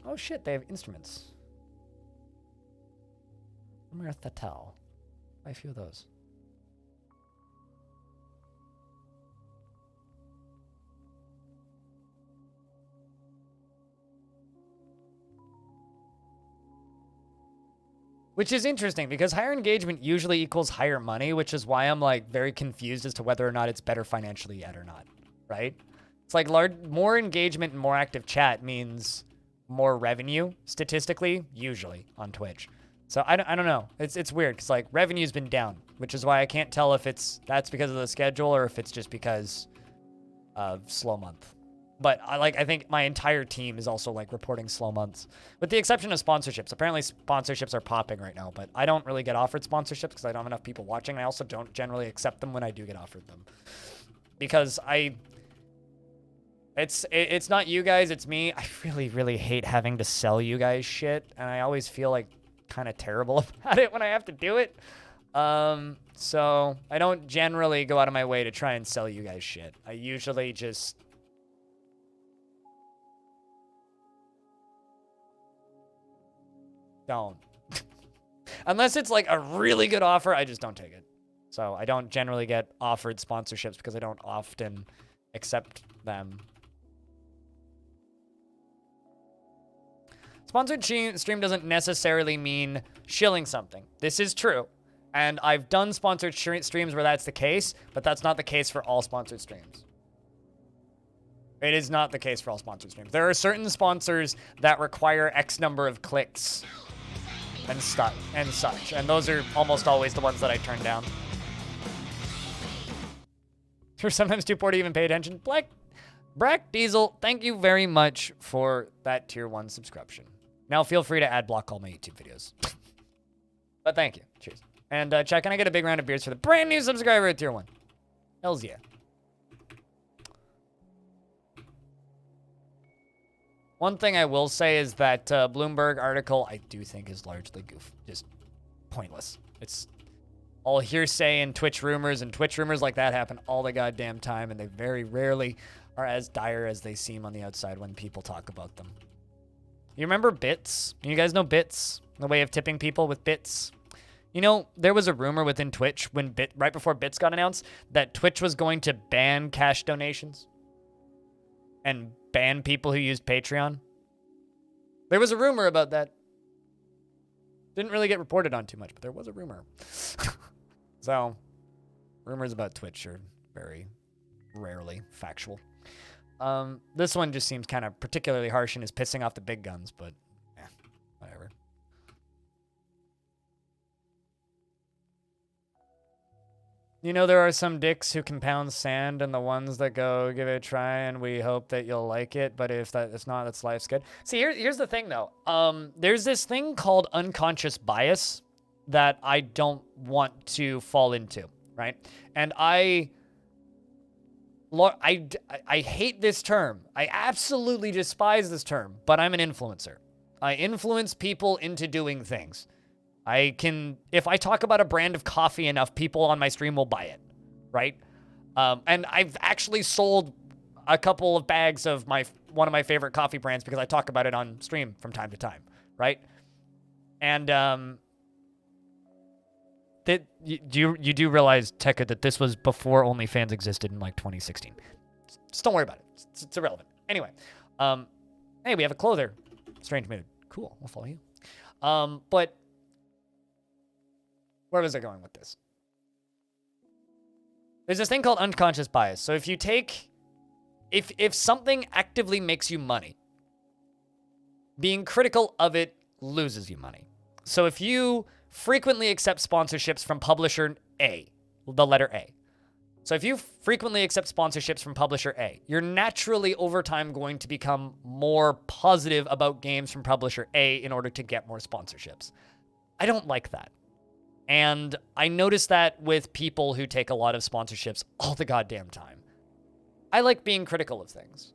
Oh shit, they have instruments. Merthatel. Buy a few of those. Which is interesting because higher engagement usually equals higher money, which is why I'm like very confused as to whether or not it's better financially yet or not, right? It's like more engagement and more active chat means more revenue statistically, usually on Twitch. So I don't know. It's weird because like revenue's been down, which is why I can't tell if that's because of the schedule or if it's just because of slow month. But I think my entire team is also like reporting slow months, with the exception of sponsorships. Apparently sponsorships are popping right now, but I don't really get offered sponsorships because I don't have enough people watching. I also don't generally accept them when I do get offered them, because it's not you guys, it's me. I really hate having to sell you guys shit, and I always feel like kind of terrible about it when I have to do it. So I don't generally go out of my way to try and sell you guys shit. I usually just don't. Unless it's like a really good offer, I just don't take it. So I don't generally get offered sponsorships because I don't often accept them. Sponsored stream doesn't necessarily mean shilling something. This is true. And I've done sponsored streams where that's the case, but that's not the case for all sponsored streams. It is not the case for all sponsored streams. There are certain sponsors that require X number of clicks and such. And those are almost always the ones that I turn down. You're sometimes too poor to even pay attention. Brack Diesel, thank you very much for that tier 1 subscription. Now feel free to ad block all my YouTube videos. But thank you. Cheers. And chat, can I get a big round of beers for the brand new subscriber at tier 1? Hells yeah. One thing I will say is that Bloomberg article I do think is largely just pointless. It's all hearsay and Twitch rumors like that happen all the goddamn time, and they very rarely are as dire as they seem on the outside when people talk about them. You remember bits? You guys know bits? The way of tipping people with bits? You know, there was a rumor within Twitch when right before bits got announced that Twitch was going to ban cash donations and ban people who used Patreon. There was a rumor about that. Didn't really get reported on too much, but there was a rumor. So, rumors about Twitch are very rarely factual. This one just seems kind of particularly harsh and is pissing off the big guns, but yeah, whatever. You know, there are some dicks who can pound sand and the ones that go, give it a try and we hope that you'll like it. But if it's not, that's life's good. See, here's the thing though. There's this thing called unconscious bias that I don't want to fall into, right? And I hate this term. I absolutely despise this term, but I'm an influencer. I influence people into doing things. If I talk about a brand of coffee enough, people on my stream will buy it, right? And I've actually sold a couple of bags of one of my favorite coffee brands because I talk about it on stream from time to time, right? And you do realize, Tekka, that this was before OnlyFans existed in like 2016. Just don't worry about it. It's irrelevant. Anyway, hey, we have a clother. Strange mood. Cool. We'll follow you. But where was I going with this? There's this thing called unconscious bias. So if something actively makes you money, being critical of it loses you money. So if you frequently accept sponsorships from publisher A, the letter A. So if you frequently accept sponsorships from publisher A, you're naturally over time going to become more positive about games from publisher A in order to get more sponsorships. I don't like that. And I notice that with people who take a lot of sponsorships all the goddamn time. I like being critical of things.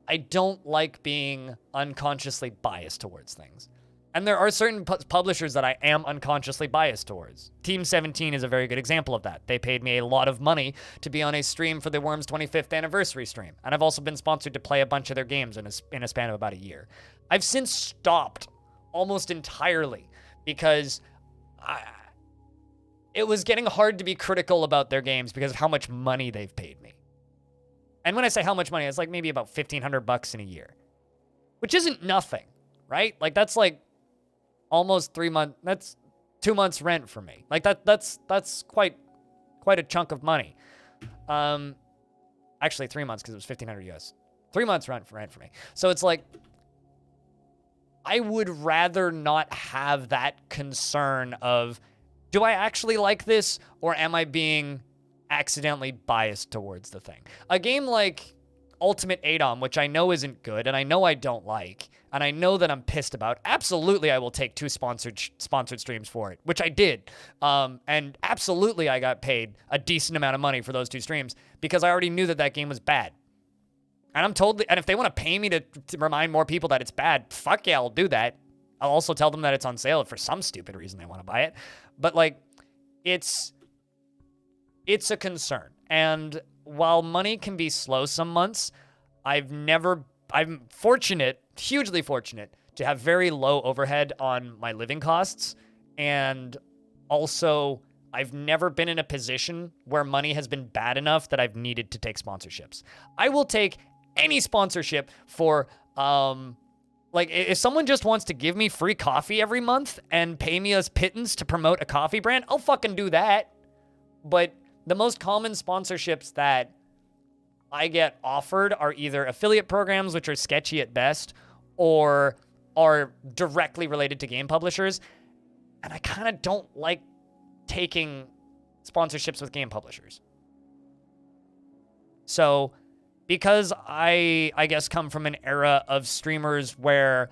I don't like being unconsciously biased towards things. And there are certain publishers that I am unconsciously biased towards. Team 17 is a very good example of that. They paid me a lot of money to be on a stream for the Worms 25th anniversary stream. And I've also been sponsored to play a bunch of their games in a span of about a year. I've since stopped almost entirely because it was getting hard to be critical about their games because of how much money they've paid me. And when I say how much money, it's like maybe about $1,500 in a year, which isn't nothing, right? Like that's like almost 3 months. That's 2 months rent for me. Like that's quite a chunk of money. Actually 3 months because it was $1,500 US. 3 months rent for me. So it's like, I would rather not have that concern of, do I actually like this, or am I being accidentally biased towards the thing? A game like Ultimate ADOM, which I know isn't good, and I know I don't like, and I know that I'm pissed about, absolutely I will take 2 sponsored streams for it, which I did. And absolutely I got paid a decent amount of money for those 2 streams because I already knew that that game was bad. And I'm totally, and if they want to pay me to remind more people that it's bad, fuck yeah, I'll do that. I'll also tell them that it's on sale if for some stupid reason they want to buy it. But like, it's a concern. And while money can be slow some months, I'm fortunate, hugely fortunate, to have very low overhead on my living costs. And also, I've never been in a position where money has been bad enough that I've needed to take sponsorships. I will take any sponsorship for, like, if someone just wants to give me free coffee every month and pay me as pittance to promote a coffee brand, I'll fucking do that. But the most common sponsorships that I get offered are either affiliate programs, which are sketchy at best, or are directly related to game publishers. And I kind of don't like taking sponsorships with game publishers. So, because I guess come from an era of streamers where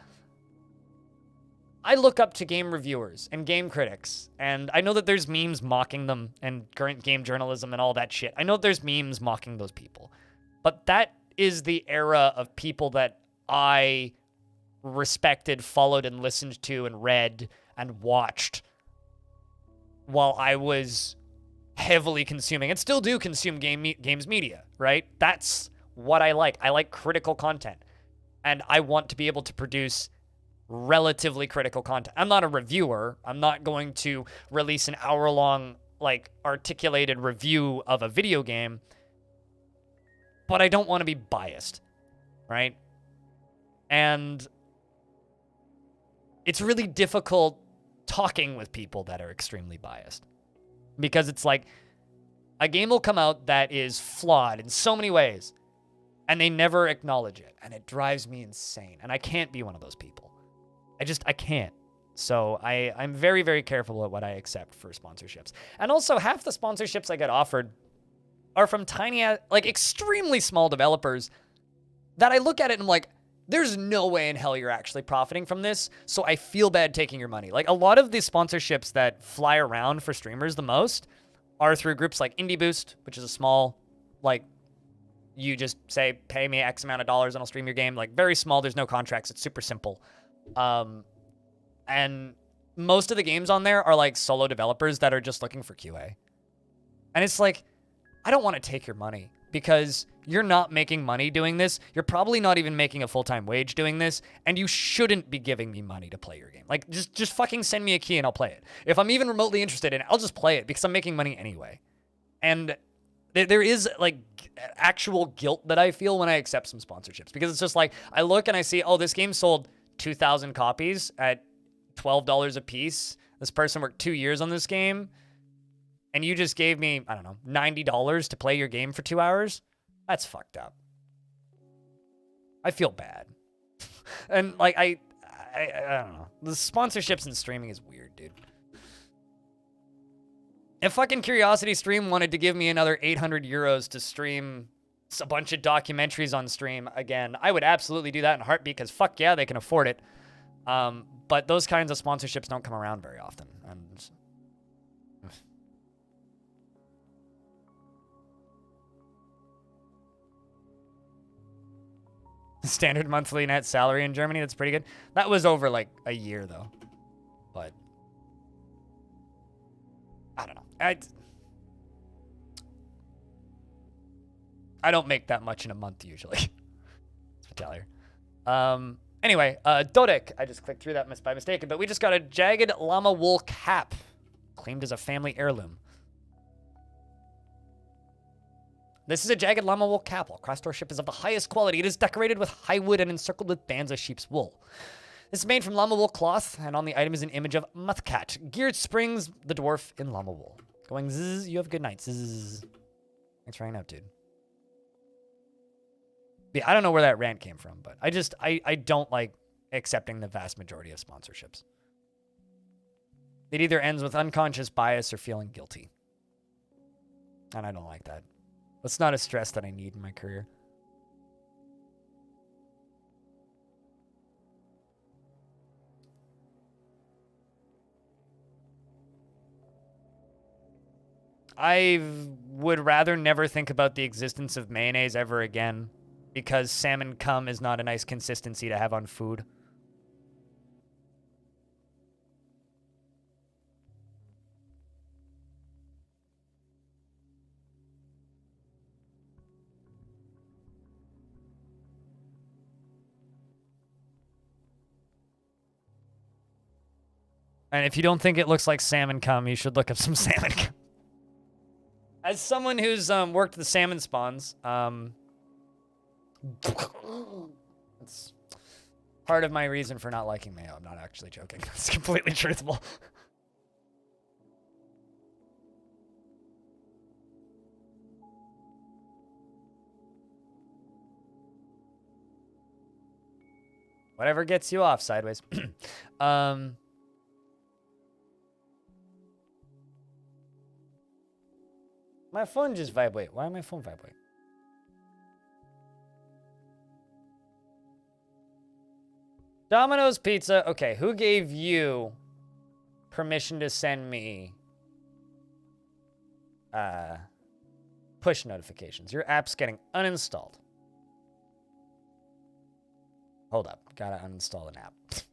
I look up to game reviewers and game critics, and I know that there's memes mocking them and current game journalism and all that shit. I know there's memes mocking those people. But that is the era of people that I respected, followed, and listened to, and read, and watched while I was heavily consuming, and still do consume games media, right? That's what I like. I like critical content. And I want to be able to produce relatively critical content. I'm not a reviewer. I'm not going to release an hour-long, like, articulated review of a video game. But I don't want to be biased, right? And it's really difficult talking with people that are extremely biased. Because it's like, a game will come out that is flawed in so many ways, and they never acknowledge it. And it drives me insane. And I can't be one of those people. I can't. So I'm very, very careful at what I accept for sponsorships. And also, half the sponsorships I get offered are from tiny, like, extremely small developers that I look at it and I'm like, there's no way in hell you're actually profiting from this, so I feel bad taking your money. Like, a lot of these sponsorships that fly around for streamers the most are through groups like Indie Boost, which is a small, like, you just say, pay me X amount of dollars and I'll stream your game. Like, very small, there's no contracts, it's super simple. And most of the games on there are, like, solo developers that are just looking for QA. And it's like, I don't want to take your money because you're not making money doing this. You're probably not even making a full-time wage doing this, and you shouldn't be giving me money to play your game. Like, just fucking send me a key and I'll play it. If I'm even remotely interested in it, I'll just play it because I'm making money anyway. And there is, like, actual guilt that I feel when I accept some sponsorships because it's just like, I look and I see, oh, this game sold 2,000 copies at $12 a piece. This person worked 2 years on this game. And you just gave me, I don't know, $90 to play your game for 2 hours? That's fucked up. I feel bad. And, like, I don't know. The sponsorships and streaming is weird, dude. If fucking Curiosity Stream wanted to give me another 800 euros to stream a bunch of documentaries on stream again, I would absolutely do that in a heartbeat because fuck yeah, they can afford it. But those kinds of sponsorships don't come around very often. And standard monthly net salary in Germany, that's pretty good. That was over like a year though. But I don't know. I don't make that much in a month usually. Let's tell you. Anyway, Dodek, I just clicked through that by mistake, but we just got a jagged llama wool cap claimed as a family heirloom. This is a jagged llama wool cap. While craftsmanship is of the highest quality, it is decorated with high wood and encircled with bands of sheep's wool. This is made from llama wool cloth, and on the item is an image of Muthcat, geared springs, the dwarf in llama wool. Going zzz, you have a good night. Zzz. Thanks for hanging out, dude. Yeah, I don't know where that rant came from, but I don't like accepting the vast majority of sponsorships. It either ends with unconscious bias or feeling guilty. And I don't like that. That's not a stress that I need in my career. I would rather never think about the existence of mayonnaise ever again, because salmon cum is not a nice consistency to have on food. And if you don't think it looks like salmon cum, you should look up some salmon cum. As someone who's worked the salmon spawns, it's part of my reason for not liking mayo. I'm not actually joking. It's completely truthful. Whatever gets you off, Sideways. My phone just vibrate. Why my phone vibrate? Domino's Pizza. Okay, who gave you permission to send me push notifications? Your app's getting uninstalled. Hold up. Gotta uninstall an app. It's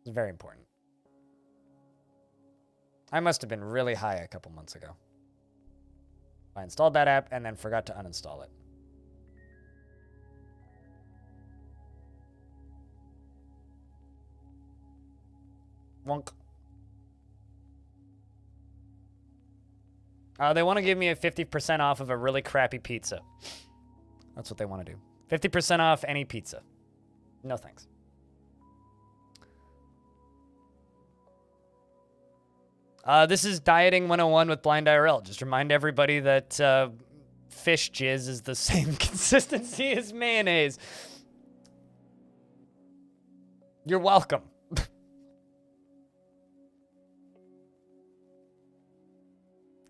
very important. I must have been really high a couple months ago. I installed that app and then forgot to uninstall it. Wonk. They want to give me a 50% off of a really crappy pizza. That's what they want to do. 50% off any pizza. No thanks. This is Dieting 101 with Blind IRL. Just remind everybody that fish jizz is the same consistency as mayonnaise. You're welcome.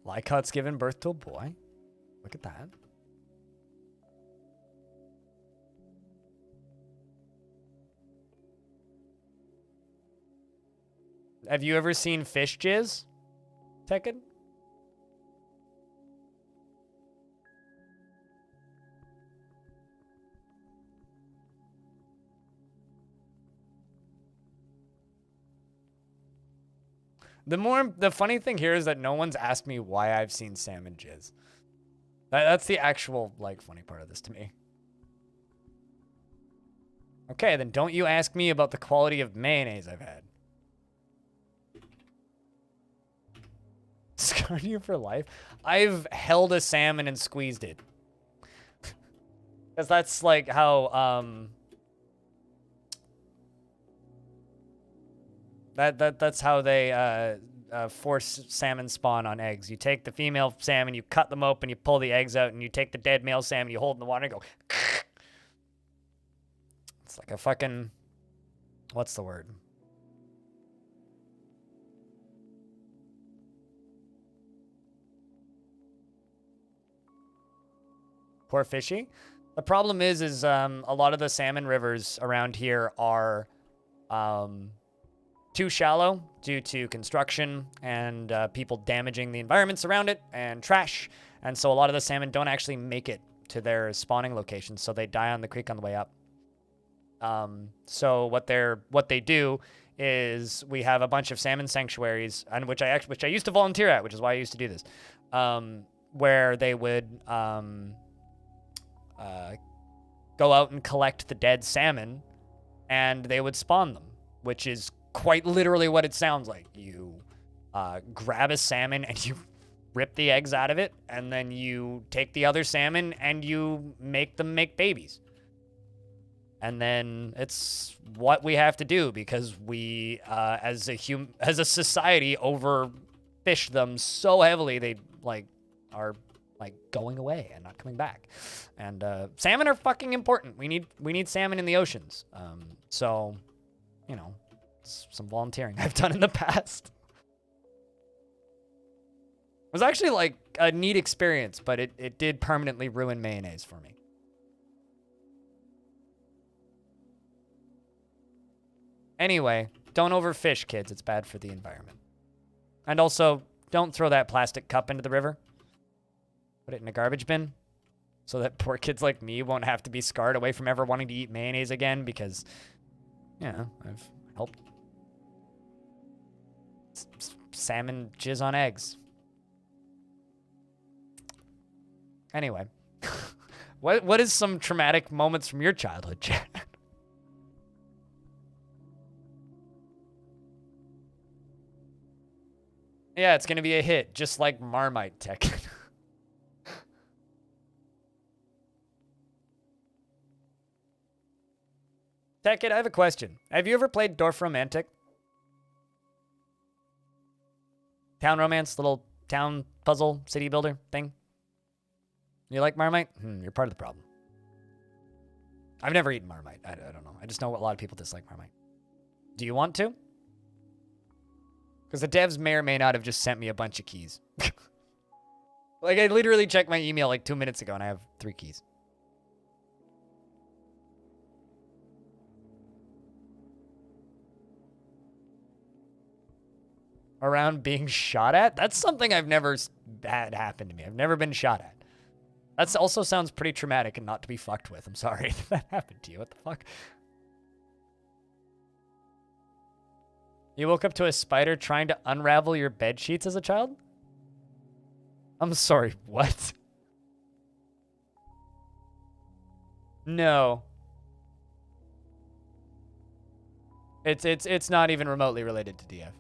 Lycott's given birth to a boy. Look at that. Have you ever seen fish jizz, Tekken? The funny thing here is that no one's asked me why I've seen salmon jizz. That's the actual, like, funny part of this to me. Okay, then don't you ask me about the quality of mayonnaise I've had. Scarred you for life? I've held a salmon and squeezed it. Because that's like how, that's how they force salmon spawn on eggs. You take the female salmon, you cut them open, you pull the eggs out, and you take the dead male salmon, you hold in the water and go. It's like a fucking, what's the word? Poor fishy. The problem is a lot of the salmon rivers around here are too shallow due to construction and people damaging the environments around it and trash. And so a lot of the salmon don't actually make it to their spawning locations, so they die on the creek on the way up. So what they do is we have a bunch of salmon sanctuaries, and which I used to volunteer at, which is why I used to do this, where they would go out and collect the dead salmon, and they would spawn them, which is quite literally what it sounds like. You grab a salmon and you rip the eggs out of it, and then you take the other salmon and you make them make babies. And then it's what we have to do because we, as a society, overfish them so heavily they are going away and not coming back. And salmon are fucking important. We need salmon in the oceans. So, you know, it's some volunteering I've done in the past. It was actually like a neat experience, but it did permanently ruin mayonnaise for me. Anyway, don't overfish, kids. It's bad for the environment. And also, don't throw that plastic cup into the river. Put it in a garbage bin so that poor kids like me won't have to be scarred away from ever wanting to eat mayonnaise again because, yeah, I've helped salmon jizz on eggs. Anyway, what is some traumatic moments from your childhood, Chad? Yeah, it's gonna be a hit, just like Marmite Tech. Tech, I have a question. Have you ever played Dwarf Romantic? Town romance, little town puzzle, city builder thing? You like Marmite? You're part of the problem. I've never eaten Marmite. I don't know. I just know a lot of people dislike Marmite. Do you want to? Because the devs may or may not have just sent me a bunch of keys. Like, I literally checked my email like 2 minutes ago and I have 3 keys. Around being shot at? That's something I've never had happen to me. I've never been shot at. That also sounds pretty traumatic and not to be fucked with. I'm sorry if that happened to you. What the fuck? You woke up to a spider trying to unravel your bed sheets as a child? I'm sorry, what? No. It's not even remotely related to DF.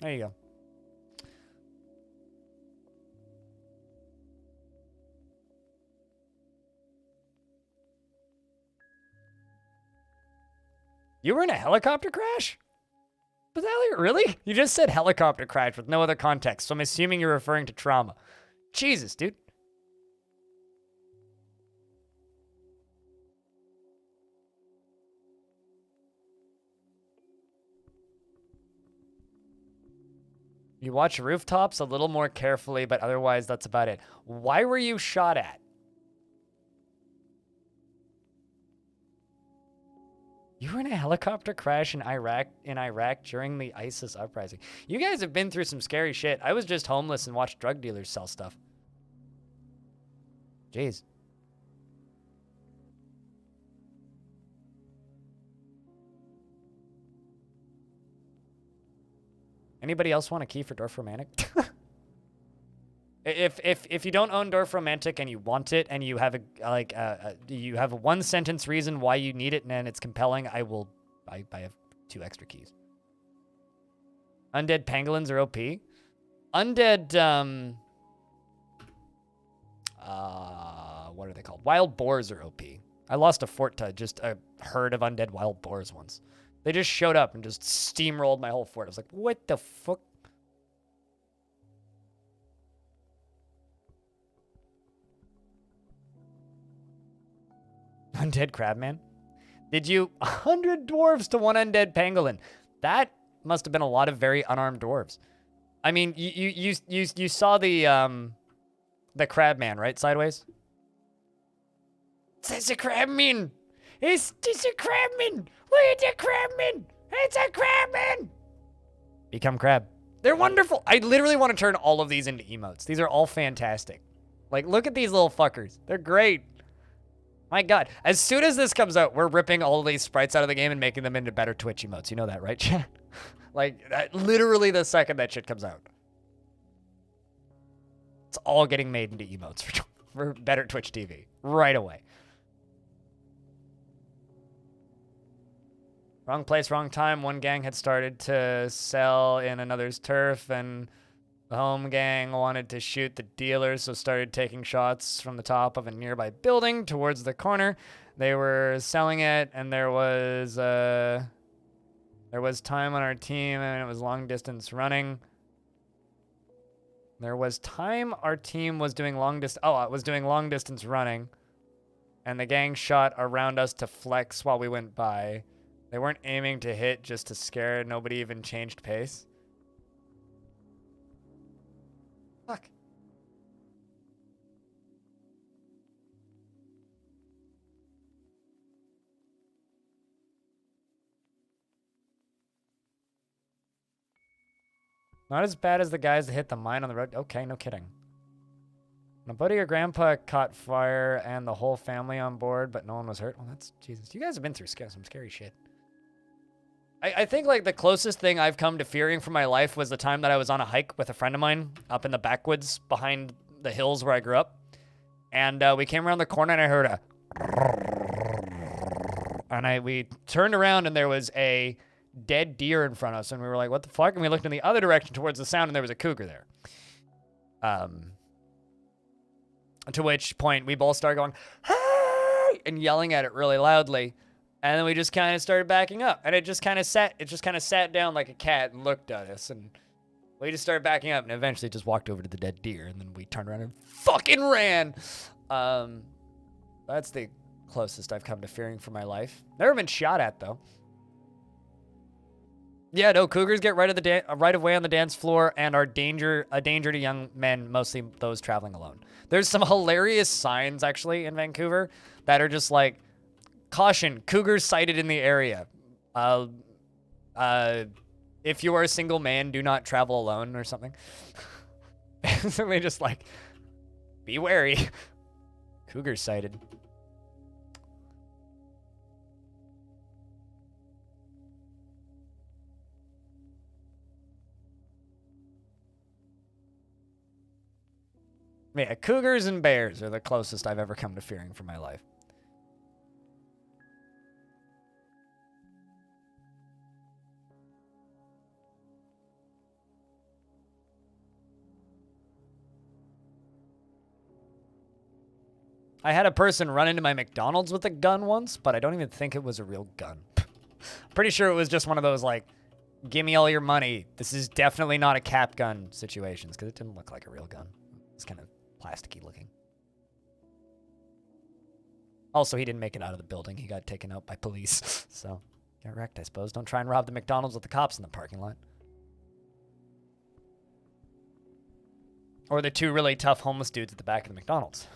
There you go. You were in a helicopter crash? Bazalia, really? You just said helicopter crash with no other context, so I'm assuming you're referring to trauma. Jesus, dude. You watch rooftops a little more carefully, but otherwise that's about it. Why were you shot at? You were in a helicopter crash in Iraq during the ISIS uprising. You guys have been through some scary shit. I was just homeless and watched drug dealers sell stuff. Jeez. Anybody else want a key for Dwarf Romantic? If you don't own Dwarf Romantic and you want it and you have you have a 1-sentence reason why you need it and it's compelling, I have 2 extra keys. Undead pangolins are OP. Undead what are they called? Wild boars are OP. I lost a fort to just a herd of undead wild boars once. They just showed up and just steamrolled my whole fort. I was like, what the fuck? Undead crabman? Did you 100 dwarves to 1 undead pangolin? That must have been a lot of very unarmed dwarves. I mean, you saw the crabman, right? Sideways? It's a crabman! It's a crabman! Look at the crabman! It's a crabman! Become crab. They're wonderful! I literally want to turn all of these into emotes. These are all fantastic. Like, look at these little fuckers. They're great. My god. As soon as this comes out, we're ripping all of these sprites out of the game and making them into better Twitch emotes. You know that, right, chat? Like, literally the second that shit comes out. It's all getting made into emotes for better Twitch TV. Right away. Wrong place, wrong time. One gang had started to sell in another's turf, and the home gang wanted to shoot the dealers, so started taking shots from the top of a nearby building towards the corner. They were selling it, and there was time on our team, and it was long distance running. There was time our team was doing long distance. Oh, it was doing long distance running, and the gang shot around us to flex while we went by. They weren't aiming to hit, just to scare. Nobody even changed pace. Fuck. Not as bad as the guys that hit the mine on the road. Okay, no kidding. My buddy or grandpa caught fire and the whole family on board, but no one was hurt. Well, that's... Jesus. You guys have been through some scary shit. I think, like, the closest thing I've come to fearing for my life was the time that I was on a hike with a friend of mine up in the backwoods behind the hills where I grew up. And we came around the corner and I heard a... And we turned around and there was a dead deer in front of us. And we were like, what the fuck? And we looked in the other direction towards the sound and there was a cougar there. To which point we both started going, hey! And yelling at it really loudly. And then we just kind of started backing up. And it just kind of sat down like a cat and looked at us. And we just started backing up and eventually just walked over to the dead deer. And then we turned around and fucking ran. That's the closest I've come to fearing for my life. Never been shot at, though. Yeah, no, cougars get right of way on the dance floor and are a danger to young men, mostly those traveling alone. There's some hilarious signs, actually, in Vancouver that are just like, caution, cougars sighted in the area. If you are a single man, do not travel alone or something. Basically just like, be wary. Cougars sighted. Yeah, cougars and bears are the closest I've ever come to fearing for my life. I had a person run into my McDonald's with a gun once, but I don't even think it was a real gun. Pretty sure it was just one of those, like, give me all your money. This is definitely not a cap gun situations, because it didn't look like a real gun. It's kind of plasticky looking. Also, he didn't make it out of the building. He got taken out by police. So, get wrecked, I suppose. Don't try and rob the McDonald's with the cops in the parking lot. Or the two really tough homeless dudes at the back of the McDonald's.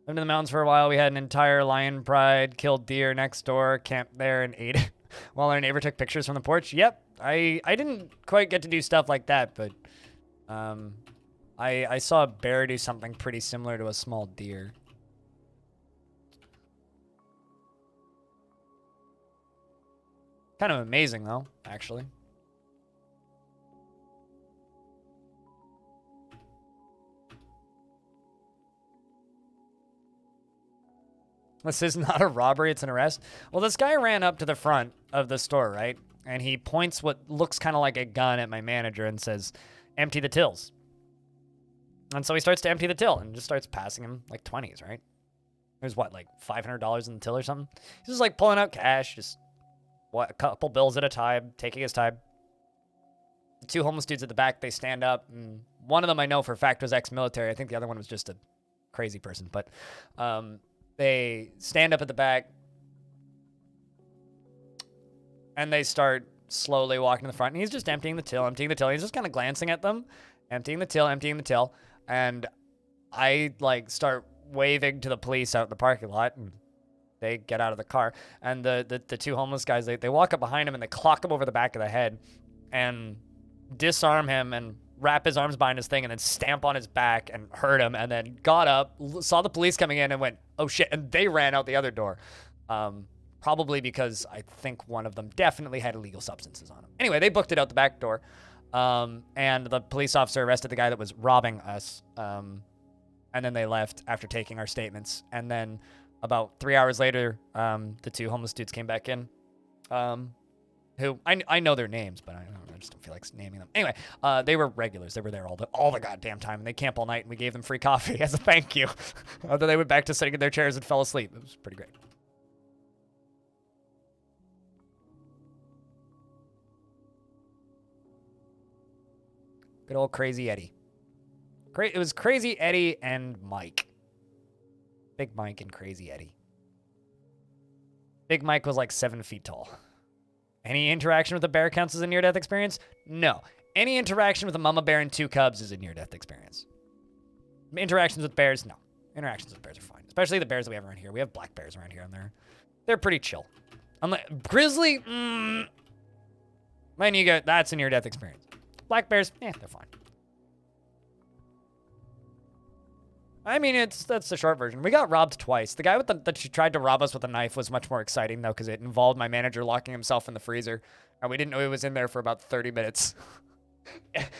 Lived in the mountains for a while. We had an entire lion pride, killed deer next door, camped there, and ate it while our neighbor took pictures from the porch. Yep, I didn't quite get to do stuff like that, but I saw a bear do something pretty similar to a small deer. Kind of amazing, though, actually. This is not a robbery, it's an arrest. Well, this guy ran up to the front of the store, right? And he points what looks kind of like a gun at my manager and says, empty the tills. And so he starts to empty the till and just starts passing him like 20s, right? There's what, like $500 in the till or something? He's just like pulling out cash, just a couple bills at a time, taking his time. The two homeless dudes at the back, they stand up. And one of them I know for a fact was ex-military. I think the other one was just a crazy person. But they stand up at the back and they start slowly walking to the front. And he's just emptying the till. He's just kind of glancing at them, emptying the till. And I like start waving to the police out in the parking lot. And they get out of the car. And the two homeless guys, they walk up behind him and they clock him over the back of the head and disarm him and wrap his arms behind his thing and then stamp on his back and hurt him, and then got up, saw the police coming in and went, oh shit, and they ran out the other door. Probably because I think one of them definitely had illegal substances on him. Anyway, they booked it out the back door, and the police officer arrested the guy that was robbing us, and then they left after taking our statements. And then about 3 hours later, the two homeless dudes came back in, who I know their names, but I just don't feel like naming them. Anyway, they were regulars. They were there all the goddamn time, and they camp all night, and we gave them free coffee as a thank you. Then they went back to sitting in their chairs and fell asleep. It was pretty great. Good old Crazy Eddie. It was Crazy Eddie and Mike. Big Mike and Crazy Eddie. Big Mike was like 7 feet tall. Any interaction with a bear counts as a near-death experience? No. Any interaction with a mama bear and 2 cubs is a near-death experience. Interactions with bears? No. Interactions with bears are fine. Especially the bears that we have around here. We have black bears around here, and they're pretty chill. Grizzly? My ego, that's a near-death experience. Black bears? They're fine. I mean, that's the short version. We got robbed twice. The guy that tried to rob us with a knife was much more exciting, though, because it involved my manager locking himself in the freezer, and we didn't know he was in there for about 30 minutes.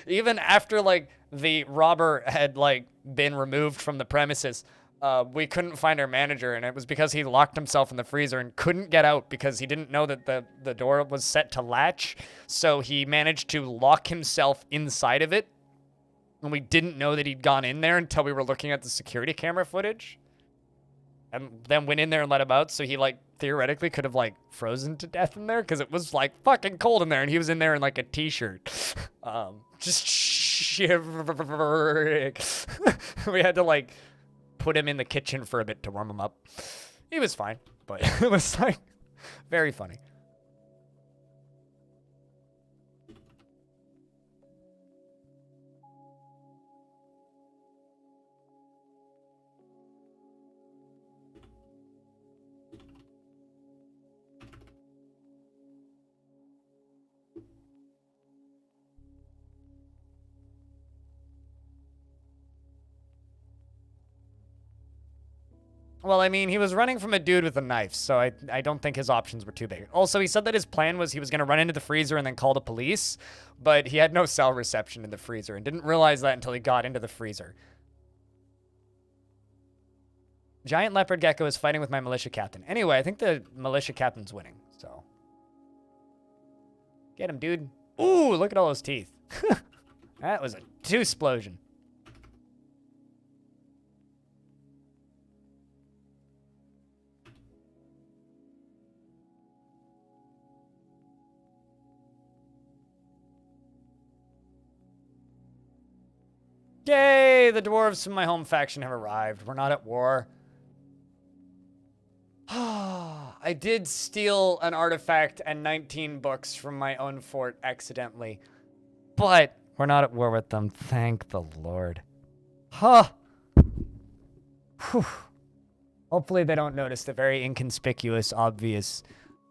Even after, like, the robber had, like, been removed from the premises, we couldn't find our manager, and it was because he locked himself in the freezer and couldn't get out because he didn't know that the door was set to latch, so he managed to lock himself inside of it. And we didn't know that he'd gone in there until we were looking at the security camera footage. And then went in there and let him out, so he, like, theoretically could have, like, frozen to death in there, because it was, like, fucking cold in there, and he was in there in, like, a t-shirt. Just shivering. We had to, like, put him in the kitchen for a bit to warm him up. He was fine, but it was, like, very funny. Well, I mean, he was running from a dude with a knife, so I don't think his options were too big. Also, he said that his plan was he was going to run into the freezer and then call the police, but he had no cell reception in the freezer and didn't realize that until he got into the freezer. Giant leopard gecko is fighting with my militia captain. Anyway, I think the militia captain's winning, so. Get him, dude. Ooh, look at all those teeth. That was a 2-splosion. Yay! The dwarves from my home faction have arrived. We're not at war. I did steal an artifact and 19 books from my own fort accidentally. But we're not at war with them. Thank the Lord. Huh. Whew. Hopefully they don't notice the very inconspicuous, obvious,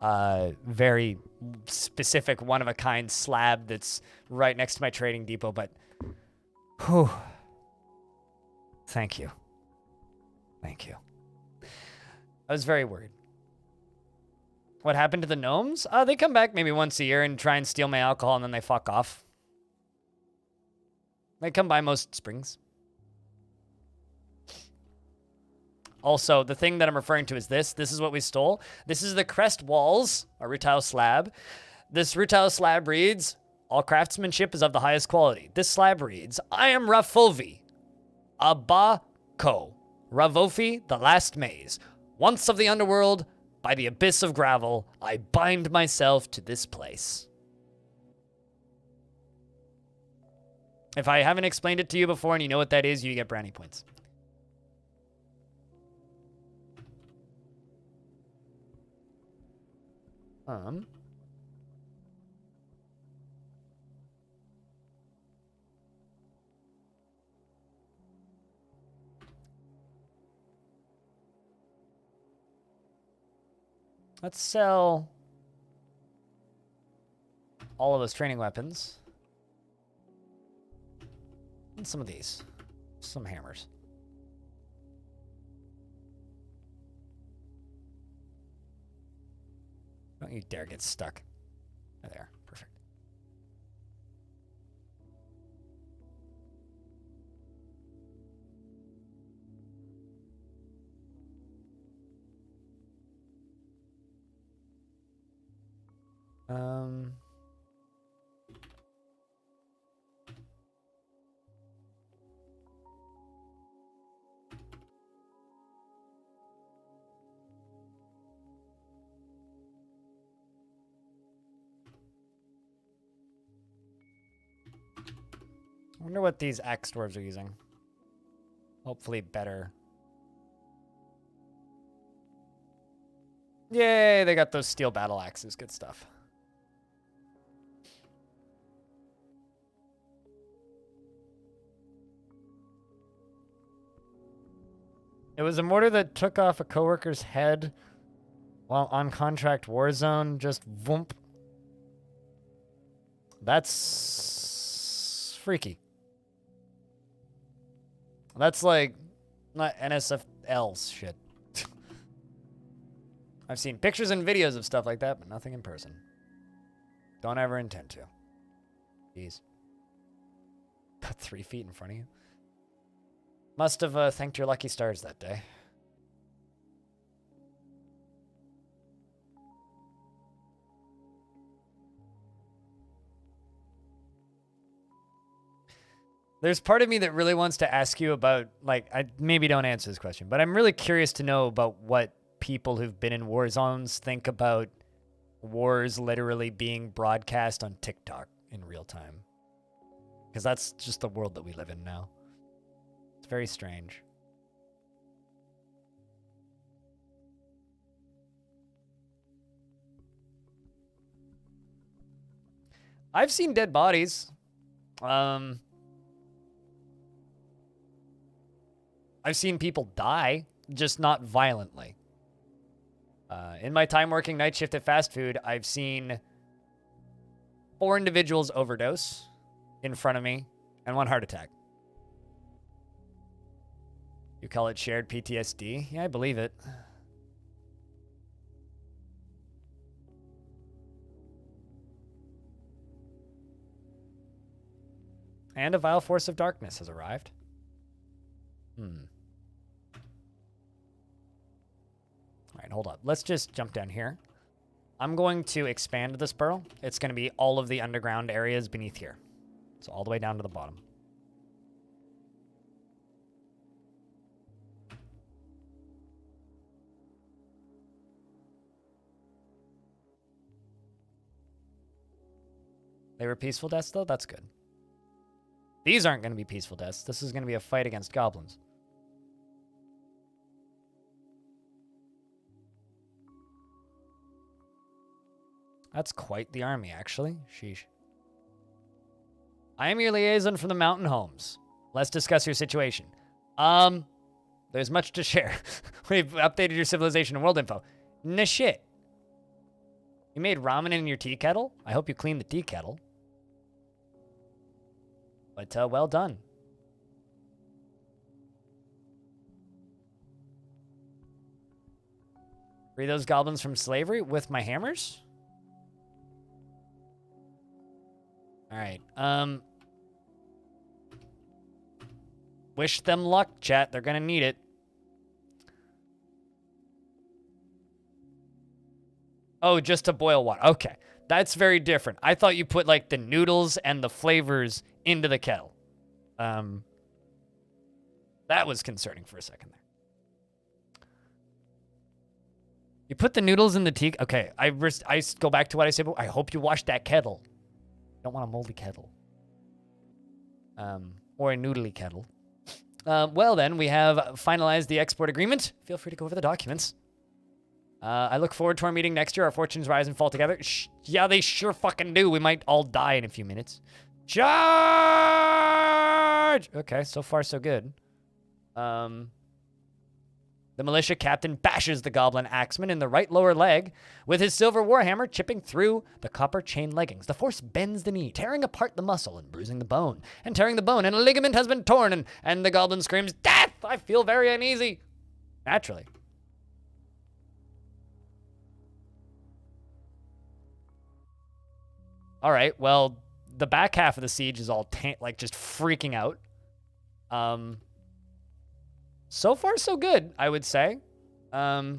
very specific, one-of-a-kind slab that's right next to my trading depot, but... Whew. Thank you. Thank you. I was very worried. What happened to the gnomes? They come back maybe once a year and try and steal my alcohol, and then they fuck off. They come by most springs. Also, the thing that I'm referring to is this. This is what we stole. This is the crest walls, a rutile slab. This rutile slab reads... All craftsmanship is of the highest quality. This slab reads, I am Rafolvi, Abako, Ravofi, the last maze. Once of the underworld, by the abyss of gravel, I bind myself to this place. If I haven't explained it to you before and you know what that is, you get brownie points. Let's sell all of those training weapons. And some of these. Some hammers. Don't you dare get stuck. There. Perfect. I wonder what these axe dwarves are using. Hopefully better Yay, they got those steel battle axes. Good stuff. It was a mortar that took off a coworker's head while on contract war zone. Just voomp. That's freaky. That's like not NSFL's shit. I've seen pictures and videos of stuff like that, but nothing in person. Don't ever intend to. Jeez. About 3 feet in front of you. Must have thanked your lucky stars that day. There's part of me that really wants to ask you about, like, I maybe don't answer this question, but I'm really curious to know about what people who've been in war zones think about wars literally being broadcast on TikTok in real time. Because that's just the world that we live in now. It's very strange. I've seen dead bodies. I've seen people die, just not violently. In my time working night shift at fast food, I've seen 4 individuals overdose in front of me and 1 heart attack. You call it shared PTSD? Yeah, I believe it. And a vile force of darkness has arrived. All right, hold up. Let's just jump down here. I'm going to expand this burrow. It's going to be all of the underground areas beneath here. So all the way down to the bottom. They were peaceful deaths, though? That's good. These aren't going to be peaceful deaths. This is going to be a fight against goblins. That's quite the army, actually. Sheesh. I am your liaison from the mountain homes. Let's discuss your situation. There's much to share. We've updated your civilization and world info. Nah shit. You made ramen in your tea kettle? I hope you cleaned the tea kettle. But, well done. Free those goblins from slavery with my hammers? Alright, wish them luck, chat. They're gonna need it. Oh, just to boil water. Okay, that's very different. I thought you put, like, the noodles and the flavors into the kettle. That was concerning for a second there. You put the noodles in the tea... Okay, I go back to what I said, but I hope you wash that kettle. Don't want a moldy kettle. Or a noodly kettle. Well then, we have finalized the export agreement. Feel free to go over the documents. I look forward to our meeting next year. Our fortunes rise and fall together. Yeah, they sure fucking do. We might all die in a few minutes. Charge! Okay, so far so good. The militia captain bashes the goblin axeman in the right lower leg with his silver warhammer, chipping through the copper chain leggings. The force bends the knee, tearing apart the muscle and bruising the bone. And tearing the bone, and a ligament has been torn, and the goblin screams, "Death! I feel very uneasy." Naturally. All right, well, the back half of the siege is all like just freaking out. So far, so good, I would say. We've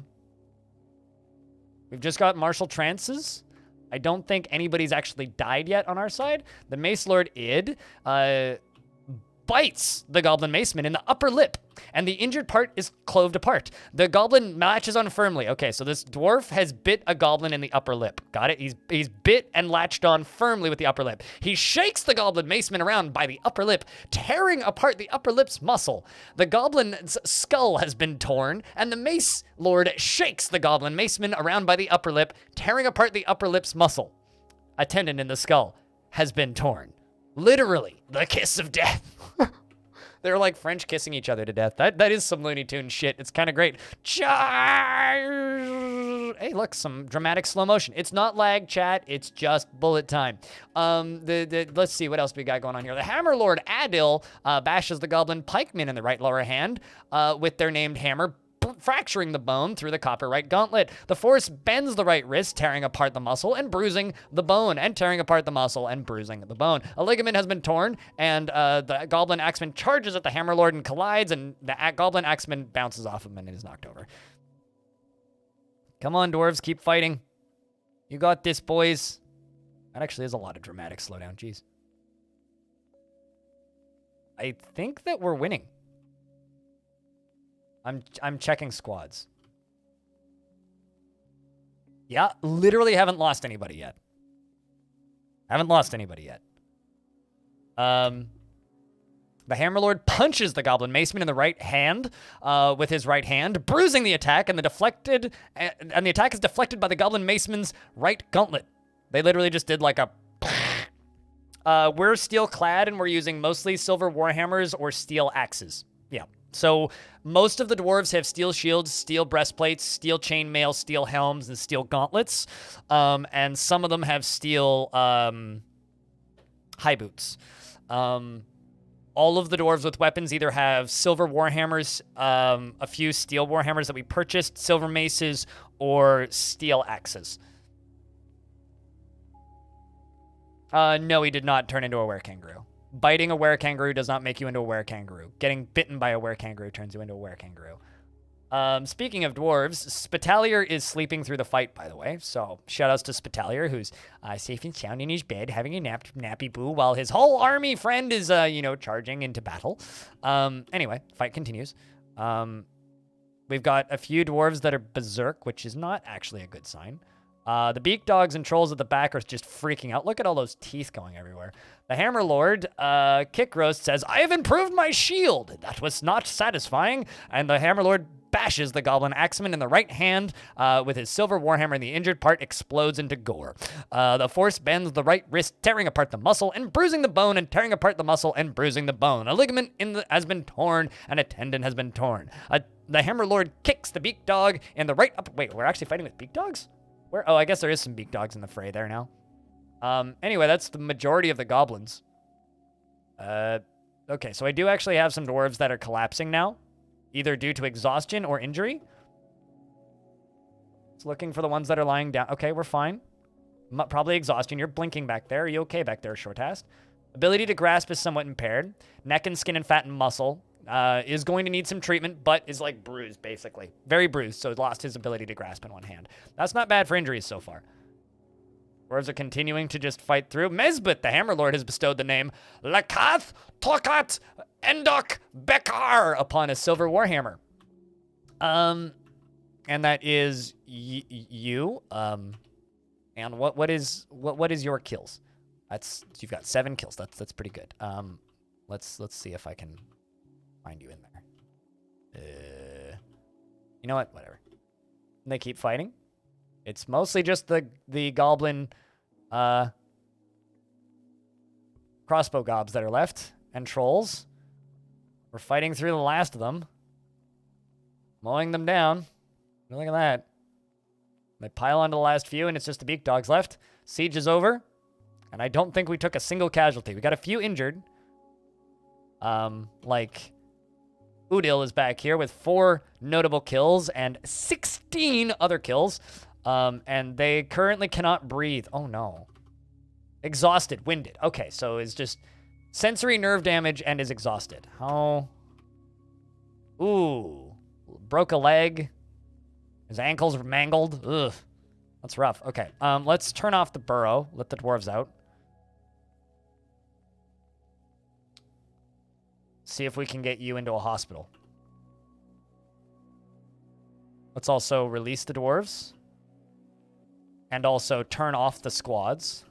just got martial trances. I don't think anybody's actually died yet on our side. The Mace Lord Id bites the Goblin Maceman in the upper lip and the injured part is cloved apart. The goblin latches on firmly. Okay, so this dwarf has bit a goblin in the upper lip. Got it? He's bit and latched on firmly with the upper lip. He shakes the goblin maceman around by the upper lip, tearing apart the upper lip's muscle. The goblin's skull has been torn, and the mace lord shakes the goblin maceman around by the upper lip, tearing apart the upper lip's muscle. A tendon in the skull has been torn. Literally, the kiss of death. They're like French kissing each other to death. That is some Looney Tunes shit. It's kind of great. Hey, look, some dramatic slow motion. It's not lag, chat. It's just bullet time. Let's see what else we got going on here. The Hammer Lord Adil bashes the Goblin Pikeman in the right lower hand with their named hammer, fracturing the bone through the copper right gauntlet. The force bends the right wrist, tearing apart the muscle and bruising the bone, and tearing apart the muscle and bruising the bone. A ligament has been torn, and the Goblin Axeman charges at the Hammer Lord and collides, and the Goblin Axeman bounces off him and is knocked over. Come on, dwarves, keep fighting. You got this, boys. That actually is a lot of dramatic slowdown, jeez. I think that we're winning. I'm checking squads. Yeah, literally haven't lost anybody yet. Haven't lost anybody yet. The Hammerlord punches the Goblin Maceman in the right hand with his right hand, bruising the attack, and the attack is deflected by the Goblin Maceman's right gauntlet. They literally just did like a... we're steel clad, and we're using mostly silver warhammers or steel axes. Yeah. So most of the dwarves have steel shields, steel breastplates, steel chainmail, steel helms, and steel gauntlets. And some of them have steel high boots. All of the dwarves with weapons either have silver warhammers, a few steel warhammers that we purchased, silver maces, or steel axes. No, he did not turn into a were-kangaroo. Biting a were-kangaroo does not make you into a were-kangaroo. Getting bitten by a were-kangaroo turns you into a were-kangaroo. Speaking of dwarves, Spitalier is sleeping through the fight, by the way. So, shoutouts to Spitalier, who's safe and sound in his bed, having a nappy boo, while his whole army friend is, charging into battle. Anyway, fight continues. We've got a few dwarves that are berserk, which is not actually a good sign. The beak dogs and trolls at the back are just freaking out. Look at all those teeth going everywhere. The Hammer Lord, Kick Roast, says, "I have improved my shield." That was not satisfying. And the Hammer Lord bashes the Goblin Axeman in the right hand with his silver warhammer, and the injured part explodes into gore. The force bends the right wrist, tearing apart the muscle and bruising the bone, and tearing apart the muscle and bruising the bone. A ligament has been torn, and a tendon has been torn. The Hammer Lord kicks the beak dog in the right upper... Wait, we're actually fighting with beak dogs? Where? Oh, I guess there is some beak dogs in the fray there now. Anyway, that's the majority of the goblins. Okay, so I do actually have some dwarves that are collapsing now, either due to exhaustion or injury. It's looking for the ones that are lying down. Okay, we're fine. Probably exhaustion. You're blinking back there. Are you okay back there, Shortast? Ability to grasp is somewhat impaired. Neck and skin and fat and muscle is going to need some treatment, but is like bruised, basically. Very bruised, so lost his ability to grasp in one hand. That's not bad for injuries so far. Dwarves are continuing to just fight through. Mesbet, the Hammer Lord, has bestowed the name Lakath Tokat Endok Bekar upon a silver warhammer. And that is you. And what is your kills? You've got 7 kills. That's pretty good. Let's see if I can find you in there. You know what? Whatever. They keep fighting. It's mostly just the goblin crossbow gobs that are left, and trolls. We're fighting through the last of them, mowing them down. Look at that. They pile onto the last few, and it's just the beak dogs left. Siege is over, and I don't think we took a single casualty. We got a few injured. Like Udil is back here with 4 notable kills and 16 other kills. And they currently cannot breathe. Oh, no. Exhausted. Winded. Okay, so it's just sensory nerve damage and is exhausted. How? Ooh. Broke a leg. His ankles were mangled. Ugh. That's rough. Okay, let's turn off the burrow. Let the dwarves out. See if we can get you into a hospital. Let's also release the dwarves. And also turn off the squads.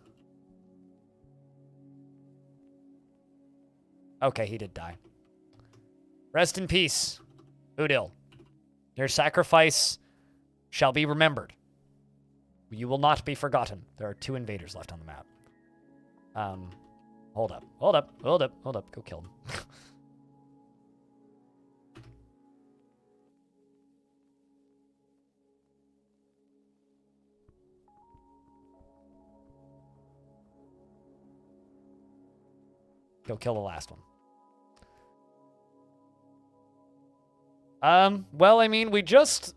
Okay, he did die. Rest in peace, Udil. Your sacrifice shall be remembered. You will not be forgotten. There are 2 invaders left on the map. Hold up. Hold up. Hold up. Hold up. Go kill them. Go kill the last one. Well, I mean, we just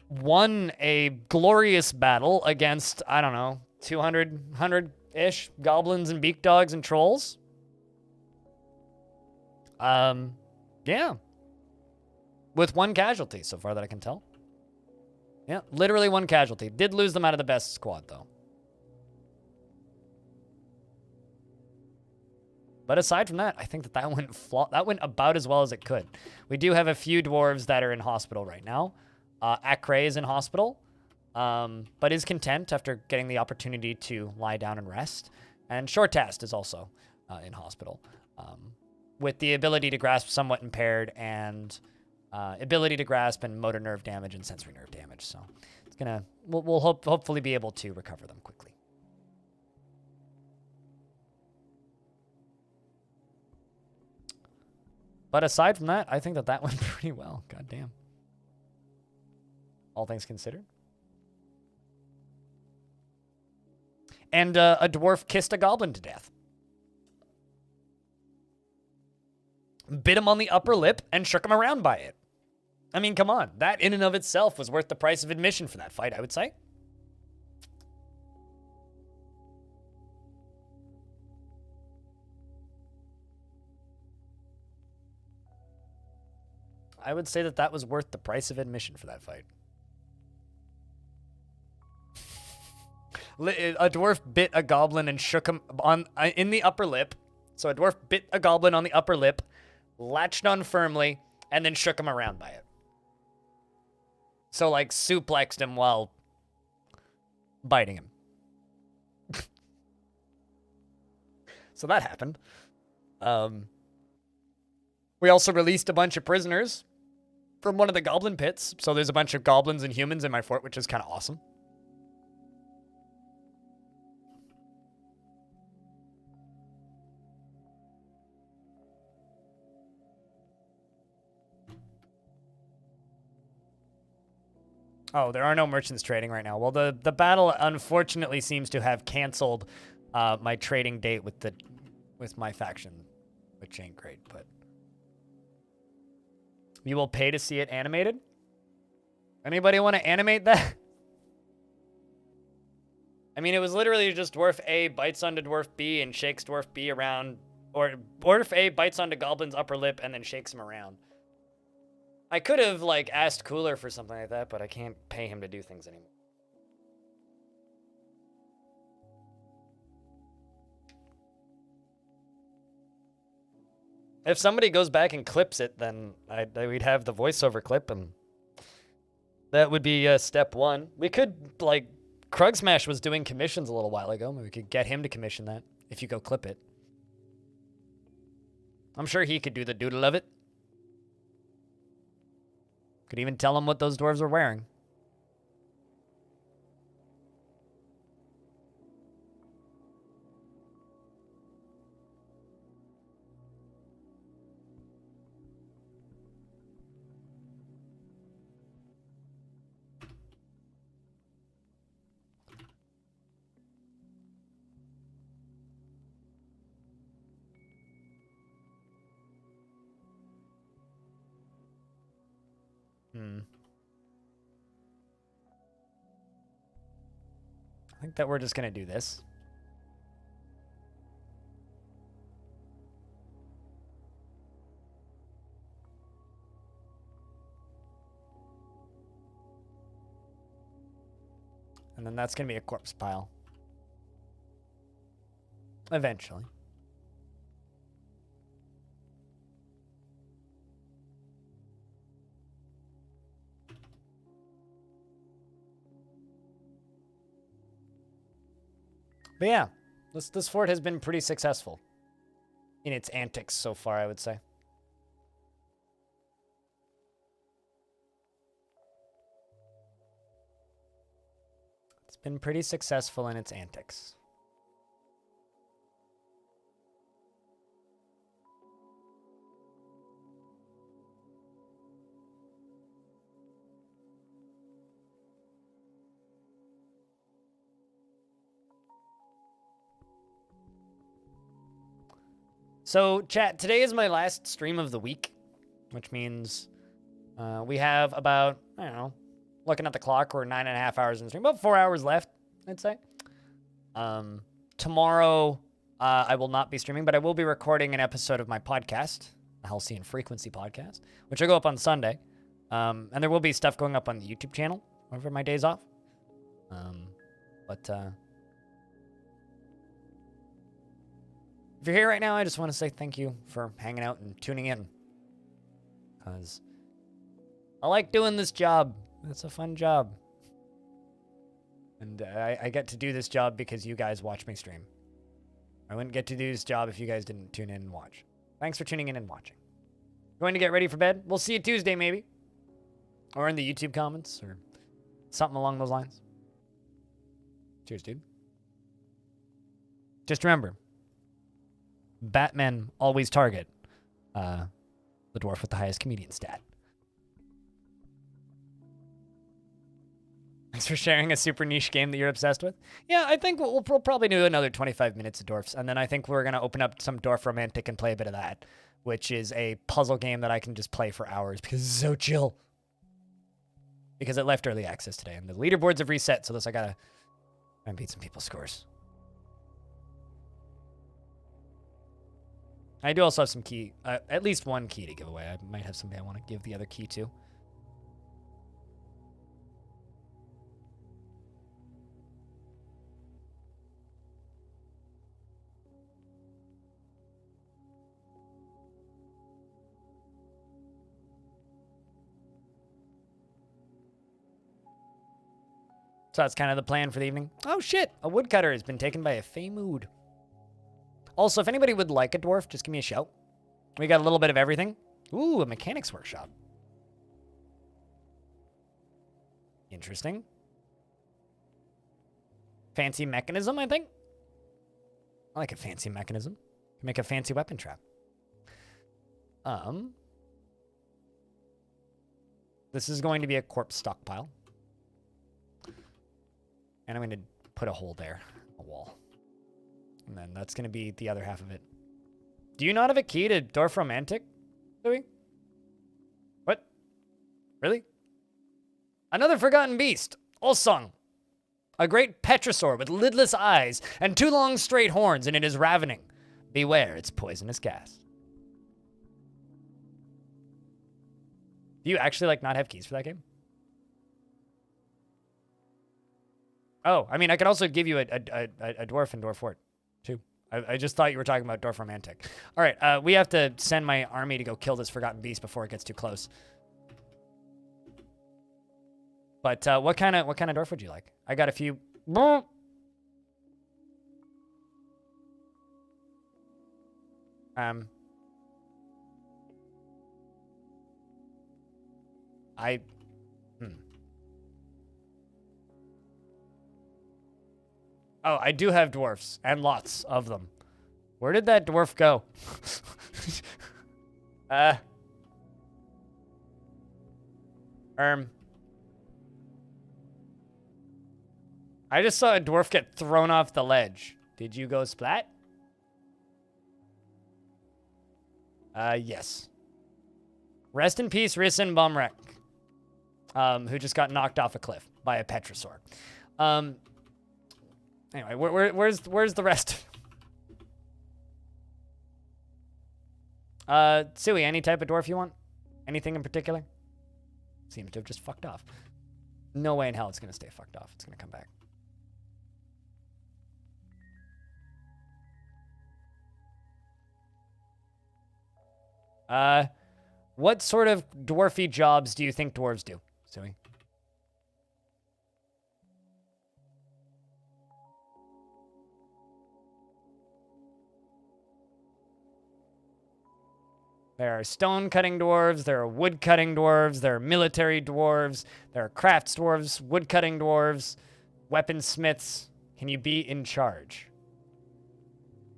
won a glorious battle against, I don't know, 200, 100-ish goblins and beak dogs and trolls. Yeah. With 1 casualty, so far that I can tell. Yeah, literally 1 casualty. Did lose them out of the best squad, though. But aside from that, I think that went about as well as it could. We do have a few dwarves that are in hospital right now. Akre is in hospital, but is content after getting the opportunity to lie down and rest. And Shortast is also in hospital, with the ability to grasp somewhat impaired and ability to grasp and motor nerve damage and sensory nerve damage. So it's we'll hopefully be able to recover them quickly. But aside from that, I think that went pretty well. God damn. All things considered. And a dwarf kissed a goblin to death. Bit him on the upper lip and shook him around by it. I mean, come on. That in and of itself was worth the price of admission for that fight, I would say. I would say that was worth the price of admission for that fight. A dwarf bit a goblin and shook him in the upper lip. So a dwarf bit a goblin on the upper lip, latched on firmly, and then shook him around by it. So, like, suplexed him while biting him. So that happened. We also released a bunch of prisoners from one of the goblin pits. So there's a bunch of goblins and humans in my fort, which is kind of awesome. Oh, there are no merchants trading right now. Well, the battle unfortunately seems to have canceled my trading date with my faction, which ain't great, but you will pay to see it animated? Anybody want to animate that? I mean, it was literally just Dwarf A bites onto Dwarf B and shakes Dwarf B around, or Dwarf A bites onto Goblin's upper lip and then shakes him around. I could have, like, asked Cooler for something like that, but I can't pay him to do things anymore. If somebody goes back and clips it, then we'd have the voiceover clip, and that would be step 1. We could, like, Krugsmash was doing commissions a little while ago. Maybe we could get him to commission that if you go clip it. I'm sure he could do the doodle of it. Could even tell him what those dwarves were wearing. I think that we're just going to do this. And then that's going to be a corpse pile. Eventually. But yeah, this fort has been pretty successful in its antics so far, I would say. It's been pretty successful in its antics. So, chat, today is my last stream of the week, which means we have about, I don't know, looking at the clock, we're 9.5 hours in the stream, about 4 hours left, I'd say. Tomorrow, I will not be streaming, but I will be recording an episode of my podcast, the Halcyon Frequency podcast, which will go up on Sunday. And there will be stuff going up on the YouTube channel over my days off. If you're here right now, I just want to say thank you for hanging out and tuning in. Because I like doing this job. It's a fun job. And I get to do this job because you guys watch me stream. I wouldn't get to do this job if you guys didn't tune in and watch. Thanks for tuning in and watching. Going to get ready for bed? We'll see you Tuesday, maybe. Or in the YouTube comments, or something along those lines. Cheers, dude. Just remember, Batmen always target the dwarf with the highest comedian stat. Thanks for sharing a super niche game that you're obsessed with. Yeah, I think we'll probably do another 25 minutes of Dwarfs, and then I think we're going to open up some Dwarf Romantic and play a bit of that, which is a puzzle game that I can just play for hours because it's so chill. Because it left early access today, and the leaderboards have reset, so I gotta try and beat some people's scores. I do also have some key, at least one key to give away. I might have somebody I want to give the other key to. So that's kind of the plan for the evening. Oh shit, a woodcutter has been taken by a Fey Mood. Also, if anybody would like a dwarf, just give me a shout. We got a little bit of everything. Ooh, a mechanics workshop. Interesting. Fancy mechanism, I think. I like a fancy mechanism. Can make a fancy weapon trap. This is going to be a corpse stockpile. And I'm going to put a hole there, a wall. And then that's going to be the other half of it. Do you not have a key to Dwarf Romantic, Louis? What? Really? Another forgotten beast, Olsung. A great petrosaur with lidless eyes and 2 long straight horns, and it is ravening. Beware its poisonous gas. Do you actually not have keys for that game? Oh, I mean, I could also give you a dwarf in Dwarf Fort, too. I just thought you were talking about Dwarf Romantic. All right, we have to send my army to go kill this forgotten beast before it gets too close. But what kind of dwarf would you like? I got a few. Oh, I do have dwarfs, and lots of them. Where did that dwarf go? I just saw a dwarf get thrown off the ledge. Did you go splat? Yes. Rest in peace, Rissen Bumrek, who just got knocked off a cliff by a petrosaur. Anyway, where's the rest? Suey, any type of dwarf you want? Anything in particular? Seems to have just fucked off. No way in hell it's gonna stay fucked off. It's gonna come back. What sort of dwarfy jobs do you think dwarves do, Suey? There are stone cutting dwarves, there are wood cutting dwarves, there are military dwarves, there are crafts dwarves, wood cutting dwarves, weaponsmiths. Can you be in charge?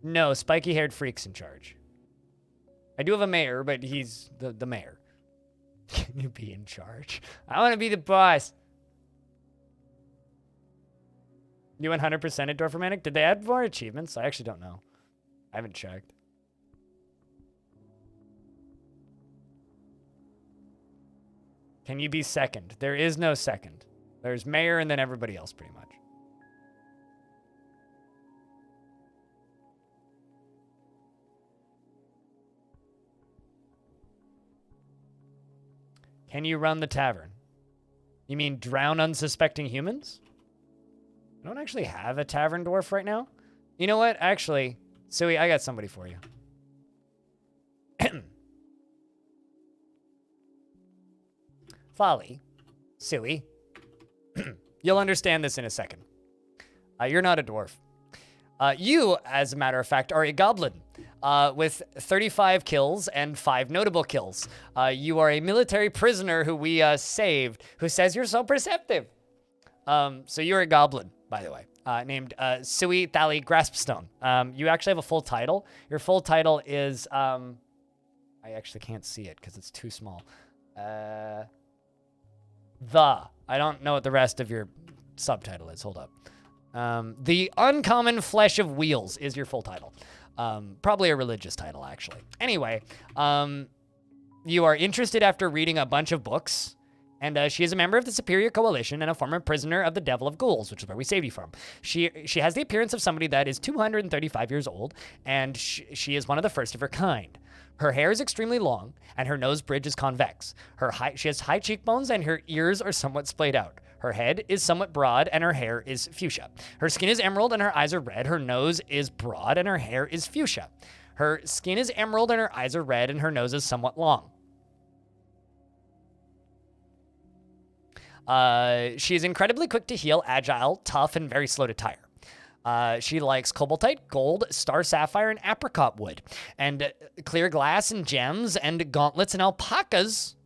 No, spiky haired freak's in charge. I do have a mayor, but he's the mayor. Can you be in charge? I want to be the boss. You 100% at Dwarf. Did they add more achievements? I actually don't know. I haven't checked. Can you be second? There is no second. There's mayor and then everybody else pretty much. Can you run the tavern? You mean drown unsuspecting humans? I don't actually have a tavern dwarf right now. You know what? Actually, Sui, I got somebody for you. Folly, Sui, you'll understand this in a second. You're not a dwarf. You, as a matter of fact, are a goblin with 35 kills and 5 notable kills. You are a military prisoner who we saved, who says you're so perceptive. So you're a goblin, by the way, named Sui Thali Graspstone. You actually have a full title. Your full title is, I actually can't see it because it's too small. I don't know what the rest of your subtitle is. Hold up. The Uncommon Flesh of Wheels is your full title. Probably a religious title, actually. Anyway, you are interested after reading a bunch of books, and she is a member of the Superior Coalition and a former prisoner of the Devil of Ghouls, which is where we saved you from. She has the appearance of somebody that is 235 years old, and she is one of the first of her kind. Her hair is extremely long, and her nose bridge is convex. She has high cheekbones, and her ears are somewhat splayed out. Her head is somewhat broad, and her hair is fuchsia. Her skin is emerald, and her eyes are red. Her nose is broad, and her hair is fuchsia. Her skin is emerald, and her eyes are red, and her nose is somewhat long. She is incredibly quick to heal, agile, tough, and very slow to tire. She likes cobaltite, gold, star sapphire, and apricot wood, and clear glass and gems, and gauntlets and alpacas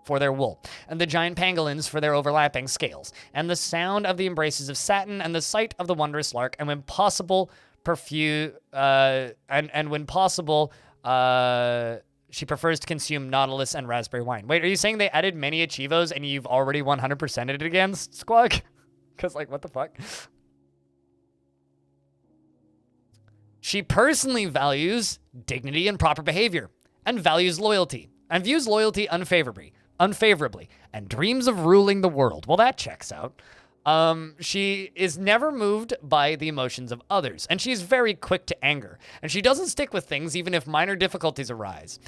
for their wool, and the giant pangolins for their overlapping scales, and the sound of the embraces of satin, and the sight of the wondrous lark, and when possible, perfume, and when possible, she prefers to consume Nautilus and raspberry wine. Wait, are you saying they added many achievos and you've already 100%ed it against, Squawk? Because, like, what the fuck? She personally values dignity and proper behavior, and values loyalty, and views loyalty unfavorably, and dreams of ruling the world. Well, that checks out. She is never moved by the emotions of others, and she's very quick to anger, and she doesn't stick with things even if minor difficulties arise.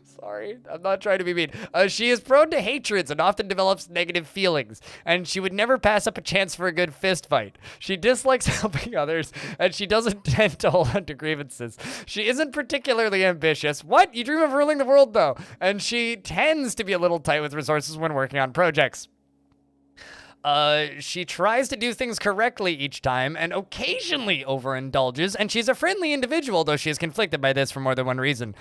Sorry, I'm not trying to be mean. She is prone to hatreds and often develops negative feelings, and she would never pass up a chance for a good fist fight. She dislikes helping others, and she doesn't tend to hold on to grievances. She isn't particularly ambitious. What? You dream of ruling the world, though. And she tends to be a little tight with resources when working on projects. She tries to do things correctly each time and occasionally overindulges, and she's a friendly individual, though she is conflicted by this for more than one reason.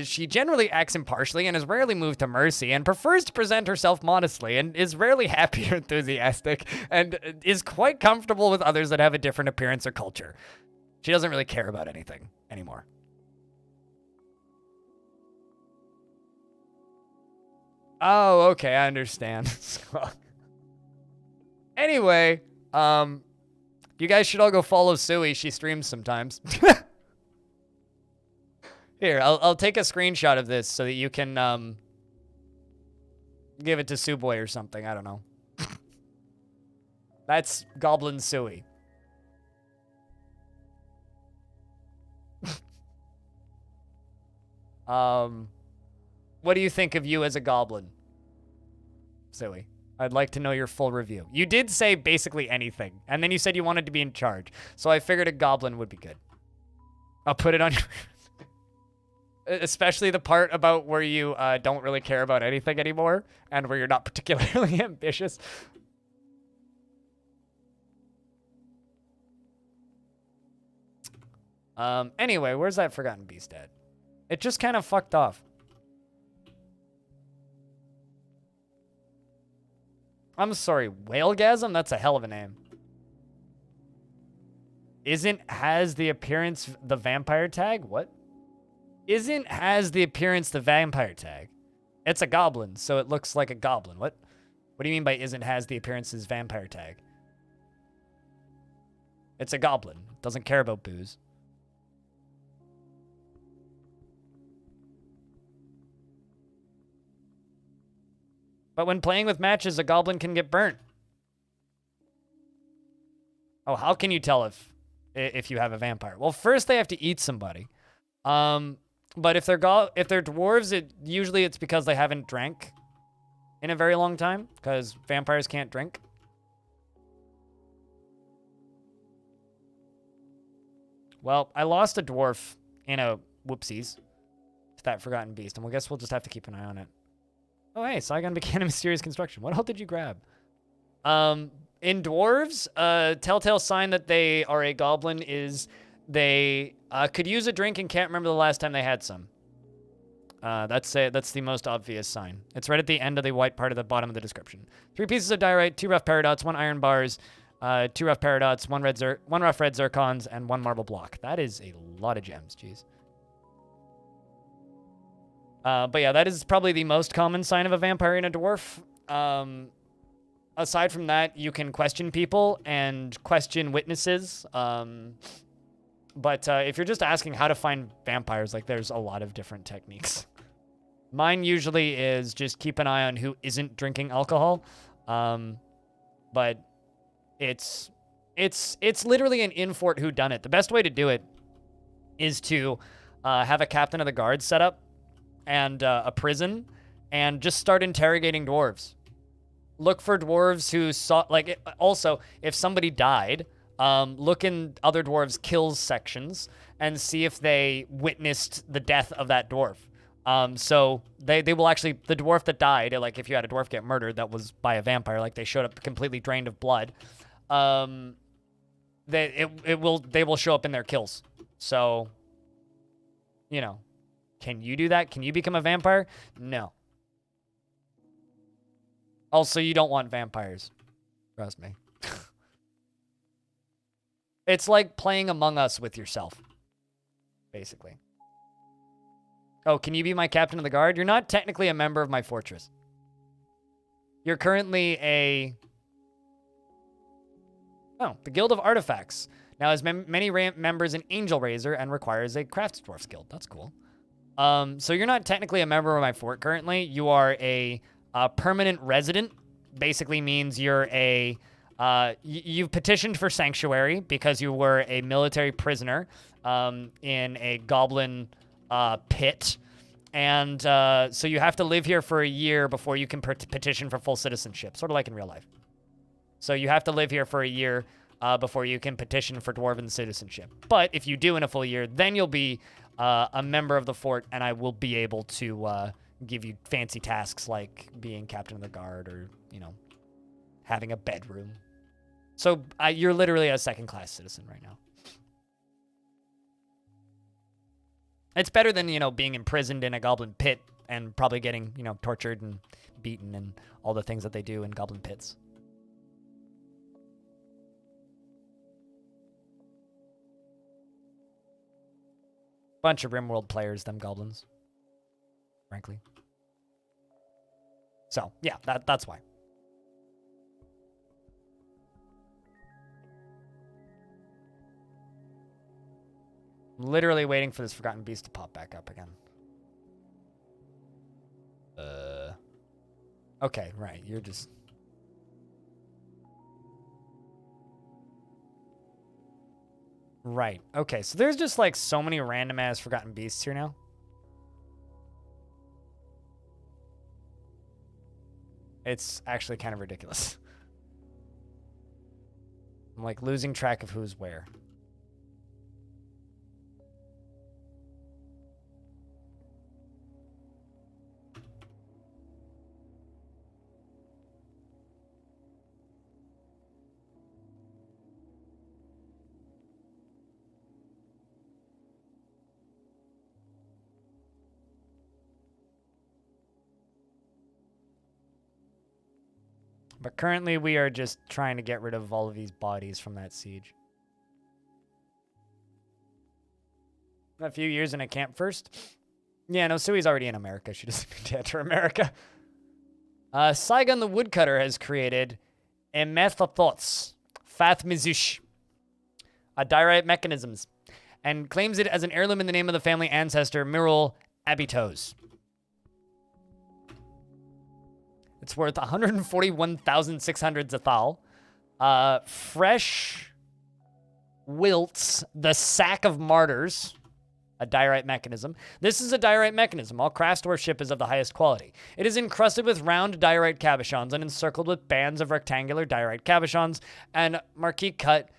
She generally acts impartially and is rarely moved to mercy and prefers to present herself modestly and is rarely happy or enthusiastic and is quite comfortable with others that have a different appearance or culture. She doesn't really care about anything anymore. Oh, okay, I understand. Anyway, you guys should all go follow Sui. She streams sometimes. Here, I'll take a screenshot of this so that you can give it to Suboy or something. I don't know. That's Goblin Sui. What do you think of you as a goblin, Sui? I'd like to know your full review. You did say basically anything, and then you said you wanted to be in charge, so I figured a goblin would be good. I'll put it on your... Especially the part about where you don't really care about anything anymore, and where you're not particularly ambitious. Anyway, where's that Forgotten Beast at? It just kind of fucked off. I'm sorry, Whalegasm? That's a hell of a name. Has the appearance the vampire tag? What? Has the appearance the vampire tag? It's a goblin, so it looks like a goblin. What? What do you mean by has the appearance's vampire tag? It's a goblin. Doesn't care about booze. But when playing with matches, a goblin can get burnt. Oh, how can you tell if you have a vampire? Well, first they have to eat somebody. But if they're dwarves, usually it's because they haven't drank in a very long time, because vampires can't drink. Well, I lost a dwarf in a whoopsies to that Forgotten Beast, and I guess we'll just have to keep an eye on it. Oh, hey, Saigon began a mysterious construction. What else did you grab? In dwarves, telltale sign that they are a goblin is they could use a drink and can't remember the last time they had some. That's the most obvious sign. It's right at the end of the white part of the bottom of the description. 3 pieces of diorite, 2 rough paradots, 1 iron bars, 2 rough paradots, 1 rough red zircons, and 1 marble block. That is a lot of gems, jeez. But yeah, that is probably the most common sign of a vampire in a dwarf. Aside from that, you can question people and question witnesses. But if you're just asking how to find vampires, like, there's a lot of different techniques. Mine usually is just keep an eye on who isn't drinking alcohol. But it's literally an in-fort whodunit. The best way to do it is to have a captain of the guard set up and a prison, and just start interrogating dwarves. Look for dwarves who saw, like, also, if somebody died, look in other dwarves' kills sections and see if they witnessed the death of that dwarf. So they will actually, the dwarf that died, like if you had a dwarf get murdered that was by a vampire, like they showed up completely drained of blood, they will show up in their kills. So, you know, can you do that? Can you become a vampire? No. Also, you don't want vampires. Trust me. It's like playing Among Us with yourself, basically. Oh, can you be my captain of the guard? You're not technically a member of my fortress. You're currently the Guild of Artifacts. Now has many members in Angelrazor and requires a Craftsdwarf's Guild. That's cool. So you're not technically a member of my fort currently. You are a permanent resident. Basically means you're you've petitioned for sanctuary because you were a military prisoner in a goblin pit. And so you have to live here for a year before you can petition for full citizenship, sort of like in real life. So you have to live here for a year before you can petition for dwarven citizenship. But if you do in a full year, then you'll be a member of the fort, and I will be able to give you fancy tasks like being captain of the guard or, you know, having a bedroom. So you're literally a second-class citizen right now. It's better than, you know, being imprisoned in a goblin pit and probably getting, you know, tortured and beaten and all the things that they do in goblin pits. Bunch of RimWorld players, them goblins. Frankly. So, yeah, that's why. I'm literally waiting for this Forgotten Beast to pop back up again. Okay, right, you're just... Right, okay, so there's just, like, so many random-ass Forgotten Beasts here now. It's actually kind of ridiculous. I'm, like, losing track of who's where. But currently we are just trying to get rid of all of these bodies from that siege. A few years in a camp first. Yeah, no, Sui's already in America. She doesn't need to enter America. Saigon the Woodcutter has created a Methathots Fathmizush, a diorite mechanisms, and claims it as an heirloom in the name of the family ancestor Mirul Abitos. It's worth 141,600 Zathal. Fresh Wilts, the Sack of Martyrs, a diorite mechanism. This is a diorite mechanism. All craft worship is of the highest quality. It is encrusted with round diorite cabochons and encircled with bands of rectangular diorite cabochons and marquee cut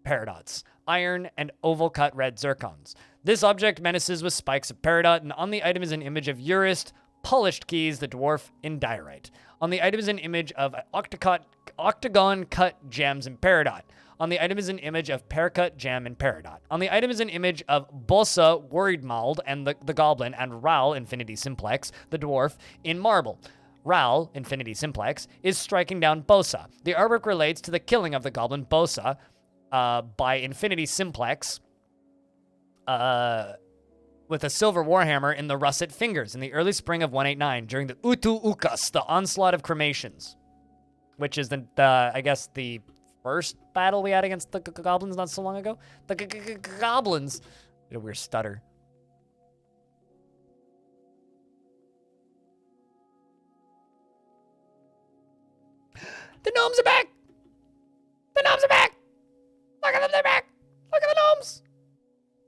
peridots, iron and oval cut red zircons. This object menaces with spikes of peridot, and on the item is an image of Urist, polished keys, the dwarf in diorite. On the item is an image of octagon cut gems in peridot. On the item is an image of pear-cut gem in peridot. On the item is an image of Bossa, Worried Mauled, and the Goblin, and Ral, Infinity Simplex, the dwarf, in marble. Ral, Infinity Simplex, is striking down Bossa. The artwork relates to the killing of the Goblin Bossa by Infinity Simplex with a silver warhammer in the russet fingers in the early spring of 189 during the Utu Ukas, the onslaught of cremations, which is I guess the first battle we had against the goblins not so long ago. The goblins. Did a weird stutter. The gnomes are back! The gnomes are back! Look at them, they're back! Look at the gnomes!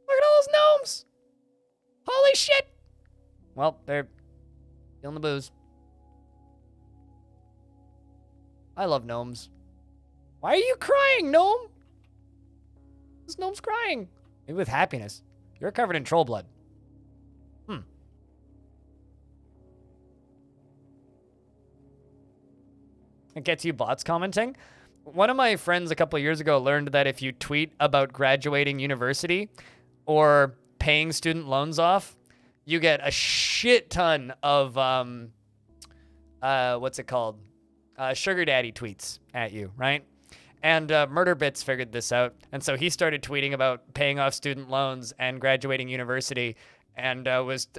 Look at all those gnomes! Holy shit! Well, they're feeling the booze. I love gnomes. Why are you crying, gnome? This gnome's crying. Maybe with happiness. You're covered in troll blood. It gets you bots commenting. One of my friends a couple of years ago learned that if you tweet about graduating university or paying student loans off, you get a shit ton of, what's it called? Sugar daddy tweets at you, right? And Murder Bits figured this out. And so he started tweeting about paying off student loans and graduating university, and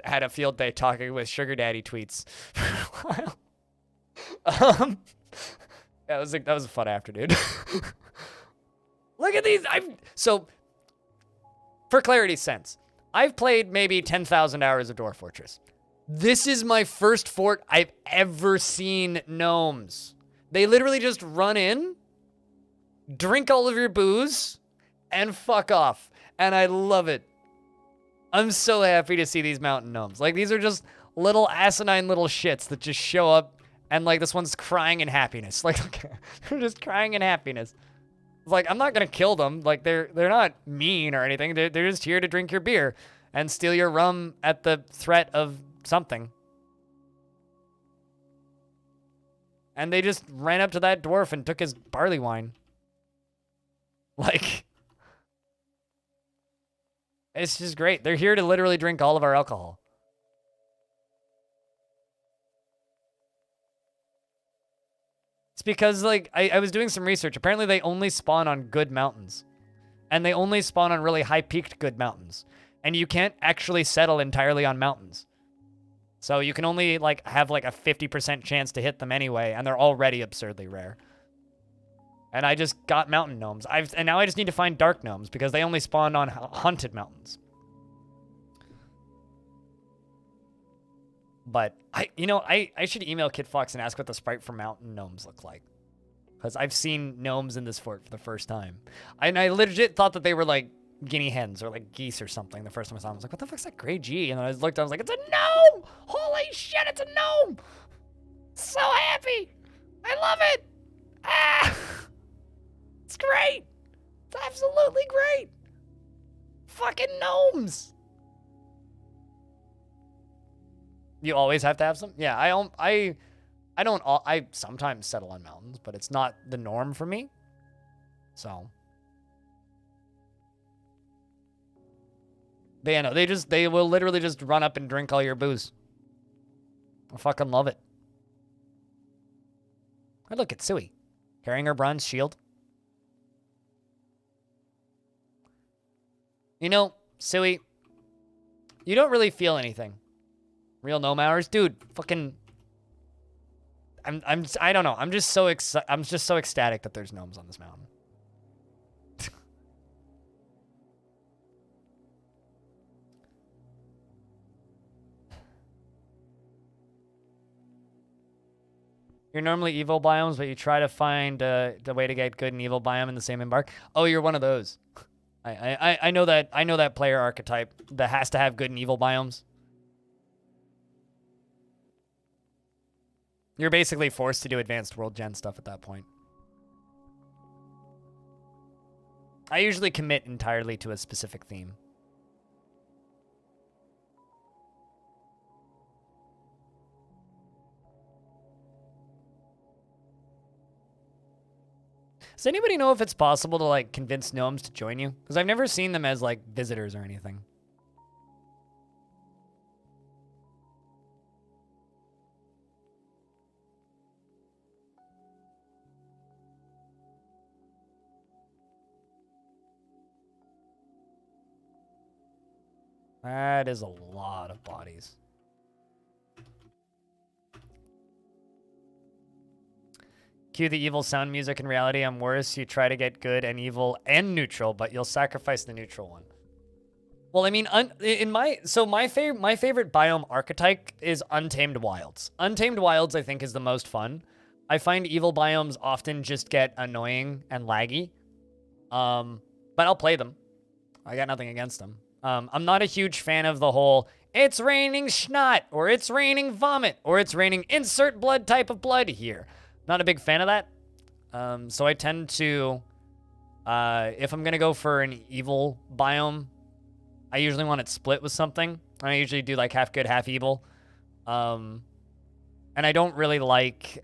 had a field day talking with sugar daddy tweets for a while. Yeah, that was a fun afternoon. Look at these. So, for clarity's sense, I've played maybe 10,000 hours of Dwarf Fortress. This is my first fort I've ever seen gnomes. They literally just run in, drink all of your booze, and fuck off. And I love it. I'm so happy to see these mountain gnomes. Like, these are just little asinine little shits that just show up, and like this one's crying in happiness. Like, they're just crying in happiness. It's like, I'm not gonna kill them. Like, they're not mean or anything. They're just here to drink your beer and steal your rum at the threat of something. And they just ran up to that dwarf and took his barley wine. Like, it's just great. They're here to literally drink all of our alcohol. It's because, like, I was doing some research. Apparently, they only spawn on good mountains. And they only spawn on really high-peaked good mountains. And you can't actually settle entirely on mountains. So you can only, like, have, like, a 50% chance to hit them anyway, and they're already absurdly rare. And I just got mountain gnomes. And now I just need to find dark gnomes, because they only spawn on haunted mountains. But, I should email Kid Fox and ask what the sprite for mountain gnomes look like. Because I've seen gnomes in this fort for the first time. And I legit thought that they were, like, guinea hens or, like, geese or something the first time I saw them. I was like, what the fuck's that gray G? And then I looked, I was like, it's a gnome! Holy shit, it's a gnome! So happy! I love it! Ah! It's great! It's absolutely great! Fucking gnomes! You always have to have some? Yeah, I sometimes settle on mountains, but it's not the norm for me. So. But yeah, no, they will literally just run up and drink all your booze. I fucking love it. Oh, look, it's Sui. Carrying her bronze shield. You know, Sui, you don't really feel anything. Real gnome hours? Dude, fucking... I don't know. I'm just so ecstatic that there's gnomes on this mountain. You're normally evil biomes, but you try to find the way to get good and evil biome in the same embark. Oh, you're one of those. I know that. I know that player archetype that has to have good and evil biomes. You're basically forced to do advanced world gen stuff at that point. I usually commit entirely to a specific theme. Does anybody know if it's possible to, like, convince gnomes to join you? Because I've never seen them as, like, visitors or anything. That is a lot of bodies. Cue the evil sound music. In reality, I'm worse. You try to get good and evil and neutral, but you'll sacrifice the neutral one. Well, I mean, my favorite biome archetype is Untamed Wilds. Untamed Wilds, I think, is the most fun. I find evil biomes often just get annoying and laggy. But I'll play them. I got nothing against them. I'm not a huge fan of the whole, it's raining snot, or it's raining vomit, or it's raining insert blood type of blood here. Not a big fan of that. So I tend to, if I'm going to go for an evil biome, I usually want it split with something. I usually do like half good, half evil. And I don't really like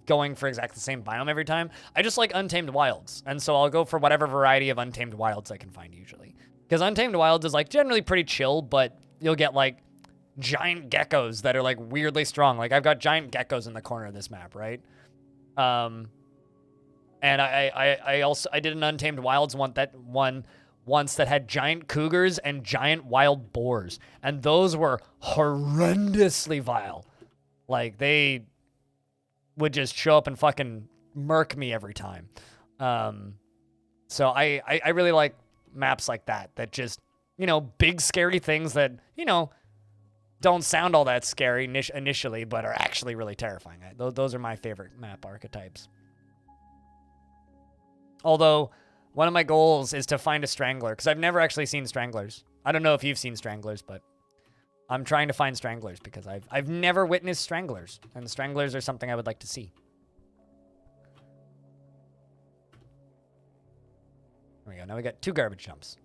going for exactly the same biome every time. I just like Untamed Wilds. And so I'll go for whatever variety of Untamed Wilds I can find usually. Because Untamed Wilds is like generally pretty chill, but you'll get like giant geckos that are like weirdly strong. Like I've got giant geckos in the corner of this map, right? And I did an Untamed Wilds once that had giant cougars and giant wild boars, and those were horrendously vile. Like they would just show up and fucking murk me every time. So I really like maps like that just, you know, big scary things that, you know, don't sound all that scary initially, but are actually really terrifying. Those are my favorite map archetypes. Although, one of my goals is to find a Strangler, because I've never actually seen Stranglers. I don't know if you've seen Stranglers, but I'm trying to find Stranglers, because I've never witnessed Stranglers, and Stranglers are something I would like to see. There we go. Now we got 2 garbage jumps.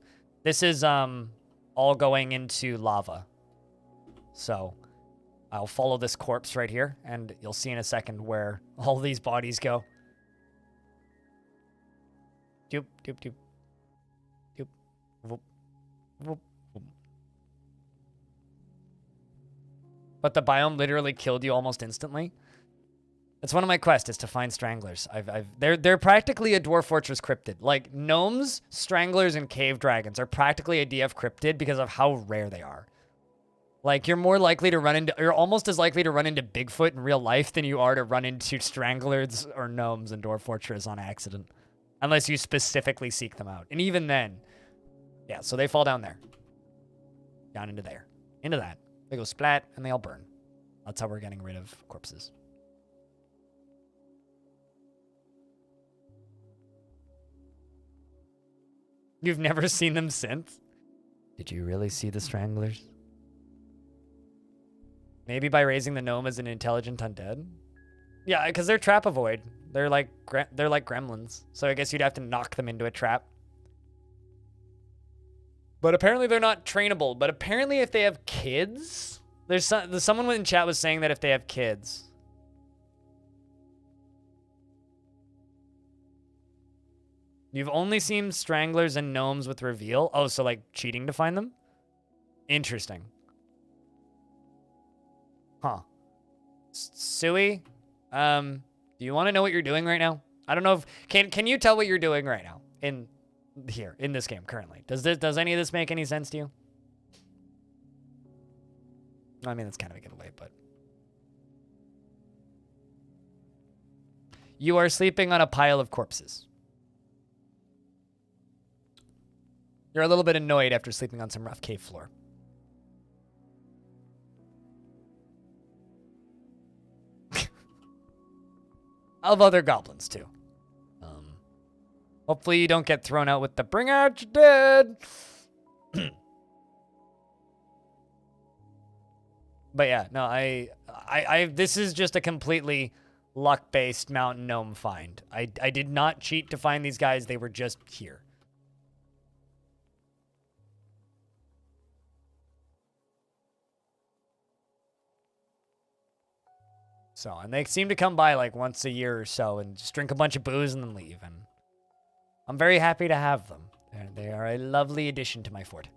This is all going into lava. So I'll follow this corpse right here, and you'll see in a second where all these bodies go. Doop, doop, doop. Doop. Whoop. Whoop. Whoop. But the biome literally killed you almost instantly. That's one of my quests, is to find Stranglers. They're practically a Dwarf Fortress cryptid. Like, gnomes, Stranglers, and cave dragons are practically a DF cryptid because of how rare they are. Like, you're almost as likely to run into Bigfoot in real life than you are to run into Stranglers or gnomes in Dwarf Fortress on accident. Unless you specifically seek them out. And even then, yeah, so they fall down there. Down into there. Into that. They go splat, and they all burn. That's how we're getting rid of corpses. You've never seen them since? Did you really see the Stranglers? Maybe by raising the gnome as an intelligent undead? Yeah, because they're trap-avoid. They're like gremlins. So I guess you'd have to knock them into a trap. But apparently they're not trainable. But apparently if they have kids... someone in chat was saying that if they have kids... You've only seen Stranglers and gnomes with reveal? Oh, so like cheating to find them? Interesting. Huh. Sui, do you want to know what you're doing right now? I don't know if can you tell what you're doing right now in this game currently? Does any of this make any sense to you? I mean, that's kind of a giveaway, but you are sleeping on a pile of corpses. You're a little bit annoyed after sleeping on some rough cave floor. Of other goblins, too. Hopefully you don't get thrown out with the bring out your dead. But yeah, no, I this is just a completely luck-based mountain gnome find. I did not cheat to find these guys. They were just here. So, and they seem to come by like once a year or so and just drink a bunch of booze and then leave. And I'm very happy to have them. They are a lovely addition to my fort.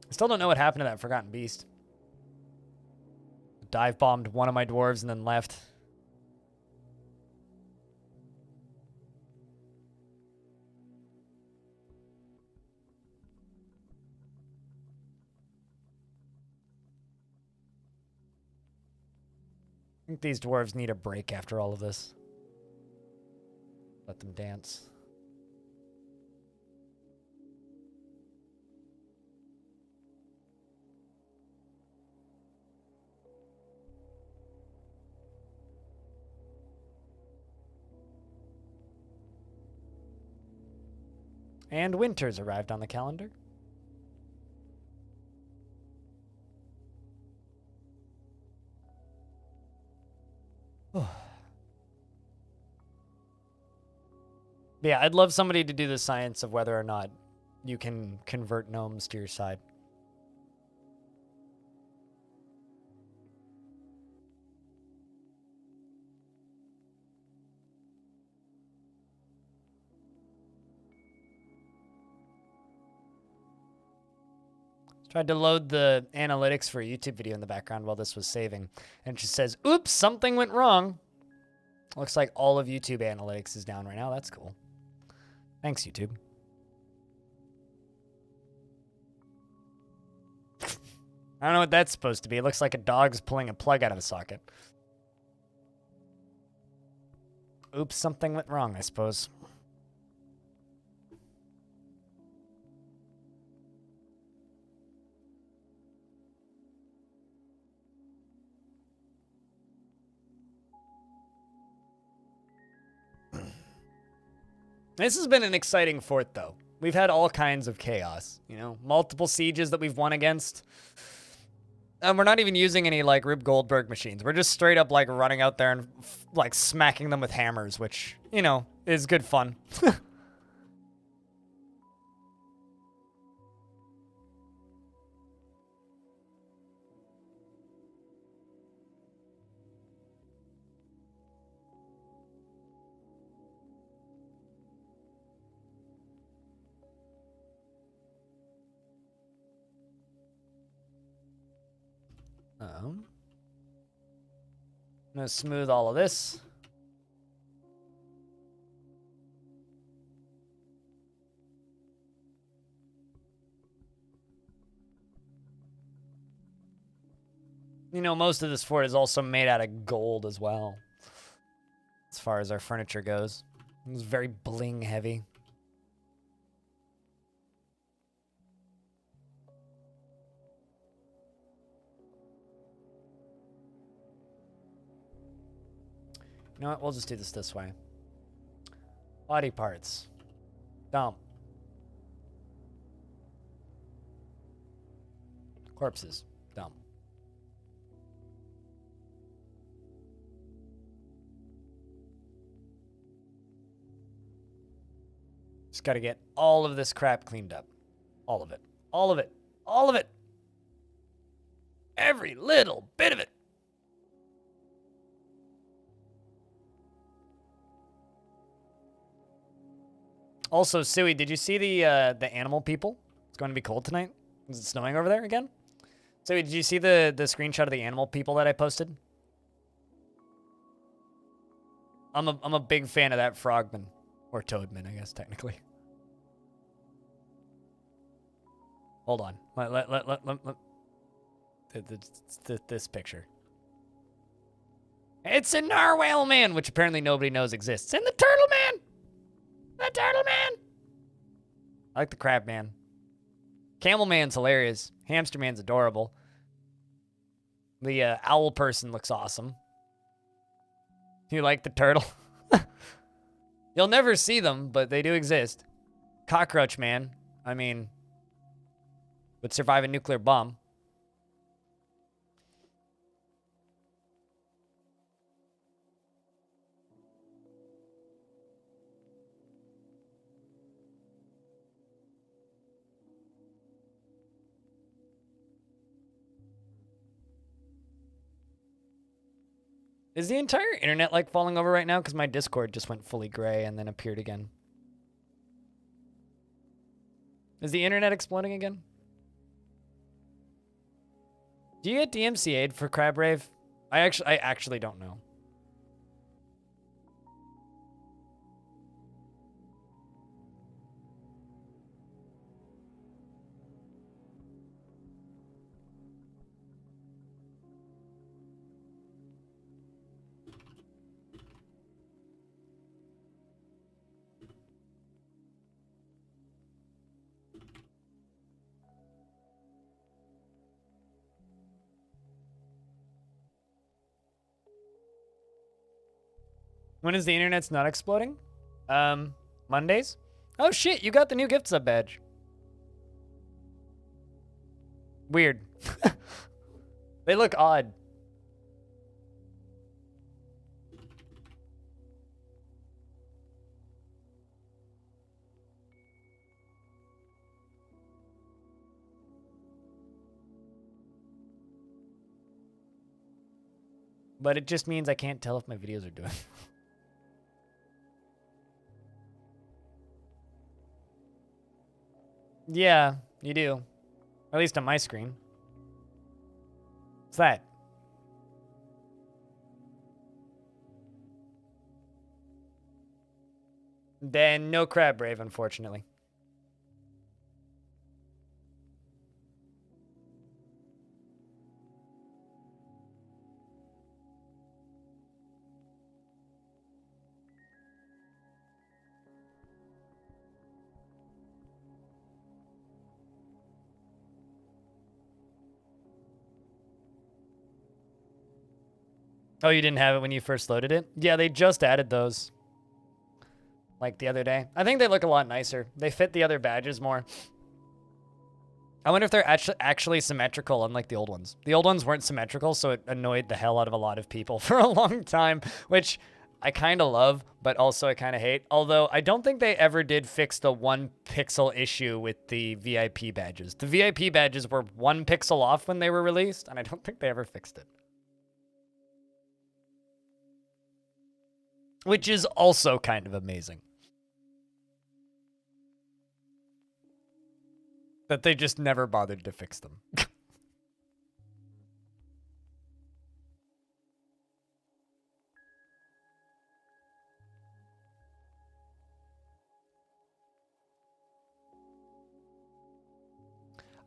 I still don't know what happened to that forgotten beast. Dive bombed one of my dwarves and then left. I think these dwarves need a break after all of this. Let them dance. And winter's arrived on the calendar. Yeah, I'd love somebody to do the science of whether or not you can convert gnomes to your side. Tried to load the analytics for a YouTube video in the background while this was saving. And it just says, oops, something went wrong. Looks like all of YouTube analytics is down right now. That's cool. Thanks, YouTube. I don't know what that's supposed to be. It looks like a dog's pulling a plug out of a socket. Oops, something went wrong, I suppose. This has been an exciting fort, though. We've had all kinds of chaos, you know, multiple sieges that we've won against. And we're not even using any, like, Rube Goldberg machines. We're just straight up, like, running out there and, like, smacking them with hammers, which, you know, is good fun. I'm gonna smooth all of this. You know, most of this fort is also made out of gold as well, as far as our furniture goes. It's very bling heavy. You know what? We'll just do this way. Body parts. Dump. Corpses. Dump. Just gotta get all of this crap cleaned up. All of it. All of it. All of it. Every little bit of it. Also, Suey, did you see the animal people? It's going to be cold tonight. Is it snowing over there again? Suey, did you see the screenshot of the animal people that I posted? I'm a big fan of that frogman. Or toadman, I guess, technically. Hold on. This picture. It's a narwhal man, which apparently nobody knows exists. And the turtle man! The turtle man! I like the crab man. Camel man's hilarious. Hamster man's adorable. The owl person looks awesome. You like the turtle? You'll never see them, but they do exist. Cockroach man. I mean, would survive a nuclear bomb. Is the entire internet like falling over right now? Because my Discord just went fully gray and then appeared again. Is the internet exploding again? Do you get DMCA'd for Crab Rave? I actually don't know. When is the internet's not exploding? Mondays? Oh shit, you got the new gift sub badge. Weird. They look odd. But it just means I can't tell if my videos are doing. Yeah, you do. At least on my screen. What's that? Then no Crab Brave, unfortunately. Oh, you didn't have it when you first loaded it? Yeah, they just added those. Like the other day. I think they look a lot nicer. They fit the other badges more. I wonder if they're actually symmetrical, unlike the old ones. The old ones weren't symmetrical, so it annoyed the hell out of a lot of people for a long time, which I kind of love, but also I kind of hate. Although I don't think they ever did fix the 1 pixel issue with the VIP badges. The VIP badges were 1 pixel off when they were released, and I don't think they ever fixed it. Which is also kind of amazing. That they just never bothered to fix them.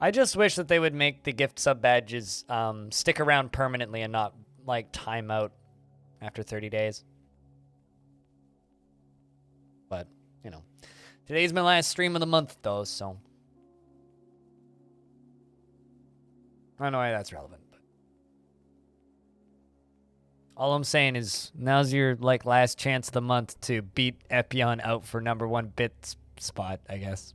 I just wish that they would make the gift sub badges stick around permanently and not, like, time out after 30 days. But, you know. Today's my last stream of the month, though, so. I don't know why that's relevant. But all I'm saying is, now's your, like, last chance of the month to beat Epion out for #1 bit spot, I guess.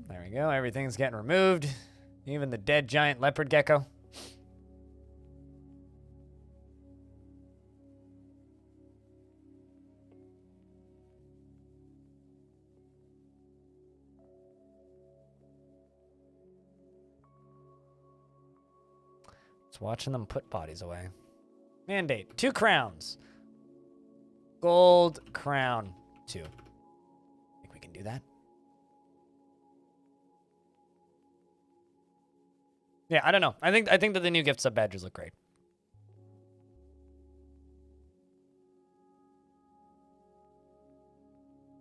There we go. Everything's getting removed. Even the dead giant leopard gecko. Just watching them put bodies away. Mandate. 2 crowns. Gold crown 2. Think we can do that? Yeah, I don't know. I think that the new gift sub badges look great.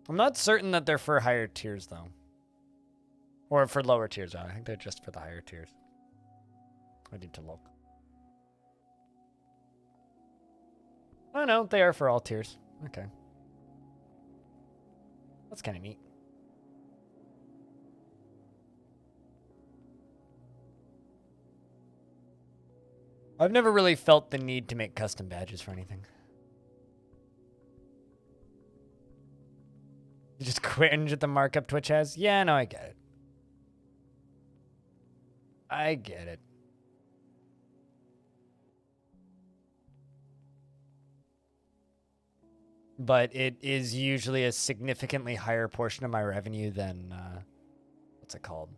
I'm not certain that they're for higher tiers though. Or for lower tiers. I think they're just for the higher tiers. I need to look. Oh no, they are for all tiers. Okay. That's kind of neat. I've never really felt the need to make custom badges for anything. You just cringe at the markup Twitch has? Yeah, no, I get it. I get it. But it is usually a significantly higher portion of my revenue than, what's it called?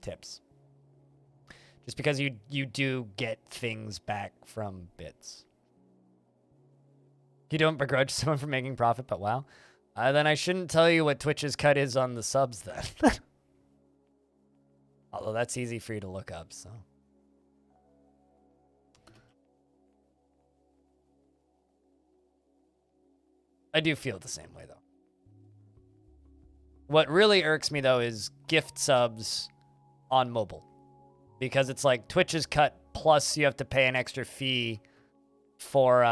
Tips. Just because you do get things back from bits. You don't begrudge someone for making profit, but wow. Then I shouldn't tell you what Twitch's cut is on the subs then. Although that's easy for you to look up, so. I do feel the same way, though. What really irks me, though, is gift subs on mobile. Because it's like Twitch's cut plus you have to pay an extra fee for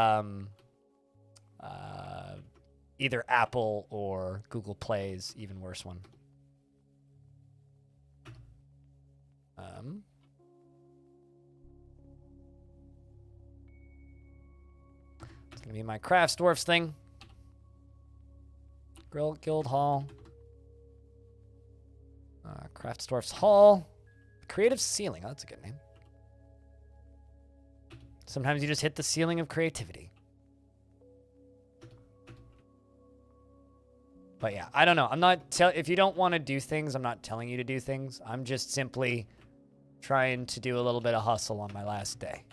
either Apple or Google Play's even worse one. It's gonna be my Crafts Dwarfs thing. Guild Hall. Crafts Dwarfs Hall. Creative Ceiling. Oh, that's a good name. Sometimes you just hit the ceiling of creativity. But yeah, I don't know. I'm not if you don't want to do things, I'm not telling you to do things. I'm just simply trying to do a little bit of hustle on my last day.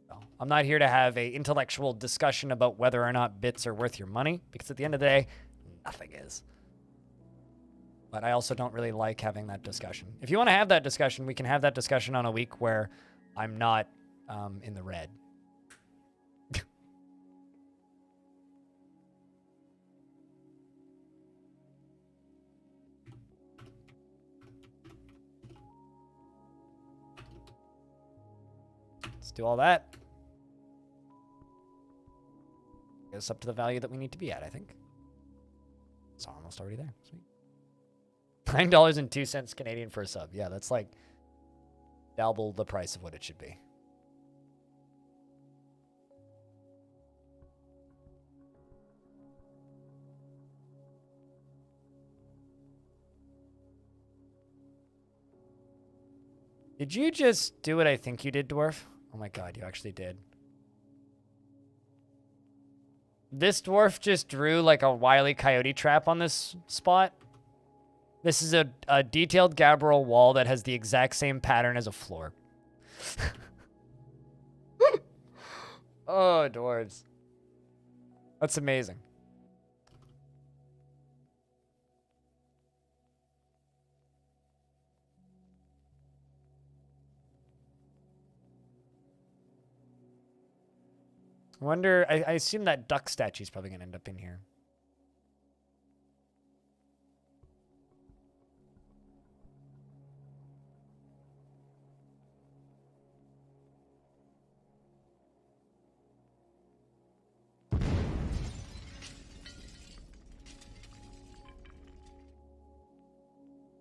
So, I'm not here to have a intellectual discussion about whether or not bits are worth your money, because at the end of the day, nothing is. But I also don't really like having that discussion. If you want to have that discussion, we can have that discussion on a week where I'm not in the red. Let's do all that. Get us up to the value that we need to be at, I think. It's almost already there. Sweet. $9.02 Canadian for a sub. Yeah, that's like double the price of what it should be. Did you just do what I think you did, Dwarf? Oh my god, you actually did. This dwarf just drew like a Wile E. Coyote trap on this spot. This is a detailed Gabriel wall that has the exact same pattern as a floor. Oh, dwarves. That's amazing. I wonder, I assume that duck statue is probably going to end up in here.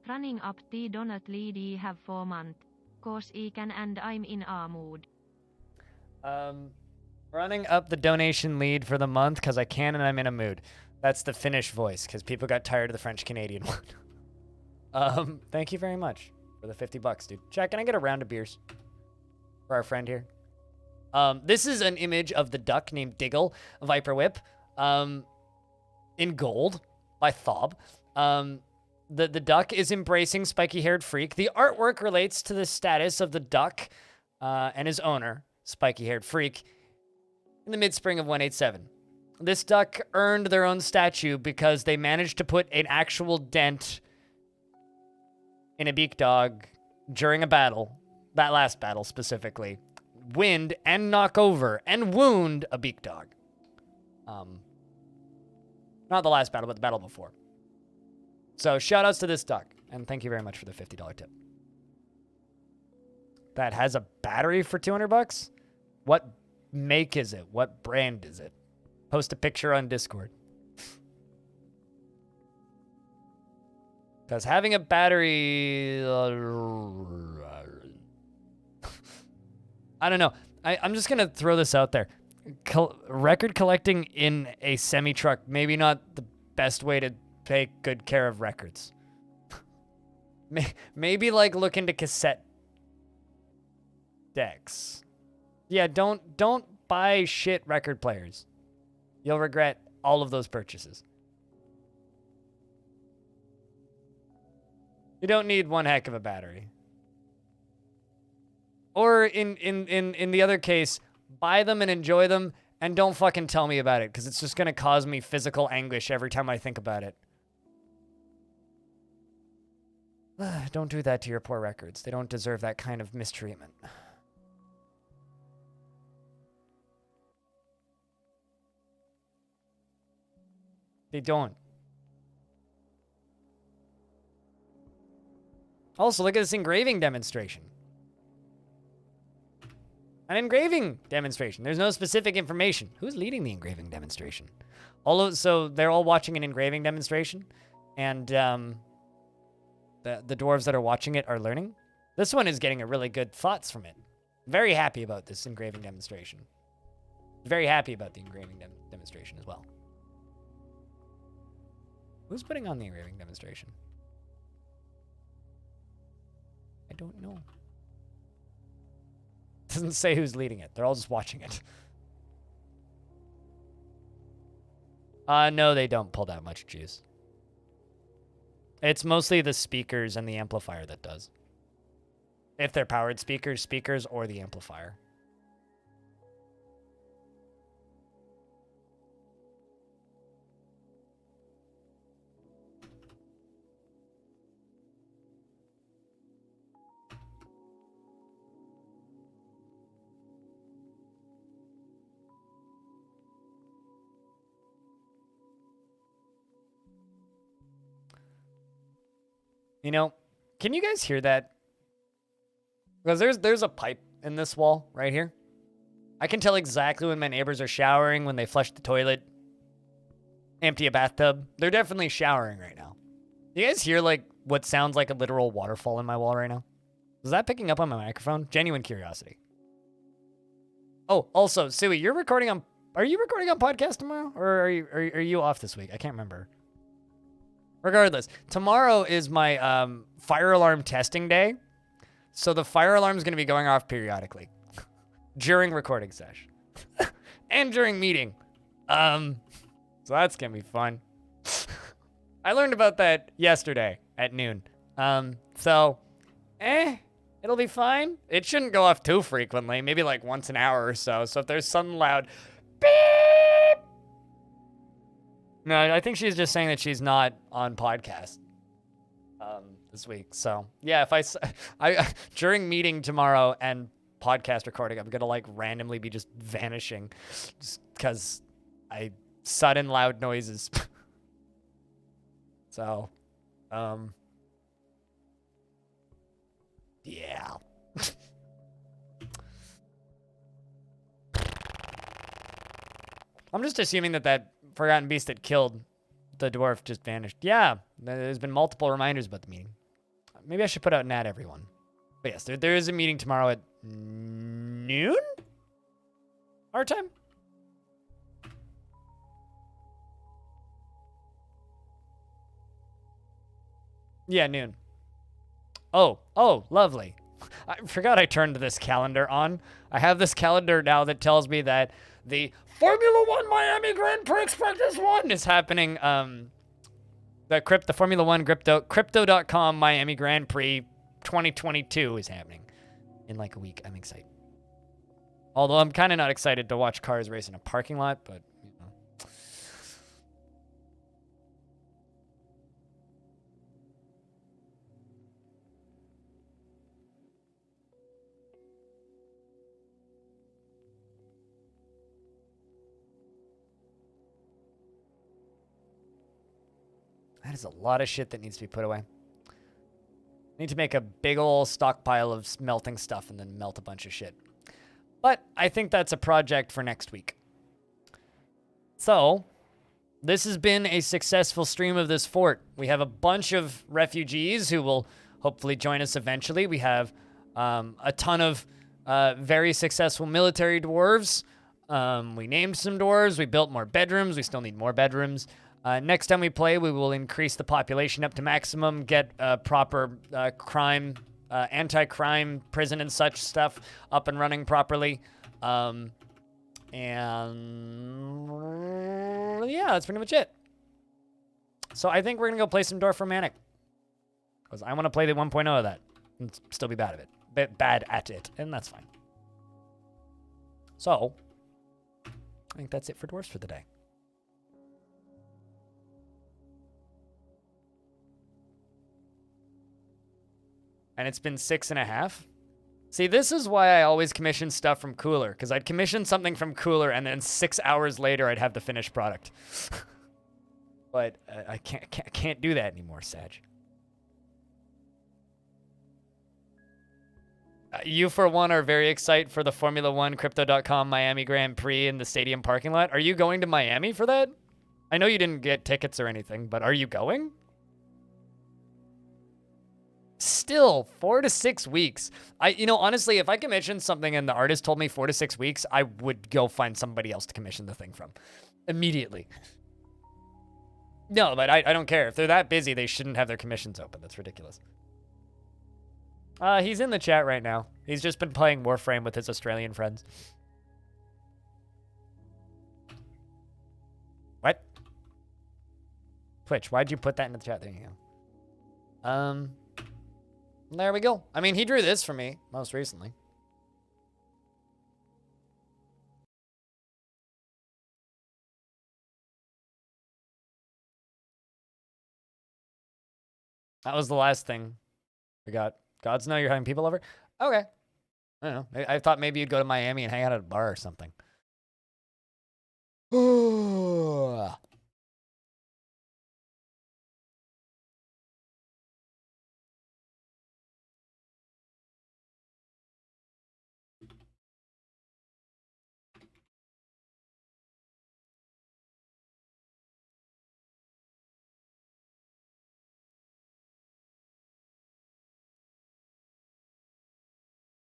Running up the donut lead have 4 months. Cause I can and I'm in a mood. Running up the donation lead for the month because I can and I'm in a mood. That's the Finnish voice because people got tired of the French Canadian one. Thank you very much for the $50, dude. Jack, can I get a round of beers for our friend here? This is an image of the duck named Diggle, Viper Whip, in gold by Thob. The duck is embracing spiky-haired freak. The artwork relates to the status of the duck and his owner, spiky-haired freak, in the mid-spring of 187. This duck earned their own statue because they managed to put an actual dent in a beak dog during a battle, that last battle specifically, wind and knock over and wound a beak dog. Not the last battle, but the battle before. So shout outs to this duck, and thank you very much for the $50 tip. That has a battery for $200? What make is it? What brand is it? Post a picture on Discord. Because having a battery... I don't know. I'm just going to throw this out there. Record collecting in a semi-truck, maybe not the best way to take good care of records. Maybe like look into cassette decks. Yeah, don't buy shit record players. You'll regret all of those purchases. You don't need one heck of a battery. Or in the other case, buy them and enjoy them and don't fucking tell me about it because it's just going to cause me physical anguish every time I think about it. Don't do that to your poor records. They don't deserve that kind of mistreatment. They don't. Also, look at this engraving demonstration. An engraving demonstration. There's no specific information. Who's leading the engraving demonstration? So they're all watching an engraving demonstration, and the dwarves that are watching it are learning. This one is getting a really good thoughts from it. Very happy about this engraving demonstration. Very happy about the engraving demonstration as well. Who's putting on the engraving demonstration? I don't know. It doesn't say who's leading it. They're all just watching it. No, they don't pull that much juice. It's mostly the speakers and the amplifier that does. If they're powered speakers, or the amplifier. You know, can you guys hear that? Because there's a pipe in this wall right here. I can tell exactly when my neighbors are showering, when they flush the toilet, empty a bathtub. They're definitely showering right now. You guys hear like what sounds like a literal waterfall in my wall right now? Is that picking up on my microphone? Genuine curiosity. Oh, also, Sui, are you recording on podcast tomorrow? Or are you off this week? I can't remember. Regardless, tomorrow is my fire alarm testing day. So the fire alarm is going to be going off periodically during recording session and during meeting. So that's going to be fun. I learned about that yesterday at noon. It'll be fine. It shouldn't go off too frequently, maybe like once an hour or so. So if there's something loud, beep. No, I think she's just saying that she's not on podcast this week. So yeah, if I during meeting tomorrow and podcast recording, I'm gonna like randomly be just vanishing, just because sudden loud noises. So, yeah. I'm just assuming that forgotten beast that killed the dwarf just vanished. Yeah, there's been multiple reminders about the meeting. Maybe I should put out an ad, everyone. But yes, there is a meeting tomorrow at noon? Our time? Yeah, noon. Oh, lovely. I forgot I turned this calendar on. I have this calendar now that tells me that the Formula One Miami Grand Prix Practice 1 is happening. The Formula One Crypto.com Miami Grand Prix 2022 is happening in like a week. I'm excited. Although I'm kind of not excited to watch cars race in a parking lot, but, you know. That is a lot of shit that needs to be put away. I need to make a big old stockpile of melting stuff and then melt a bunch of shit. But I think that's a project for next week. So, this has been a successful stream of this fort. We have a bunch of refugees who will hopefully join us eventually. We have a ton of very successful military dwarves. We named some dwarves. We built more bedrooms. We still need more bedrooms. Next time we play, we will increase the population up to maximum, get proper crime, anti-crime prison and such stuff up and running properly. And yeah, that's pretty much it. So I think we're going to go play some Dwarf Romantic. Because I want to play the 1.0 of that and still be bad at it. And that's fine. So, I think that's it for Dwarfs for the day. And it's been 6.5. See, this is why I always commission stuff from Cooler, because I'd commission something from Cooler, and then 6 hours later, I'd have the finished product. But I can't do that anymore, Sag. You, for one, are very excited for the Formula One Crypto.com Miami Grand Prix in the stadium parking lot. Are you going to Miami for that? I know you didn't get tickets or anything, but are you going? Still, 4 to 6 weeks. Honestly, if I commissioned something and the artist told me 4 to 6 weeks, I would go find somebody else to commission the thing from. Immediately. No, but I don't care. If they're that busy, they shouldn't have their commissions open. That's ridiculous. He's in the chat right now. He's just been playing Warframe with his Australian friends. What? Twitch, why'd you put that in the chat? There you go. There we go. I mean, he drew this for me most recently. That was the last thing we got. Gods know you're having people over? Okay. I don't know. I thought maybe you'd go to Miami and hang out at a bar or something.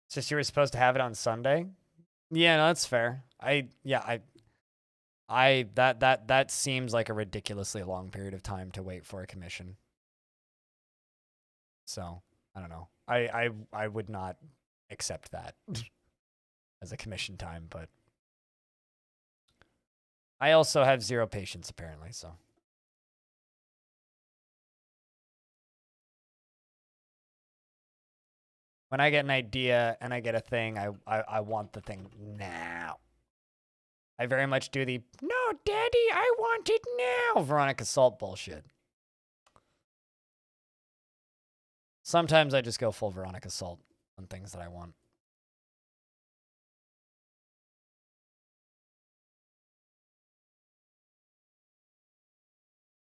It's just you were supposed to have it on Sunday? Yeah, no, that's fair. That seems like a ridiculously long period of time to wait for a commission. So, I don't know. I would not accept that as a commission time, but I also have 0 patience apparently, so. When I get an idea and I get a thing, I want the thing now. I very much do the, no, Daddy, I want it now, Veronica Salt bullshit. Sometimes I just go full Veronica Salt on things that I want.